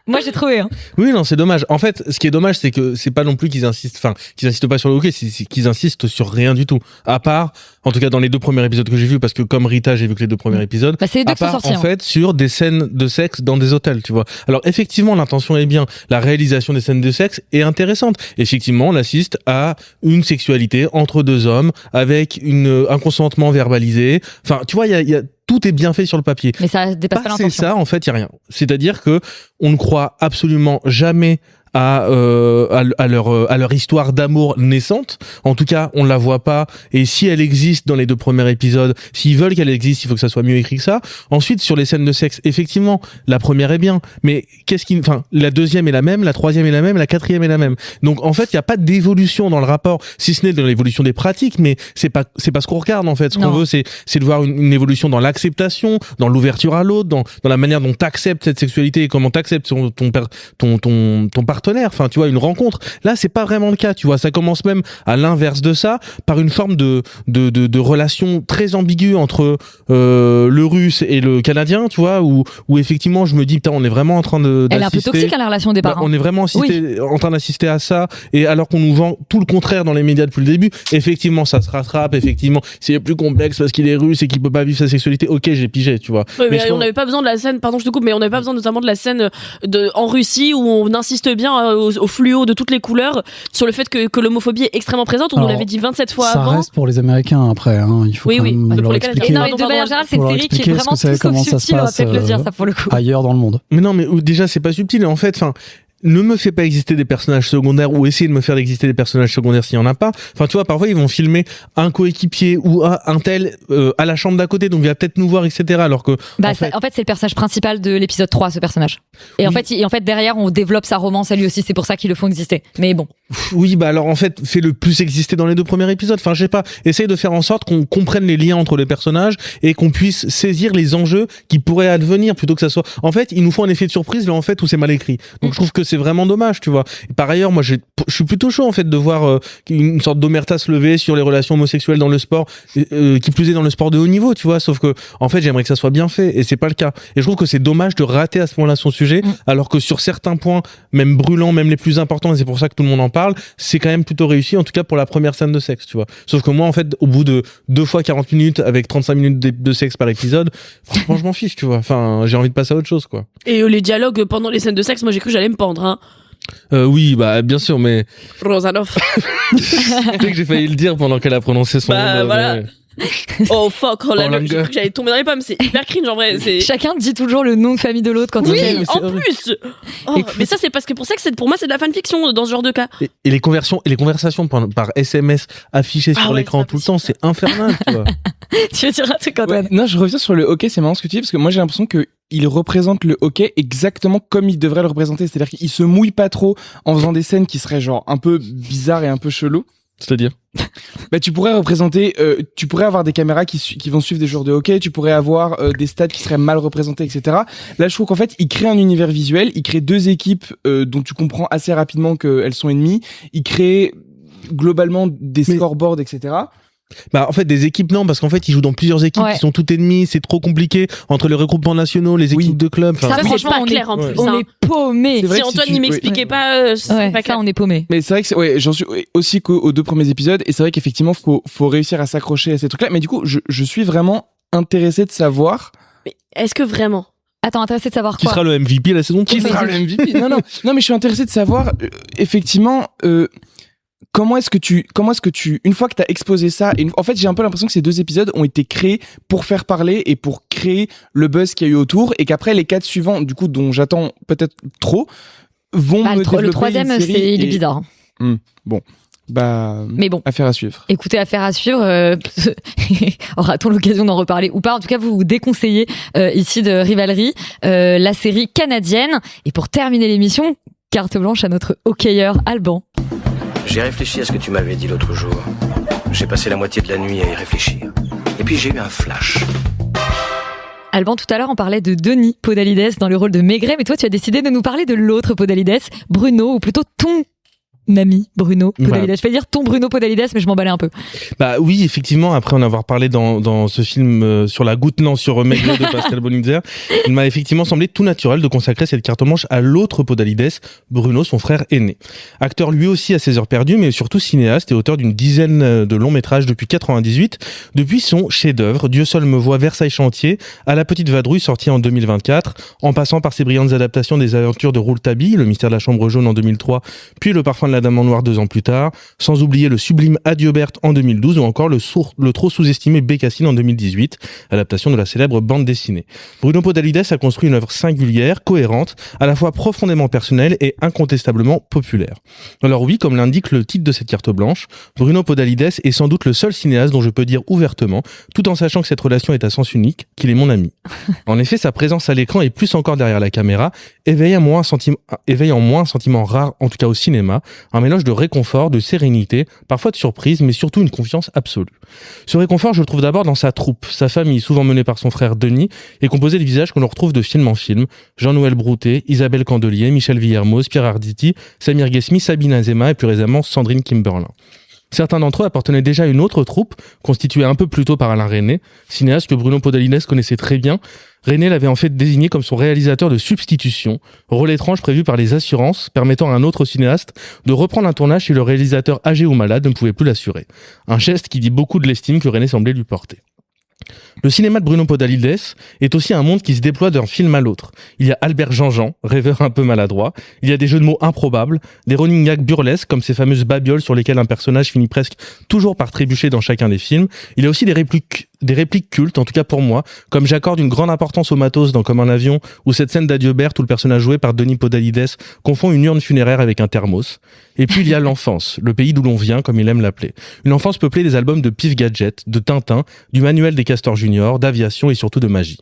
Moi, j'ai trouvé. Hein. Oui, non, c'est dommage. En fait, ce qui est dommage, c'est que c'est pas non plus qu'ils insistent pas sur le hockey, c'est qu'ils insistent sur rien du tout. À part, en tout cas, dans les 2 premiers épisodes que j'ai vus, parce que comme Rita, j'ai vu que les 2 premiers épisodes. Bah, c'est les 2 qui sont sortis. En fait, sur des scènes de sexe dans des hôtels, tu vois. Alors, effectivement, l'intention est bien. La réalisation des scènes de sexe est intéressante. Effectivement, on assiste à une sexualité entre 2 hommes avec un consentement verbalisé. Enfin, tu vois, il y a tout est bien fait sur le papier. Mais ça dépasse pas l'intention. C'est ça, en fait, il y a rien. C'est-à-dire que on ne croit absolument jamais à leur histoire d'amour naissante. En tout cas, on la voit pas. Et si elle existe dans les 2 premiers épisodes, s'ils veulent qu'elle existe, il faut que ça soit mieux écrit que ça. Ensuite, sur les scènes de sexe, effectivement, la première est bien. Mais la deuxième est la même, la troisième est la même, la quatrième est la même. Donc, en fait, il y a pas d'évolution dans le rapport, si ce n'est dans l'évolution des pratiques, mais c'est pas ce qu'on regarde, en fait. Ce qu'on veut, c'est de voir une évolution dans l'acceptation, dans l'ouverture à l'autre, dans la manière dont t'acceptes cette sexualité et comment t'acceptes ton partenaire. Enfin, tu vois, une rencontre. Là, c'est pas vraiment le cas, tu vois. Ça commence même à l'inverse de ça, par une forme de relation très ambiguë entre le Russe et le Canadien, tu vois, où effectivement, je me dis, putain, on est vraiment en train d'assister. Elle est un peu toxique à la relation des parents. On est vraiment en train d'assister à ça, et alors qu'on nous vend tout le contraire dans les médias depuis le début. Effectivement, ça se rattrape. Effectivement, c'est plus complexe parce qu'il est russe et qu'il peut pas vivre sa sexualité. Ok, j'ai pigé, tu vois. Oui, mais on n'avait pas besoin de la scène. Pardon, je te coupe, mais on n'avait pas besoin notamment de la scène en Russie où on insiste bien au fluo de toutes les couleurs sur le fait que l'homophobie est extrêmement présente. On nous l'avait dit 27 fois avant. Ça reste pour les Américains après. Hein. Il faut oui, leur expliquer. Non, mais de manière générale, c'est une série qui est vraiment plus subtile. On va peut-être le dire, ça pour le coup. Ailleurs dans le monde. Mais non, mais déjà c'est pas subtil. En fait, ne me fais pas exister des personnages secondaires ou essayer de me faire exister des personnages secondaires s'il y en a pas. Enfin, tu vois, parfois ils vont filmer un coéquipier ou un tel à la chambre d'à côté, donc il va peut-être nous voir, etc. Alors que en fait, c'est le personnage principal de l'épisode 3, ce personnage. Et oui. en fait derrière on développe sa romance à lui aussi, c'est pour ça qu'ils le font exister. Mais bon. Oui, bah alors en fait, fais-le plus exister dans les 2 premiers épisodes. Enfin, je sais pas, essaye de faire en sorte qu'on comprenne les liens entre les personnages et qu'on puisse saisir les enjeux qui pourraient advenir plutôt que ça soit. En fait, ils nous font un effet de surprise là en fait où c'est mal écrit. Donc je trouve que c'est vraiment dommage, tu vois. Et par ailleurs, moi je suis plutôt chaud en fait de voir une sorte d'omerta se lever sur les relations homosexuelles dans le sport, qui plus est dans le sport de haut niveau, tu vois. Sauf que en fait, j'aimerais que ça soit bien fait et c'est pas le cas. Et je trouve que c'est dommage de rater à ce moment-là son sujet, alors que sur certains points, même brûlants, même les plus importants, et c'est pour ça que tout le monde en parle, c'est quand même plutôt réussi, en tout cas pour la première scène de sexe, tu vois. Sauf que moi, en fait, au bout de 2 fois 40 minutes avec 35 minutes de sexe par épisode, franchement, je m'en fiche, tu vois. Enfin, j'ai envie de passer à autre chose, quoi. Et les dialogues pendant les scènes de sexe, moi j'ai cru que j'allais me pendre, hein. Oui, bah bien sûr, mais Rosanov. C'est que j'ai failli le dire pendant qu'elle a prononcé son nom. Voilà. Oh fuck, j'ai cru que j'allais tomber dans les pommes, c'est hyper cringe en vrai. Chacun dit toujours le nom de famille de l'autre quand oui, il en plus. Mais ça c'est parce que pour ça que pour moi c'est de la fanfiction dans ce genre de cas. Et les conversations par SMS affichées sur l'écran tout le temps, c'est infernal, tu vois. Tu veux dire un truc, Antoine? Non, je reviens sur le hockey, c'est marrant ce que tu dis parce que moi j'ai l'impression que il représente le hockey exactement comme il devrait le représenter, c'est-à-dire qu'il se mouille pas trop en faisant des scènes qui seraient genre un peu bizarres et un peu chelou. C'est-à-dire bah tu pourrais représenter, tu pourrais avoir des caméras qui vont suivre des joueurs de hockey, tu pourrais avoir des stades qui seraient mal représentés, etc. Là, je trouve qu'en fait, il crée un univers visuel, il crée 2 équipes dont tu comprends assez rapidement qu'elles sont ennemies, il crée globalement des scoreboards, etc. Bah en fait des équipes non parce qu'en fait ils jouent dans plusieurs équipes qui sont toutes ennemies, c'est trop compliqué entre les regroupements nationaux, les équipes de clubs. Ça franchement c'est pas clair en plus. On est paumé. Si Antoine il m'expliquait pas, c'est pas clair. Ça on est paumé. Mais c'est vrai que j'en suis aussi qu'aux 2 premiers épisodes et c'est vrai qu'effectivement faut réussir à s'accrocher à ces trucs-là. Mais du coup je suis vraiment intéressé de savoir. Mais est-ce que vraiment? Attends, intéressé de savoir Qui quoi? sera le MVP la saison Qui sera le MVP? Non, mais je suis intéressé de savoir, effectivement, comment est-ce que tu, une fois que t'as exposé ça, en fait, j'ai un peu l'impression que ces 2 épisodes ont été créés pour faire parler et pour créer le buzz qu'il y a eu autour, et qu'après les 4 suivants, du coup, dont j'attends peut-être trop, vont me développer le 3e, une série il est bizarre. Bon. Mais bon. Affaire à suivre. Écoutez, affaire à suivre. Aura-t-on l'occasion d'en reparler ou pas? En tout cas, vous déconseillez ici de Rivalerie, la série canadienne. Et pour terminer l'émission, carte blanche à notre hockeyeur Alban. J'ai réfléchi à ce que tu m'avais dit l'autre jour. J'ai passé la moitié de la nuit à y réfléchir. Et puis j'ai eu un flash. Alban, tout à l'heure, on parlait de Denis Podalides dans le rôle de Maigret, mais toi, tu as décidé de nous parler de l'autre Podalides, Bruno, ou plutôt ton ami Bruno Podalides. Voilà. Je vais dire ton Bruno Podalides, mais je m'emballais un peu. Bah oui, effectivement, après en avoir parlé dans ce film sur la goutte non sur Maigret de Pascal Bonitzer, il m'a effectivement semblé tout naturel de consacrer cette carte blanche à l'autre Podalides, Bruno, son frère aîné. Acteur lui aussi à ses heures perdues, mais surtout cinéaste et auteur d'une dizaine de longs métrages depuis 98, depuis son chef-d'œuvre Dieu seul me voit, Versailles Chantier, à La Petite Vadrouille sorti en 2024, en passant par ses brillantes adaptations des aventures de Rouletabille, Le mystère de la chambre jaune en 2003, puis Le parfum de la Dame en noir 2 ans plus tard, sans oublier le sublime Adieu Berthe en 2012 ou encore le trop sous-estimé Bécassine en 2018, adaptation de la célèbre bande dessinée. Bruno Podalides a construit une œuvre singulière, cohérente, à la fois profondément personnelle et incontestablement populaire. Alors oui, comme l'indique le titre de cette carte blanche, Bruno Podalides est sans doute le seul cinéaste dont je peux dire ouvertement, tout en sachant que cette relation est à sens unique, qu'il est mon ami. En effet, sa présence à l'écran et plus encore derrière la caméra éveille en moi un sentiment rare, en tout cas au cinéma, un mélange de réconfort, de sérénité, parfois de surprise, mais surtout une confiance absolue. Ce réconfort, je le trouve d'abord dans sa troupe. Sa famille, souvent menée par son frère Denis, est composée de visages qu'on retrouve de film en film. Jean-Noël Broutet, Isabelle Candelier, Michel Villermoz, Pierre Arditi, Samir Ghesmi, Sabine Azema et plus récemment Sandrine Kimberlin. Certains d'entre eux appartenaient déjà à une autre troupe, constituée un peu plus tôt par Alain Resnais, cinéaste que Bruno Podalides connaissait très bien. Resnais l'avait en fait désigné comme son réalisateur de substitution, rôle étrange prévu par les assurances, permettant à un autre cinéaste de reprendre un tournage si le réalisateur âgé ou malade ne pouvait plus l'assurer. Un geste qui dit beaucoup de l'estime que Resnais semblait lui porter. Le cinéma de Bruno Podalides est aussi un monde qui se déploie d'un film à l'autre. Il y a Albert Jean-Jean, rêveur un peu maladroit. Il y a des jeux de mots improbables, des running gags burlesques comme ces fameuses babioles sur lesquelles un personnage finit presque toujours par trébucher dans chacun des films. Il y a aussi des répliques cultes, en tout cas pour moi, comme j'accorde une grande importance au matos dans Comme un avion, ou cette scène d'Adieu Berthe où le personnage joué par Denis Podalides confond une urne funéraire avec un thermos. Et puis il y a l'enfance, le pays d'où l'on vient, comme il aime l'appeler. Une enfance peuplée des albums de Pif Gadget, de Tintin, du manuel des Castors Junior, d'aviation et surtout de magie.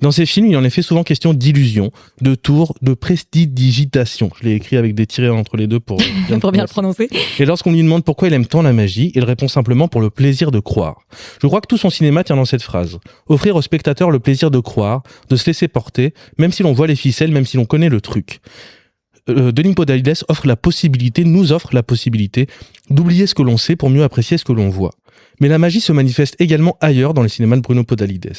Dans ces films, il y en est fait souvent question d'illusion, de tour, de prestidigitation. Je l'ai écrit avec des tirets entre les deux pour bien le prononcer. Et lorsqu'on lui demande pourquoi il aime tant la magie, il répond simplement pour le plaisir de croire. Je crois que tout son cinéma tient dans cette phrase. Offrir au spectateur le plaisir de croire, de se laisser porter, même si l'on voit les ficelles, même si l'on connaît le truc. Denis Podalides nous offre la possibilité d'oublier ce que l'on sait pour mieux apprécier ce que l'on voit. Mais la magie se manifeste également ailleurs dans les cinémas de Bruno Podalides.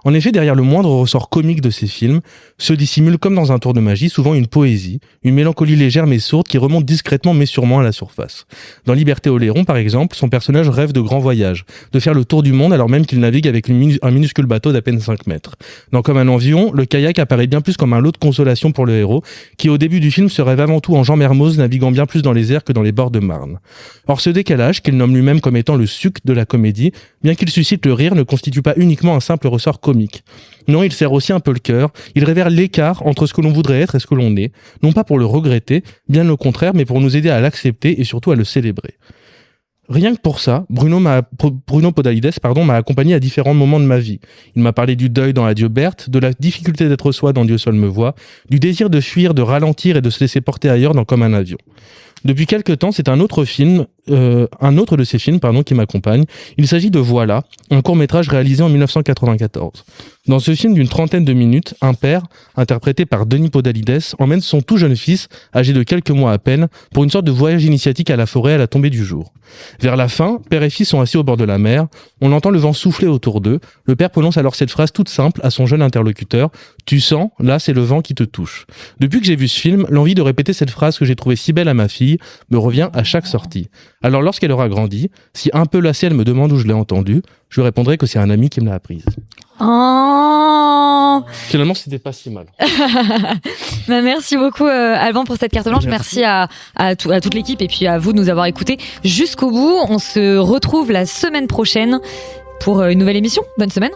En effet, derrière le moindre ressort comique de ses films, se dissimule comme dans un tour de magie souvent une poésie, une mélancolie légère mais sourde qui remonte discrètement mais sûrement à la surface. Dans Liberté Oléron, par exemple, son personnage rêve de grands voyages, de faire le tour du monde alors même qu'il navigue avec un minuscule bateau d'à peine 5 mètres. Dans Comme un avion, le kayak apparaît bien plus comme un lot de consolation pour le héros, qui au début du film se rêve avant tout en Jean Mermoz, naviguant bien plus dans les airs que dans les bords de Marne. Or ce décalage, qu'il nomme lui-même comme étant le suc de la comédie, bien qu'il suscite le rire, ne constitue pas uniquement un simple ressort comique. Non, il serre aussi un peu le cœur, il révèle l'écart entre ce que l'on voudrait être et ce que l'on est, non pas pour le regretter, bien au contraire, mais pour nous aider à l'accepter et surtout à le célébrer. Rien que pour ça, Bruno Podalides m'a accompagné à différents moments de ma vie. Il m'a parlé du deuil dans Adieu Berthe, de la difficulté d'être soi dans Dieu seul me voit, du désir de fuir, de ralentir et de se laisser porter ailleurs dans Comme un avion. Depuis quelque temps, c'est un autre de ces films, qui m'accompagne. Il s'agit de Voilà, un court-métrage réalisé en 1994. Dans ce film d'une 30aine de minutes, un père, interprété par Denis Podalides, emmène son tout jeune fils, âgé de quelques mois à peine, pour une sorte de voyage initiatique à la forêt à la tombée du jour. Vers la fin, père et fils sont assis au bord de la mer, on entend le vent souffler autour d'eux, le père prononce alors cette phrase toute simple à son jeune interlocuteur, « Tu sens, là c'est le vent qui te touche ». Depuis que j'ai vu ce film, l'envie de répéter cette phrase que j'ai trouvée si belle à ma fille me revient à chaque sortie. Alors lorsqu'elle aura grandi, si un peu lassée elle me demande où je l'ai entendue, je lui répondrai que c'est un ami qui me l'a apprise. Oh. Finalement, c'était pas si mal. Bah, merci beaucoup Alban pour cette carte blanche. Merci à toute l'équipe et puis à vous de nous avoir écoutés jusqu'au bout. On se retrouve la semaine prochaine pour une nouvelle émission. Bonne semaine.